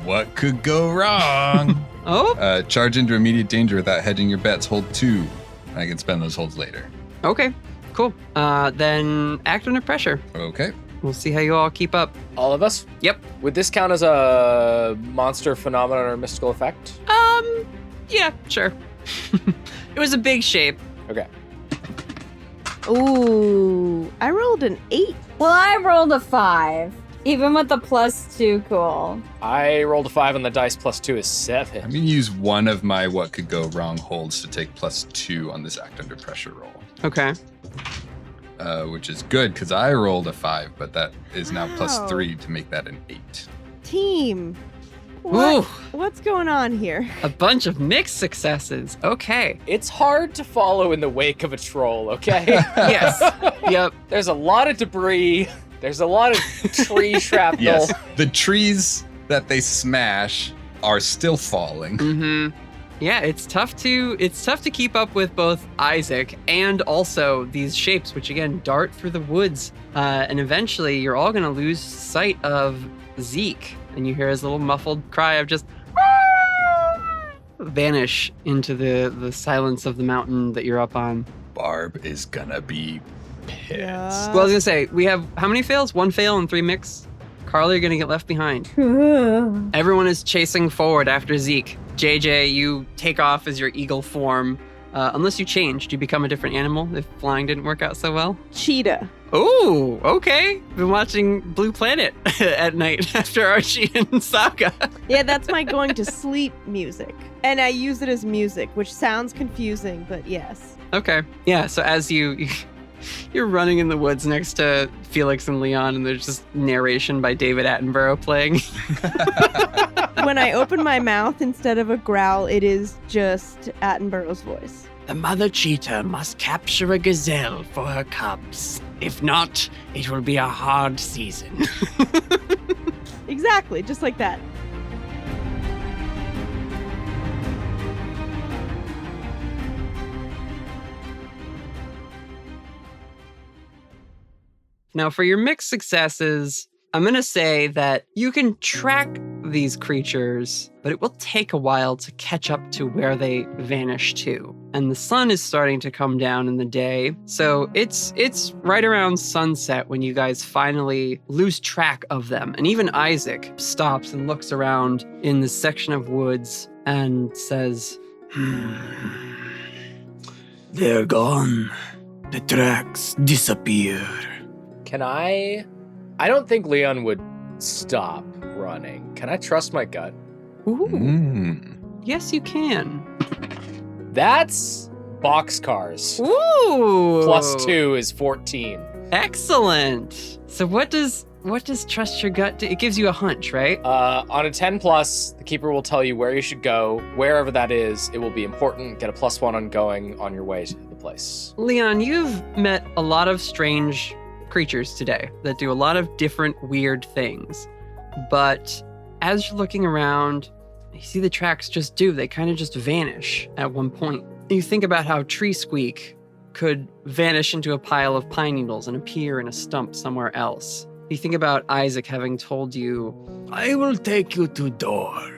What could go wrong? Oh, Charge into immediate danger without hedging your bets. Hold 2. I can spend those holds later. okay, cool. Then act under pressure. Okay. We'll see how you all keep up. All of us? Yep. Would this count as a monster phenomenon or mystical effect? Yeah, sure. It was a big shape. Okay. Ooh, I rolled an 8. Well, I rolled a 5. Even with the +2, cool. I rolled a 5 on the dice, +2 is 7. I'm going to use one of my what could go wrong holds to take +2 on this act under pressure roll. Okay. Which is good because I rolled a 5, but that is now Wow. +3 to make that an 8. Team. Ooh, What's going on here? a bunch of mixed successes. Okay. It's hard to follow in the wake of a troll, okay? Yes. Yep. There's a lot of debris. There's a lot of tree shrapnel. Yes, the trees that they smash are still falling. Mm-hmm. Yeah, it's tough to keep up with both Isaac and also these shapes, which again dart through the woods. And eventually you're all gonna lose sight of Zeke. And you hear his little muffled cry of just vanish into the silence of the mountain that you're up on. Barb is gonna be pissed. Well, I was gonna say, we have how many fails? 1 fail and 3 mix. Carla, you're gonna get left behind. Everyone is chasing forward after Zeke. JJ, you take off as your eagle form. Unless you change, do you become a different animal if flying didn't work out so well? Cheetah. Oh, okay. Been watching Blue Planet at night after Archie and Saga. Yeah, that's my going to sleep music. And I use it as music, which sounds confusing, but yes. Okay. Yeah, so as you're running in the woods next to Felix and Leon, and there's just narration by David Attenborough playing. When I open my mouth instead of a growl, it is just Attenborough's voice. The mother cheetah must capture a gazelle for her cubs. If not, it will be a hard season. Exactly, just like that. Now, for your mixed successes, I'm going to say that you can track these creatures, but it will take a while to catch up to where they vanish to. And the sun is starting to come down in the day, so it's right around sunset when you guys finally lose track of them. And even Isaac stops and looks around in this section of woods and says, They're gone. The tracks disappear. Can I don't think Leon would stop running. Can I trust my gut? ooh, yes, you can. That's boxcars. Ooh. +2 is 14. Excellent. So what does trust your gut do? It gives you a hunch, right? On a 10 plus, the keeper will tell you where you should go. Wherever that is, it will be important. Get a +1 on going on your way to the place. Leon, you've met a lot of strange creatures today that do a lot of different weird things. But as you're looking around, you see the tracks they kind of just vanish at one point. You think about how Tree Squeak could vanish into a pile of pine needles and appear in a stump somewhere else. You think about Isaac having told you, I will take you to door.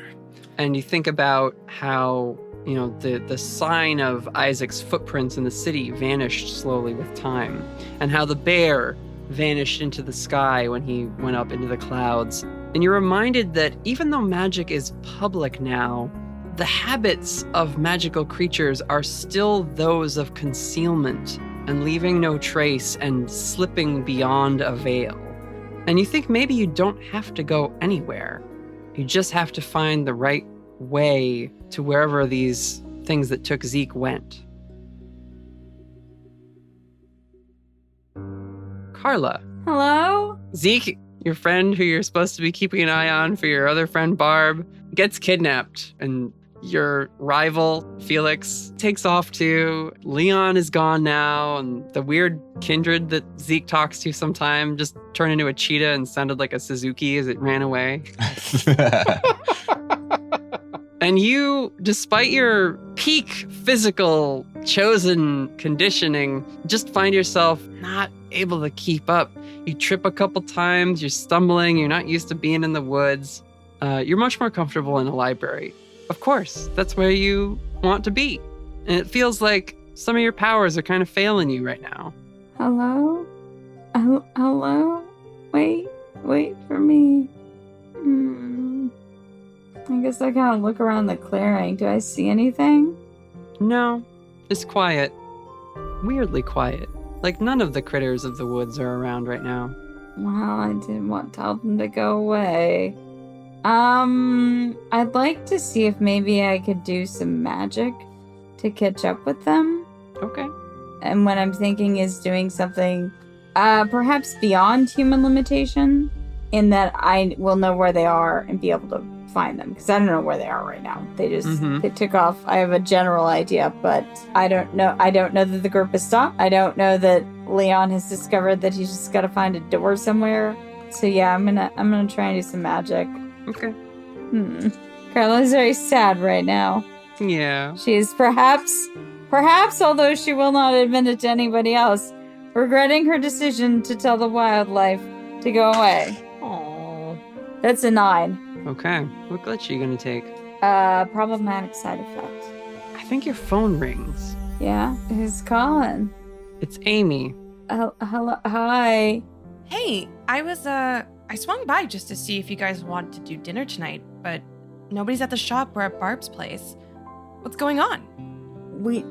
and you think about how, the sign of Isaac's footprints in the city vanished slowly with time, and how the bear vanished into the sky when he went up into the clouds. And you're reminded that even though magic is public now, the habits of magical creatures are still those of concealment and leaving no trace and slipping beyond a veil. And you think maybe you don't have to go anywhere. You just have to find the right way to wherever these things that took Zeke went. Carla. Hello? Zeke, your friend who you're supposed to be keeping an eye on for your other friend Barb, gets kidnapped, and your rival Felix takes off too. Leon is gone now, and the weird kindred that Zeke talks to sometime just turned into a cheetah and sounded like a Suzuki as it ran away. And you, despite your peak physical chosen conditioning, just find yourself not able to keep up. You trip a couple times, you're stumbling, you're not used to being in the woods. You're much more comfortable in a library. Of course, that's where you want to be. And it feels like some of your powers are kind of failing you right now. Hello? Hello? Wait for me. I guess I kind of look around the clearing. Do I see anything? No, it's quiet. Weirdly quiet. Like none of the critters of the woods are around right now. Well, I didn't want to tell them to go away. I'd like to see if maybe I could do some magic to catch up with them. Okay. And what I'm thinking is doing something perhaps beyond human limitation, in that I will know where they are and be able to find them, because I don't know where they are right now. They just they took off. I have a general idea, but I don't know that the group has stopped. I don't know that Leon has discovered that he's just got to find a door somewhere. So yeah, I'm gonna try and do some magic. Okay. Carla's very sad right now. Yeah. She is perhaps, although she will not admit it to anybody else, regretting her decision to tell the wildlife to go away. Aww. That's a 9. Okay. What glitch are you gonna take? Problematic side effect. I think your phone rings. Yeah, who's calling? It's Amy. hello, hi. Hey, I swung by just to see if you guys want to do dinner tonight, but nobody's at the shop. We're at Barb's place. What's going on? We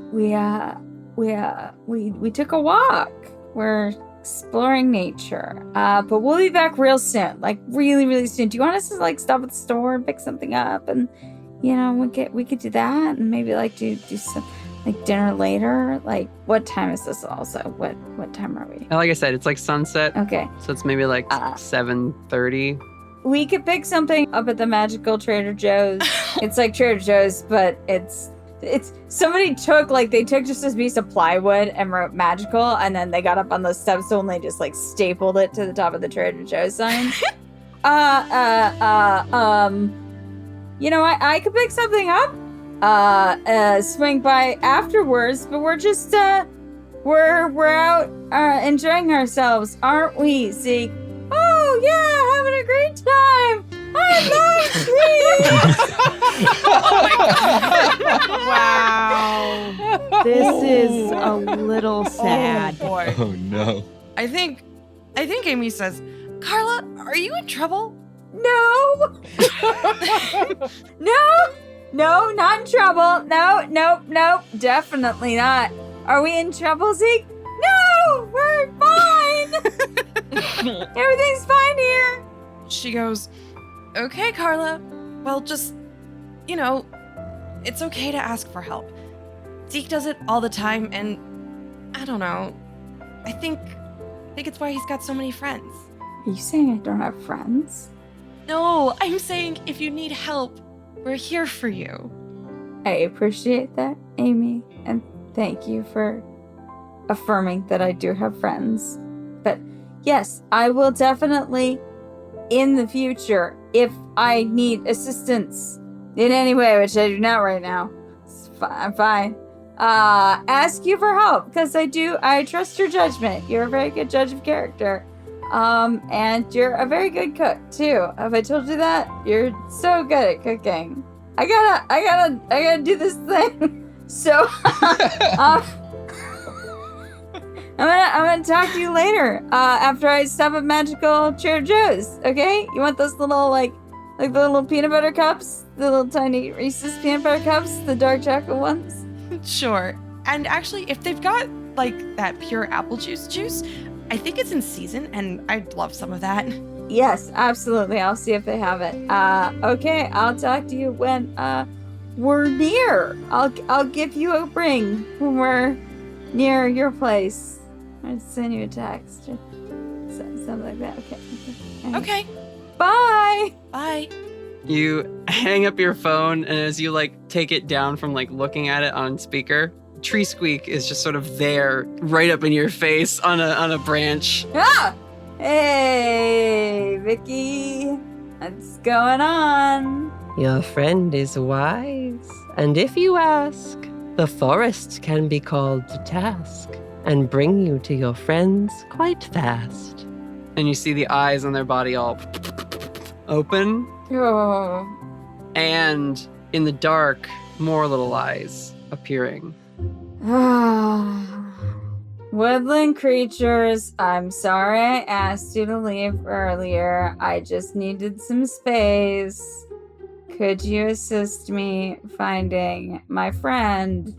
took a walk. We're exploring nature. But we'll be back real soon. Like really, really soon. Do you want us to like stop at the store and pick something up? And we could do that and maybe like do some like dinner later. Like what time is this also? What time are we? Like I said, it's like sunset. Okay. So it's maybe like 7:30. We could pick something up at the magical Trader Joe's. It's like Trader Joe's, but it's somebody took just this piece of plywood and wrote magical, and then they got up on those steps and they just like stapled it to the top of the Trader Joe's sign. I could pick something up, swing by afterwards, but we're just we're out enjoying ourselves, aren't we, Zeke? Oh yeah, having a great time. I Wow. love trees. This is a little sad. Oh boy. Oh no. I think Amy says, Carla, are you in trouble? No. No, not in trouble. No, definitely not. Are we in trouble, Zeke? No, we're fine. Everything's fine here. She goes, okay, Carla. Well, just, it's okay to ask for help. Zeke does it all the time, and I don't know. I think it's why he's got so many friends. Are you saying I don't have friends? No, I'm saying if you need help, we're here for you. I appreciate that, Amy, and thank you for affirming that I do have friends. But yes, I will definitely, in the future, if I need assistance in any way, which I do not right now, I'm fine, ask you for help, because I trust your judgment. You're a very good judge of character. And you're a very good cook too. Have I told you that? You're so good at cooking. I gotta do this thing. So, I'm gonna talk to you later. After I stop at Magical Trader Joe's. Okay? You want those little like the little peanut butter cups, the little tiny Reese's peanut butter cups, the dark chocolate ones? Sure. And actually, if they've got like that pure apple juice, I think it's in season, and I'd love some of that. Yes, absolutely. I'll see if they have it. Okay, I'll talk to you when we're near. I'll give you a ring when we're near your place. I'll send you a text or something like that. Okay. Okay. Bye. Bye. You hang up your phone, and as you like take it down from like looking at it on speaker, Tree Squeak is just sort of there, right up in your face on a branch. Ah! Hey, Vicky. What's going on? Your friend is wise, and if you ask, the forest can be called to task and bring you to your friends quite fast. And you see the eyes on their body all open, Oh. and in the dark, more little eyes appearing. Woodland creatures, I'm sorry I asked you to leave earlier. I just needed some space. Could you assist me finding my friend?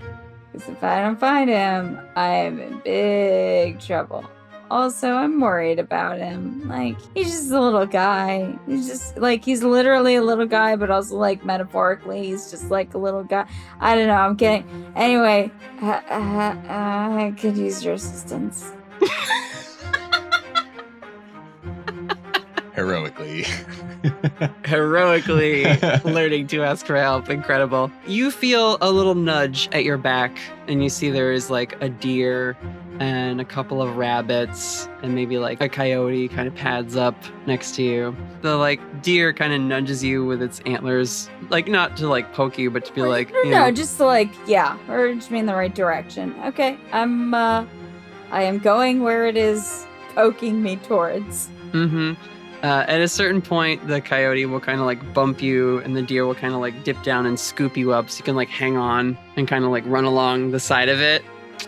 Because if I don't find him, I am in big trouble. Also, I'm worried about him. Like, he's just a little guy. He's just, like, he's literally a little guy, but also, like, metaphorically, he's just, like, a little guy. I don't know, I'm kidding. Anyway, I could use your assistance. Heroically. Heroically learning to ask for help. Incredible. You feel a little nudge at your back, and you see there is, like, a deer and a couple of rabbits and maybe like a coyote kind of pads up next to you. The like deer kind of nudges you with its antlers, like not to like poke you, but to be like, no, just to like, yeah, urge me in the right direction. Okay, I am going where it is poking me towards. Mm-hmm. At a certain point, the coyote will kind of like bump you, and the deer will kind of like dip down and scoop you up, so you can like hang on and kind of like run along the side of it.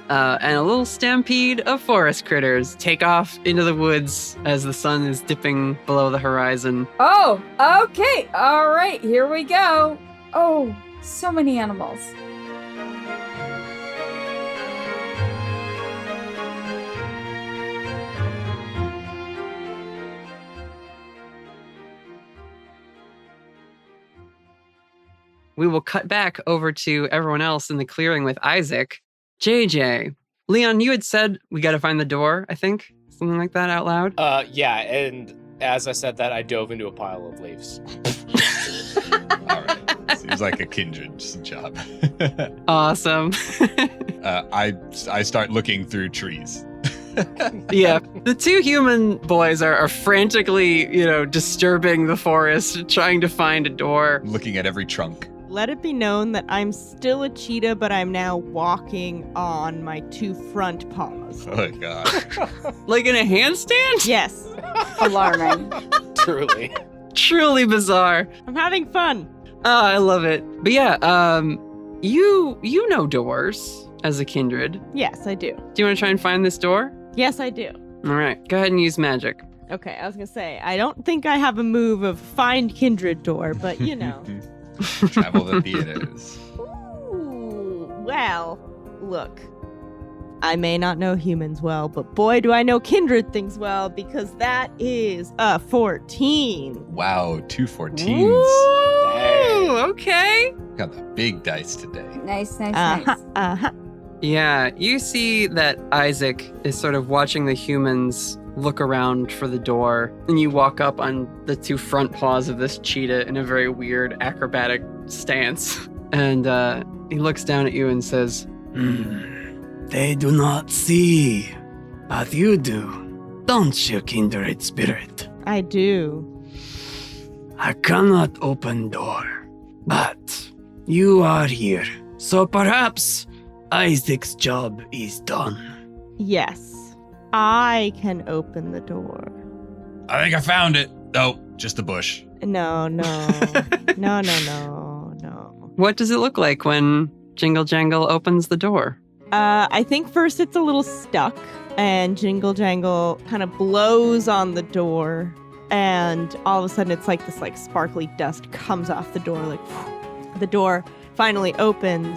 and a little stampede of forest critters take off into the woods as the sun is dipping below the horizon. Oh, okay. All right, here we go. Oh, so many animals. We will cut back over to everyone else in the clearing with Isaac. JJ, Leon, you had said we got to find the door, I think. Something like that out loud. Yeah, and as I said that, I dove into a pile of leaves. All right. Seems like a kindred job. Awesome. I start looking through trees. Yeah. The two human boys are frantically, disturbing the forest, trying to find a door. Looking at every trunk. Let it be known that I'm still a cheetah, but I'm now walking on my two front paws. Oh, God. Like in a handstand? Yes. Alarming. Truly. Truly bizarre. I'm having fun. Oh, I love it. But yeah, you know doors as a kindred. Yes, I do. Do you want to try and find this door? Yes, I do. All right, go ahead and use magic. Okay, I was going to say, I don't think I have a move of find kindred door, but Travel the theaters. Ooh, well, look. I may not know humans well, but boy, do I know kindred things well, because that is a 14. Wow, 2 14s. Ooh, okay. Got the big dice today. Nice. Yeah, you see that Isaac is sort of watching the humans look around for the door, and you walk up on the two front paws of this cheetah in a very weird acrobatic stance. And he looks down at you and says, They do not see, but you do, don't you, kindred spirit? I do. I cannot open door, but you are here, so perhaps Isaac's job is done. Yes, I can open the door. I think I found it. Oh, just a bush. No. No. what does it look like when Jingle Jangle opens the door? I think first it's a little stuck, and Jingle Jangle kind of blows on the door, and all of a sudden it's like this sparkly dust comes off the door, the door finally opens,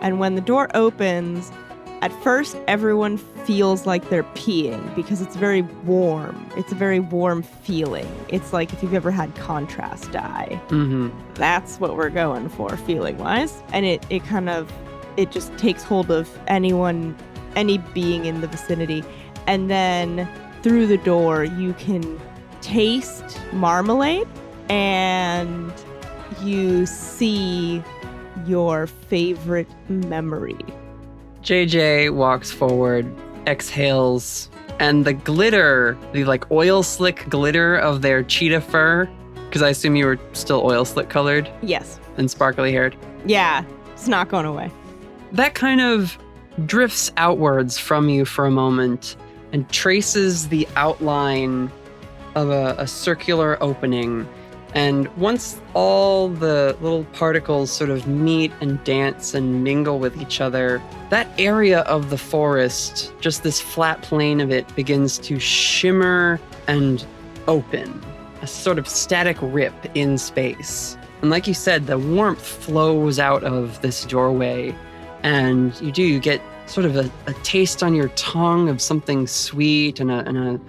and when the door opens, at first everyone feels like they're peeing because it's very warm. It's a very warm feeling. It's like if you've ever had contrast dye. Mm-hmm. That's what we're going for feeling-wise, and it just takes hold of any being in the vicinity. And then through the door, you can taste marmalade, and you see your favorite memory. JJ walks forward, exhales, and the glitter, the oil slick glitter of their cheetah fur, because I assume you were still oil slick colored Yes. and sparkly haired. Yeah, it's not going away. That kind of drifts outwards from you for a moment and traces the outline of a circular opening. And once all the little particles sort of meet and dance and mingle with each other, that area of the forest, just this flat plane of it, begins to shimmer and open, a sort of static rip in space. And like you said, the warmth flows out of this doorway, and you get sort of a taste on your tongue of something sweet and a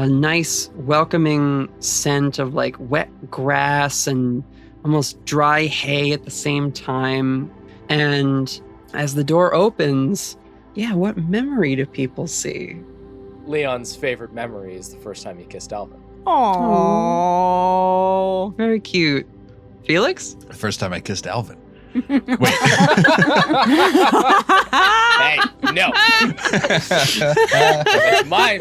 nice welcoming scent of wet grass and almost dry hay at the same time. And as the door opens, what memory do people see? Leon's favorite memory is the first time he kissed Alvin. Aww. Very cute. Felix? The first time I kissed Alvin. Wait. Hey, no. It's mine.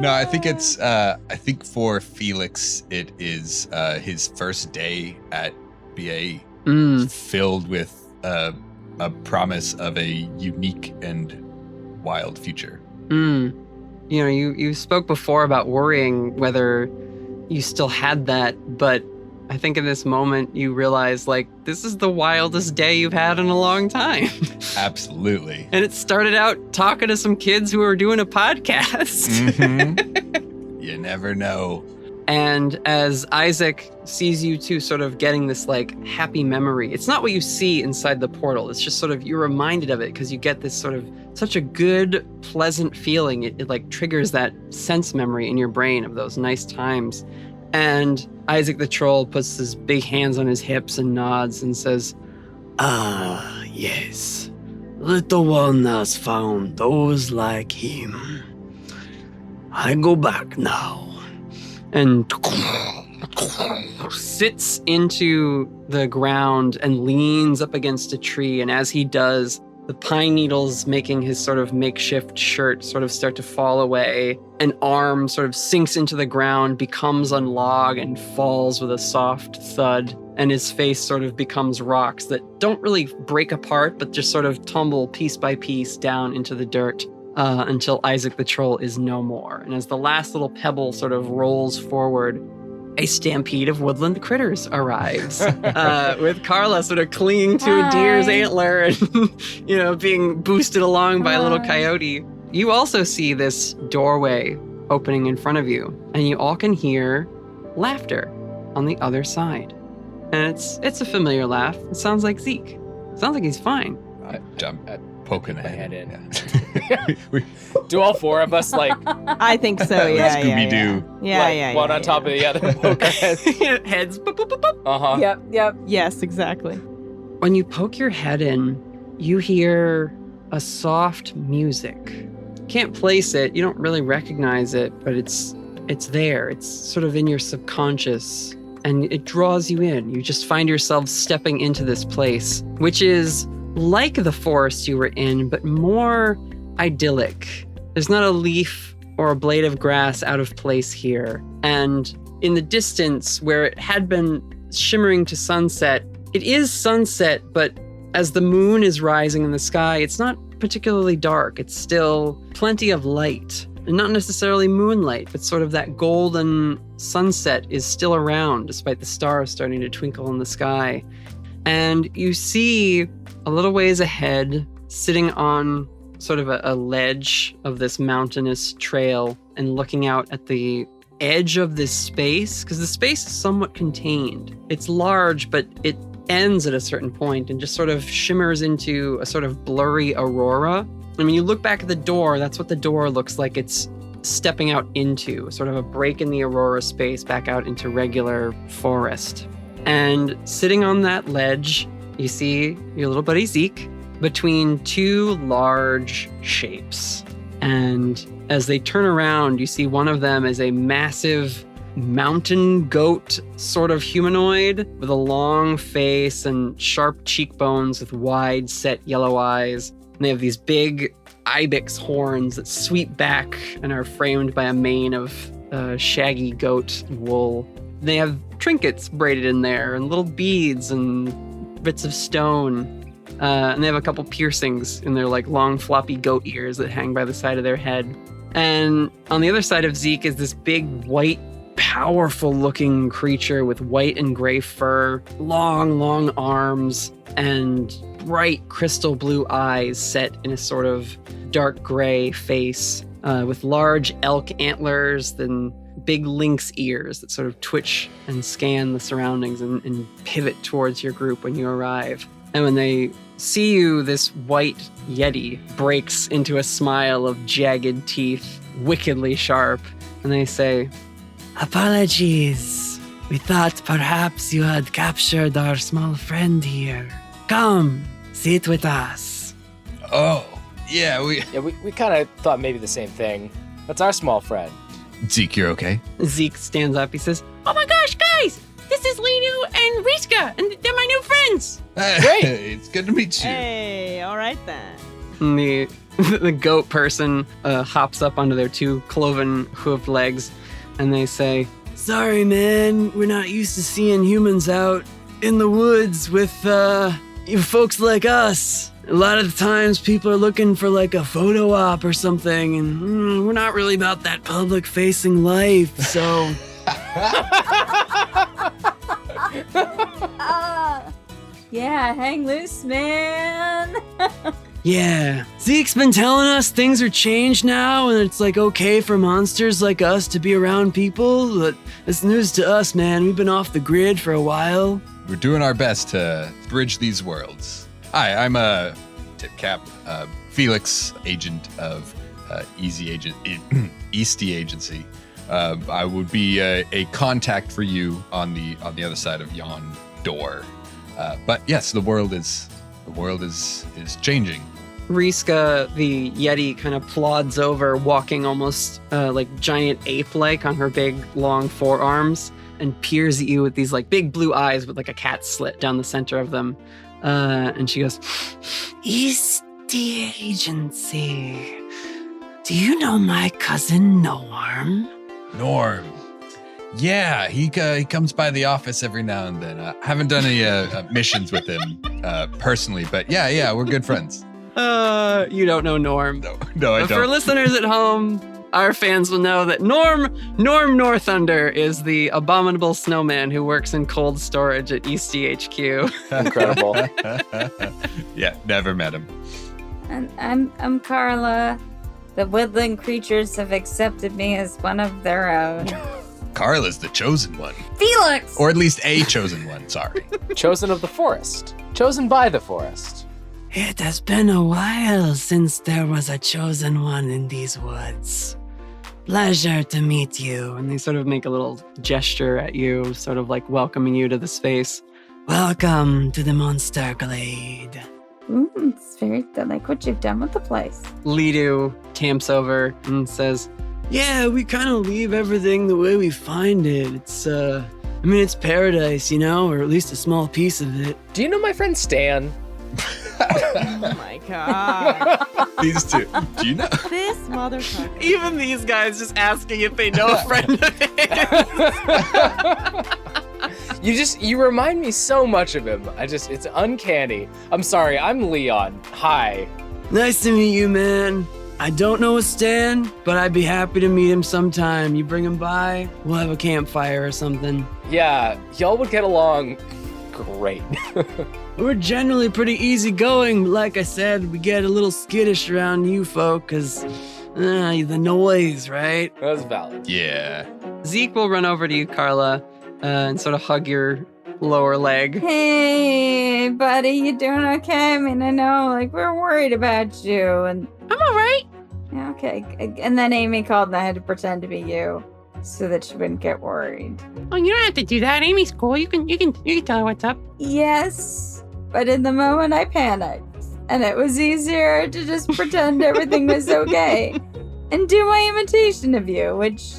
No, I think it's, I think for Felix, it is his first day at BA, filled with a promise of a unique and wild future. You spoke before about worrying whether you still had that, but I think in this moment you realize, like, this is the wildest day you've had in a long time. Absolutely. And it started out talking to some kids who were doing a podcast. Mm-hmm. You never know. And as Isaac sees you two sort of getting this like happy memory, it's not what you see inside the portal. It's just sort of, you're reminded of it because you get this sort of such a good, pleasant feeling. It like triggers that sense memory in your brain of those nice times. And Isaac the troll puts his big hands on his hips and nods and says, Ah, yes. Little one has found those like him. I go back now. and sits into the ground and leans up against a tree. And as he does, the pine needles making his sort of makeshift shirt sort of start to fall away. An arm sort of sinks into the ground, becomes unlog, and falls with a soft thud. And his face sort of becomes rocks that don't really break apart, but just sort of tumble piece by piece down into the dirt until Isaac the Troll is no more. And as the last little pebble sort of rolls forward, a stampede of woodland critters arrives, with Carla sort of clinging to a deer's antler and, being boosted along by a little coyote. You also see this doorway opening in front of you, and you all can hear laughter on the other side. And it's a familiar laugh. It sounds like Zeke. It sounds like he's fine. I'm poking my head in. Yeah. Do all four of us I think so. Yeah. Scooby-Doo. Yeah. one on top of the other? Poke our heads. Heads. Boop, boop, boop, boop. Yep. Yes, exactly. When you poke your head in, you hear a soft music. Can't place it. You don't really recognize it, but it's there. It's sort of in your subconscious, and it draws you in. You just find yourself stepping into this place, which is like the forest you were in, but more idyllic. There's not a leaf or a blade of grass out of place here. And in the distance, where it had been shimmering to sunset, it is sunset, but as the moon is rising in the sky, it's not particularly dark. It's still plenty of light. And not necessarily moonlight, but sort of that golden sunset is still around, despite the stars starting to twinkle in the sky. And you see a little ways ahead, sitting on sort of a ledge of this mountainous trail and looking out at the edge of this space, because the space is somewhat contained. It's large, but it ends at a certain point and just sort of shimmers into a sort of blurry aurora. I mean, you look back at the door, that's what the door looks like it's stepping out into, sort of a break in the aurora space back out into regular forest. And sitting on that ledge, you see your little buddy Zeke between two large shapes. And as they turn around, you see one of them is a massive mountain goat sort of humanoid with a long face and sharp cheekbones with wide set yellow eyes. And they have these big ibex horns that sweep back and are framed by a mane of shaggy goat wool. They have trinkets braided in there and little beads and bits of stone. And they have a couple piercings in their long floppy goat ears that hang by the side of their head. And on the other side of Zeke is this big white, powerful looking creature with white and gray fur, long arms, and bright crystal blue eyes set in a sort of dark gray face, with large elk antlers and big lynx ears that sort of twitch and scan the surroundings and pivot towards your group when you arrive. And when they see you, this white yeti breaks into a smile of jagged teeth, wickedly sharp, and they say, Apologies. We thought perhaps you had captured our small friend here. Come, sit with us. Oh, yeah, we kind of thought maybe the same thing. That's our small friend. Zeke, you're okay? Zeke stands up. He says, Oh my gosh, guys! This is Linu and Riska, and they're my new friends! Great! It's good to meet you. Hey, all right then. and the goat person hops up onto their two cloven hooved legs, and they say, Sorry, man. We're not used to seeing humans out in the woods with folks like us. A lot of the times people are looking for a photo op or something, and we're not really about that public-facing life, so... Yeah, hang loose, man. Yeah. Zeke's been telling us things are changed now and it's like okay for monsters like us to be around people. But it's news to us, man. We've been off the grid for a while. We're doing our best to bridge these worlds. Hi, I'm Tip Cap, Felix, agent of Easty Agency. I would be a contact for you on the other side of yon door. But yes, the world is changing. Riska, the Yeti, kind of plods over, walking almost like giant ape-like on her big, long forearms, and peers at you with these like big blue eyes with like a cat slit down the center of them. And she goes, Easty Agency. Do you know my cousin Norm? Norm. Yeah, he comes by the office every now and then. I haven't done any missions with him personally, but yeah, we're good friends. you don't know Norm. No, I But don't. for listeners at home, our fans will know that Norm Northunder is the abominable snowman who works in cold storage at Easty HQ. Incredible. Yeah, never met him. And I'm Carla. The woodland creatures have accepted me as one of their own. Carla's the chosen one. Felix! Or at least a chosen one, sorry. Chosen of the forest. Chosen by the forest. It has been a while since there was a chosen one in these woods. Pleasure to meet you. And they sort of make a little gesture at you, sort of like welcoming you to the space. Welcome to the Monster Glade. It's very like what you've done with the place. Lidu tamps over and says, Yeah, we kind of leave everything the way we find it. It's paradise, or at least a small piece of it. Do you know my friend Stan? Oh my god. These two. Do you know? This motherfucker. even these guys just asking if they know a friend of his. You remind me so much of him. It's uncanny. I'm sorry, I'm Leon. Hi. Nice to meet you, man. I don't know a Stan, but I'd be happy to meet him sometime. You bring him by, we'll have a campfire or something. Yeah, y'all would get along great. We're generally pretty easygoing, but like I said, we get a little skittish around you folk, because the noise, right? That's valid. Yeah. Zeke will run over to you, Carla, and sort of hug your lower leg. Hey, buddy, you doing okay? I mean, I know, we're worried about you, and I'm all right. yeah, okay. And then Amy called, and I had to pretend to be you, so that she wouldn't get worried. Oh, you don't have to do that. Amy's cool. You can tell her what's up. Yes, but in the moment I panicked, and it was easier to just pretend everything was okay, and do my imitation of you, which,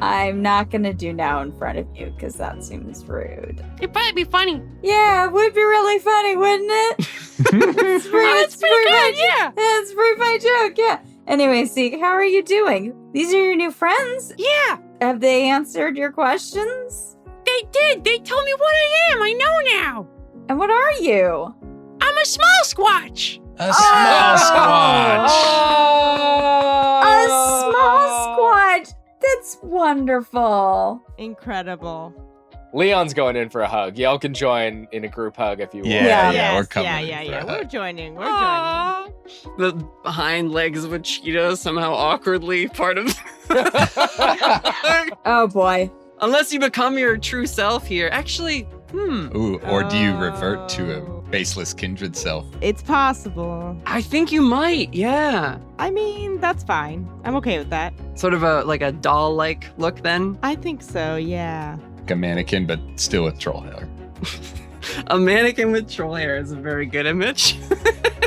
I'm not gonna do now in front of you, because that seems rude. It'd probably be funny. Yeah, it would be really funny, wouldn't it? It's It's pretty good, yeah. It's a pretty funny joke, yeah. Anyway, Zeke, how are you doing? These are your new friends? Yeah, Have they answered your questions? they did. They told me what I am. I know now. And what are you? I'm a small squatch. A small squatch. A small squatch. That's wonderful. Incredible. Leon's going in for a hug. Y'all can join in a group hug if you want. Yeah, Yes, we're coming. Yeah. We're joining. Aw. The hind legs of a cheetah somehow awkwardly part of. Oh boy. Unless you become your true self here. Actually, Ooh, or do you revert to a baseless kindred self? It's possible. I think you might, yeah. I mean, that's fine. I'm okay with that. Sort of a doll-like look then. I think so, yeah. Like a mannequin, but still with troll hair. A mannequin with troll hair is a very good image.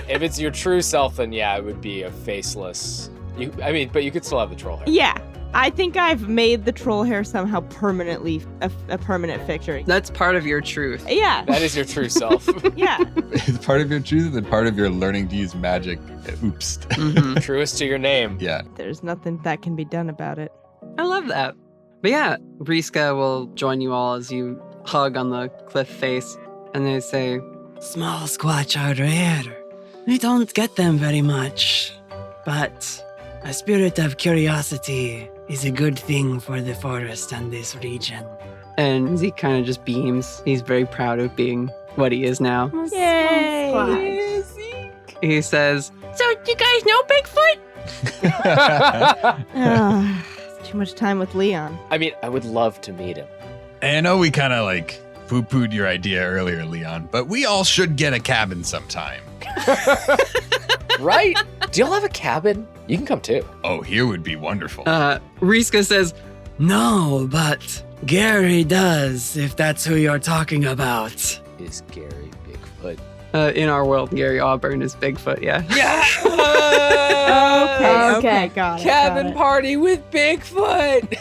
If it's your true self, then yeah, it would be a faceless. But you could still have the troll hair. Yeah. I think I've made the troll hair somehow permanently a permanent fixture. That's part of your truth. Yeah. That is your true self. Yeah. It's part of your truth and part of your learning to use magic. Oops. Mhm. Truest to your name. Yeah. There's nothing that can be done about it. I love that. But yeah, Riska will join you all as you hug on the cliff face, and they say, Small squatch are rare. We don't get them very much, but a spirit of curiosity is a good thing for the forest and this region. And Zeke kind of just beams. He's very proud of being what he is now. Yay! He says, So, you guys know Bigfoot? It's too much time with Leon. I mean, I would love to meet him. And I know we kind of like poo-pooed your idea earlier, Leon, but we all should get a cabin sometime. Right? Do y'all have a cabin? You can come too. Oh, here would be wonderful. Riska says, No, but Gary does, if that's who you're talking about. Is Gary Bigfoot? in our world, Gary Auburn is Bigfoot, yeah. Yeah! Okay, got it. Cabin party with Bigfoot!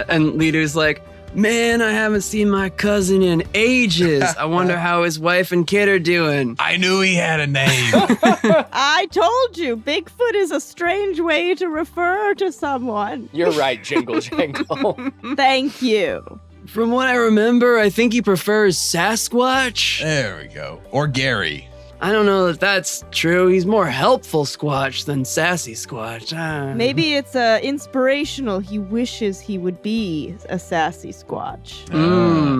And Leader's like, Man, I haven't seen my cousin in ages. I wonder how his wife and kid are doing. I knew he had a name. I told you, Bigfoot is a strange way to refer to someone. You're right, Jingle Jangle. Thank you. From what I remember, I think he prefers Sasquatch. There we go. Or Gary. I don't know if that's true. He's more helpful Squatch than sassy Squatch. Maybe it's inspirational. He wishes he would be a sassy Squatch.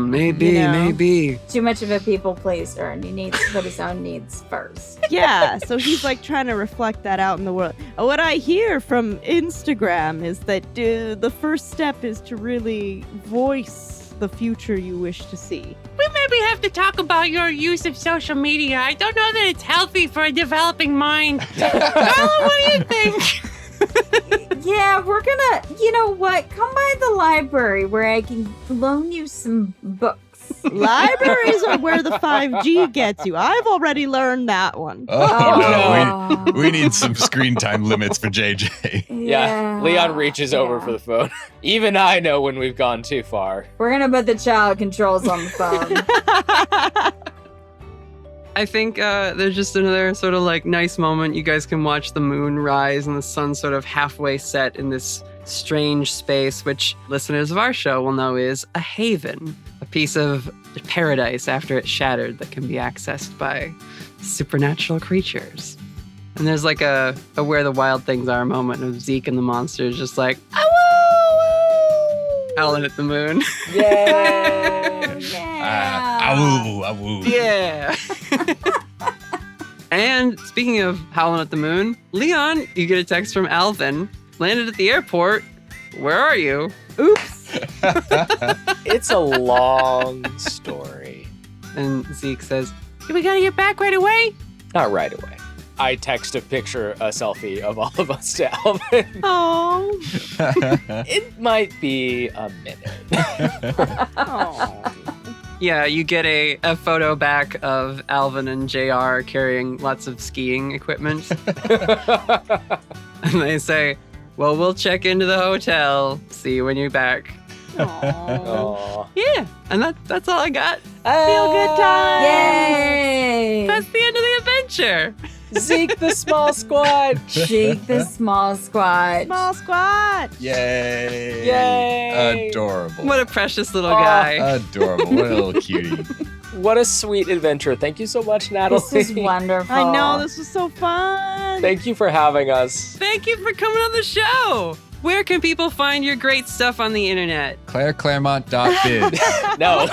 Maybe, You know? maybe. Too much of a people pleaser, and he needs to put his own needs first. Yeah, so he's like trying to reflect that out in the world. What I hear from Instagram is that the first step is to really voice the future you wish to see. We maybe have to talk about your use of social media. I don't know that it's healthy for a developing mind. Carla, what do you think? Yeah, we're gonna, you know what? Come by the library where I can loan you some books. Libraries are where the 5G gets you. I've already learned that one. Oh, no. We need some screen time limits for JJ. Yeah, Leon reaches over for the phone. Even I know when we've gone too far. We're gonna put the child controls on the phone. I think there's just another sort of like nice moment. You guys can watch the moon rise and the sun sort of halfway set in this strange space, which listeners of our show will know is a haven, a piece of paradise after it's shattered that can be accessed by supernatural creatures. And there's like a where the wild things are moment of Zeke and the monsters just like, howling at the moon. Yay! Awoo, awoo. Yeah. And speaking of howling at the moon, Leon, you get a text from Alvin. Landed at the airport. Where are you? Oops. It's a long story. And Zeke says, We gotta get back right away? Not right away. I text a selfie of all of us to Alvin. Oh. It might be a minute. yeah, you get a photo back of Alvin and JR carrying lots of skiing equipment. And they say, well, we'll check into the hotel. See you when you're back. Aw. Yeah, and that's all I got. Feel good time. Yay! That's the end of the adventure. Zeke the small squad. Zeke the small squad. Small squad. Yay. Yay. Adorable. What a precious little guy. Adorable. What a little cutie. What a sweet adventure. Thank you so much, Natalie. This is wonderful. I know, this was so fun. Thank you for having us. Thank you for coming on the show. Where can people find your great stuff on the internet? ClaireClaremont.biz. No. No.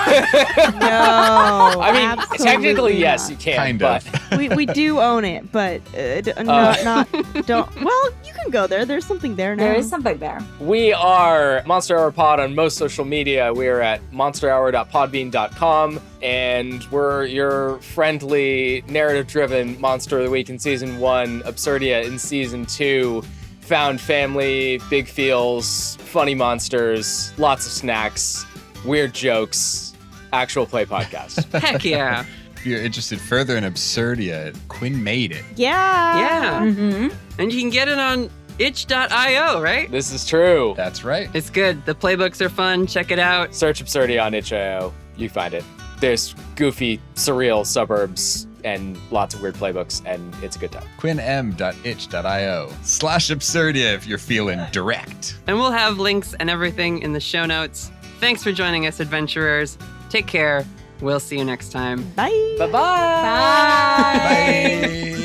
I mean, absolutely technically, yes, not. you can. Kind but of. We do own it, but don't. Well, you can go there. There's something there now. There is something there. We are Monster Hour Pod on most social media. We are at monsterhour.podbean.com, and we're your friendly, narrative-driven Monster of the Week in Season 1, Absurdia in Season 2, found family, big feels, funny monsters, lots of snacks, weird jokes, actual play podcast. Heck yeah. If you're interested further in Absurdia, Quinn made it. Yeah. Yeah. Mm-hmm. And you can get it on itch.io, right? This is true. That's right. It's good. The playbooks are fun. Check it out. Search Absurdia on itch.io. You find it. There's goofy, surreal suburbs and lots of weird playbooks, and it's a good time. QuinnM.itch.io/Absurdia if you're feeling direct. And we'll have links and everything in the show notes. Thanks for joining us, adventurers. Take care. We'll see you next time. Bye. Bye-bye. Bye. Bye.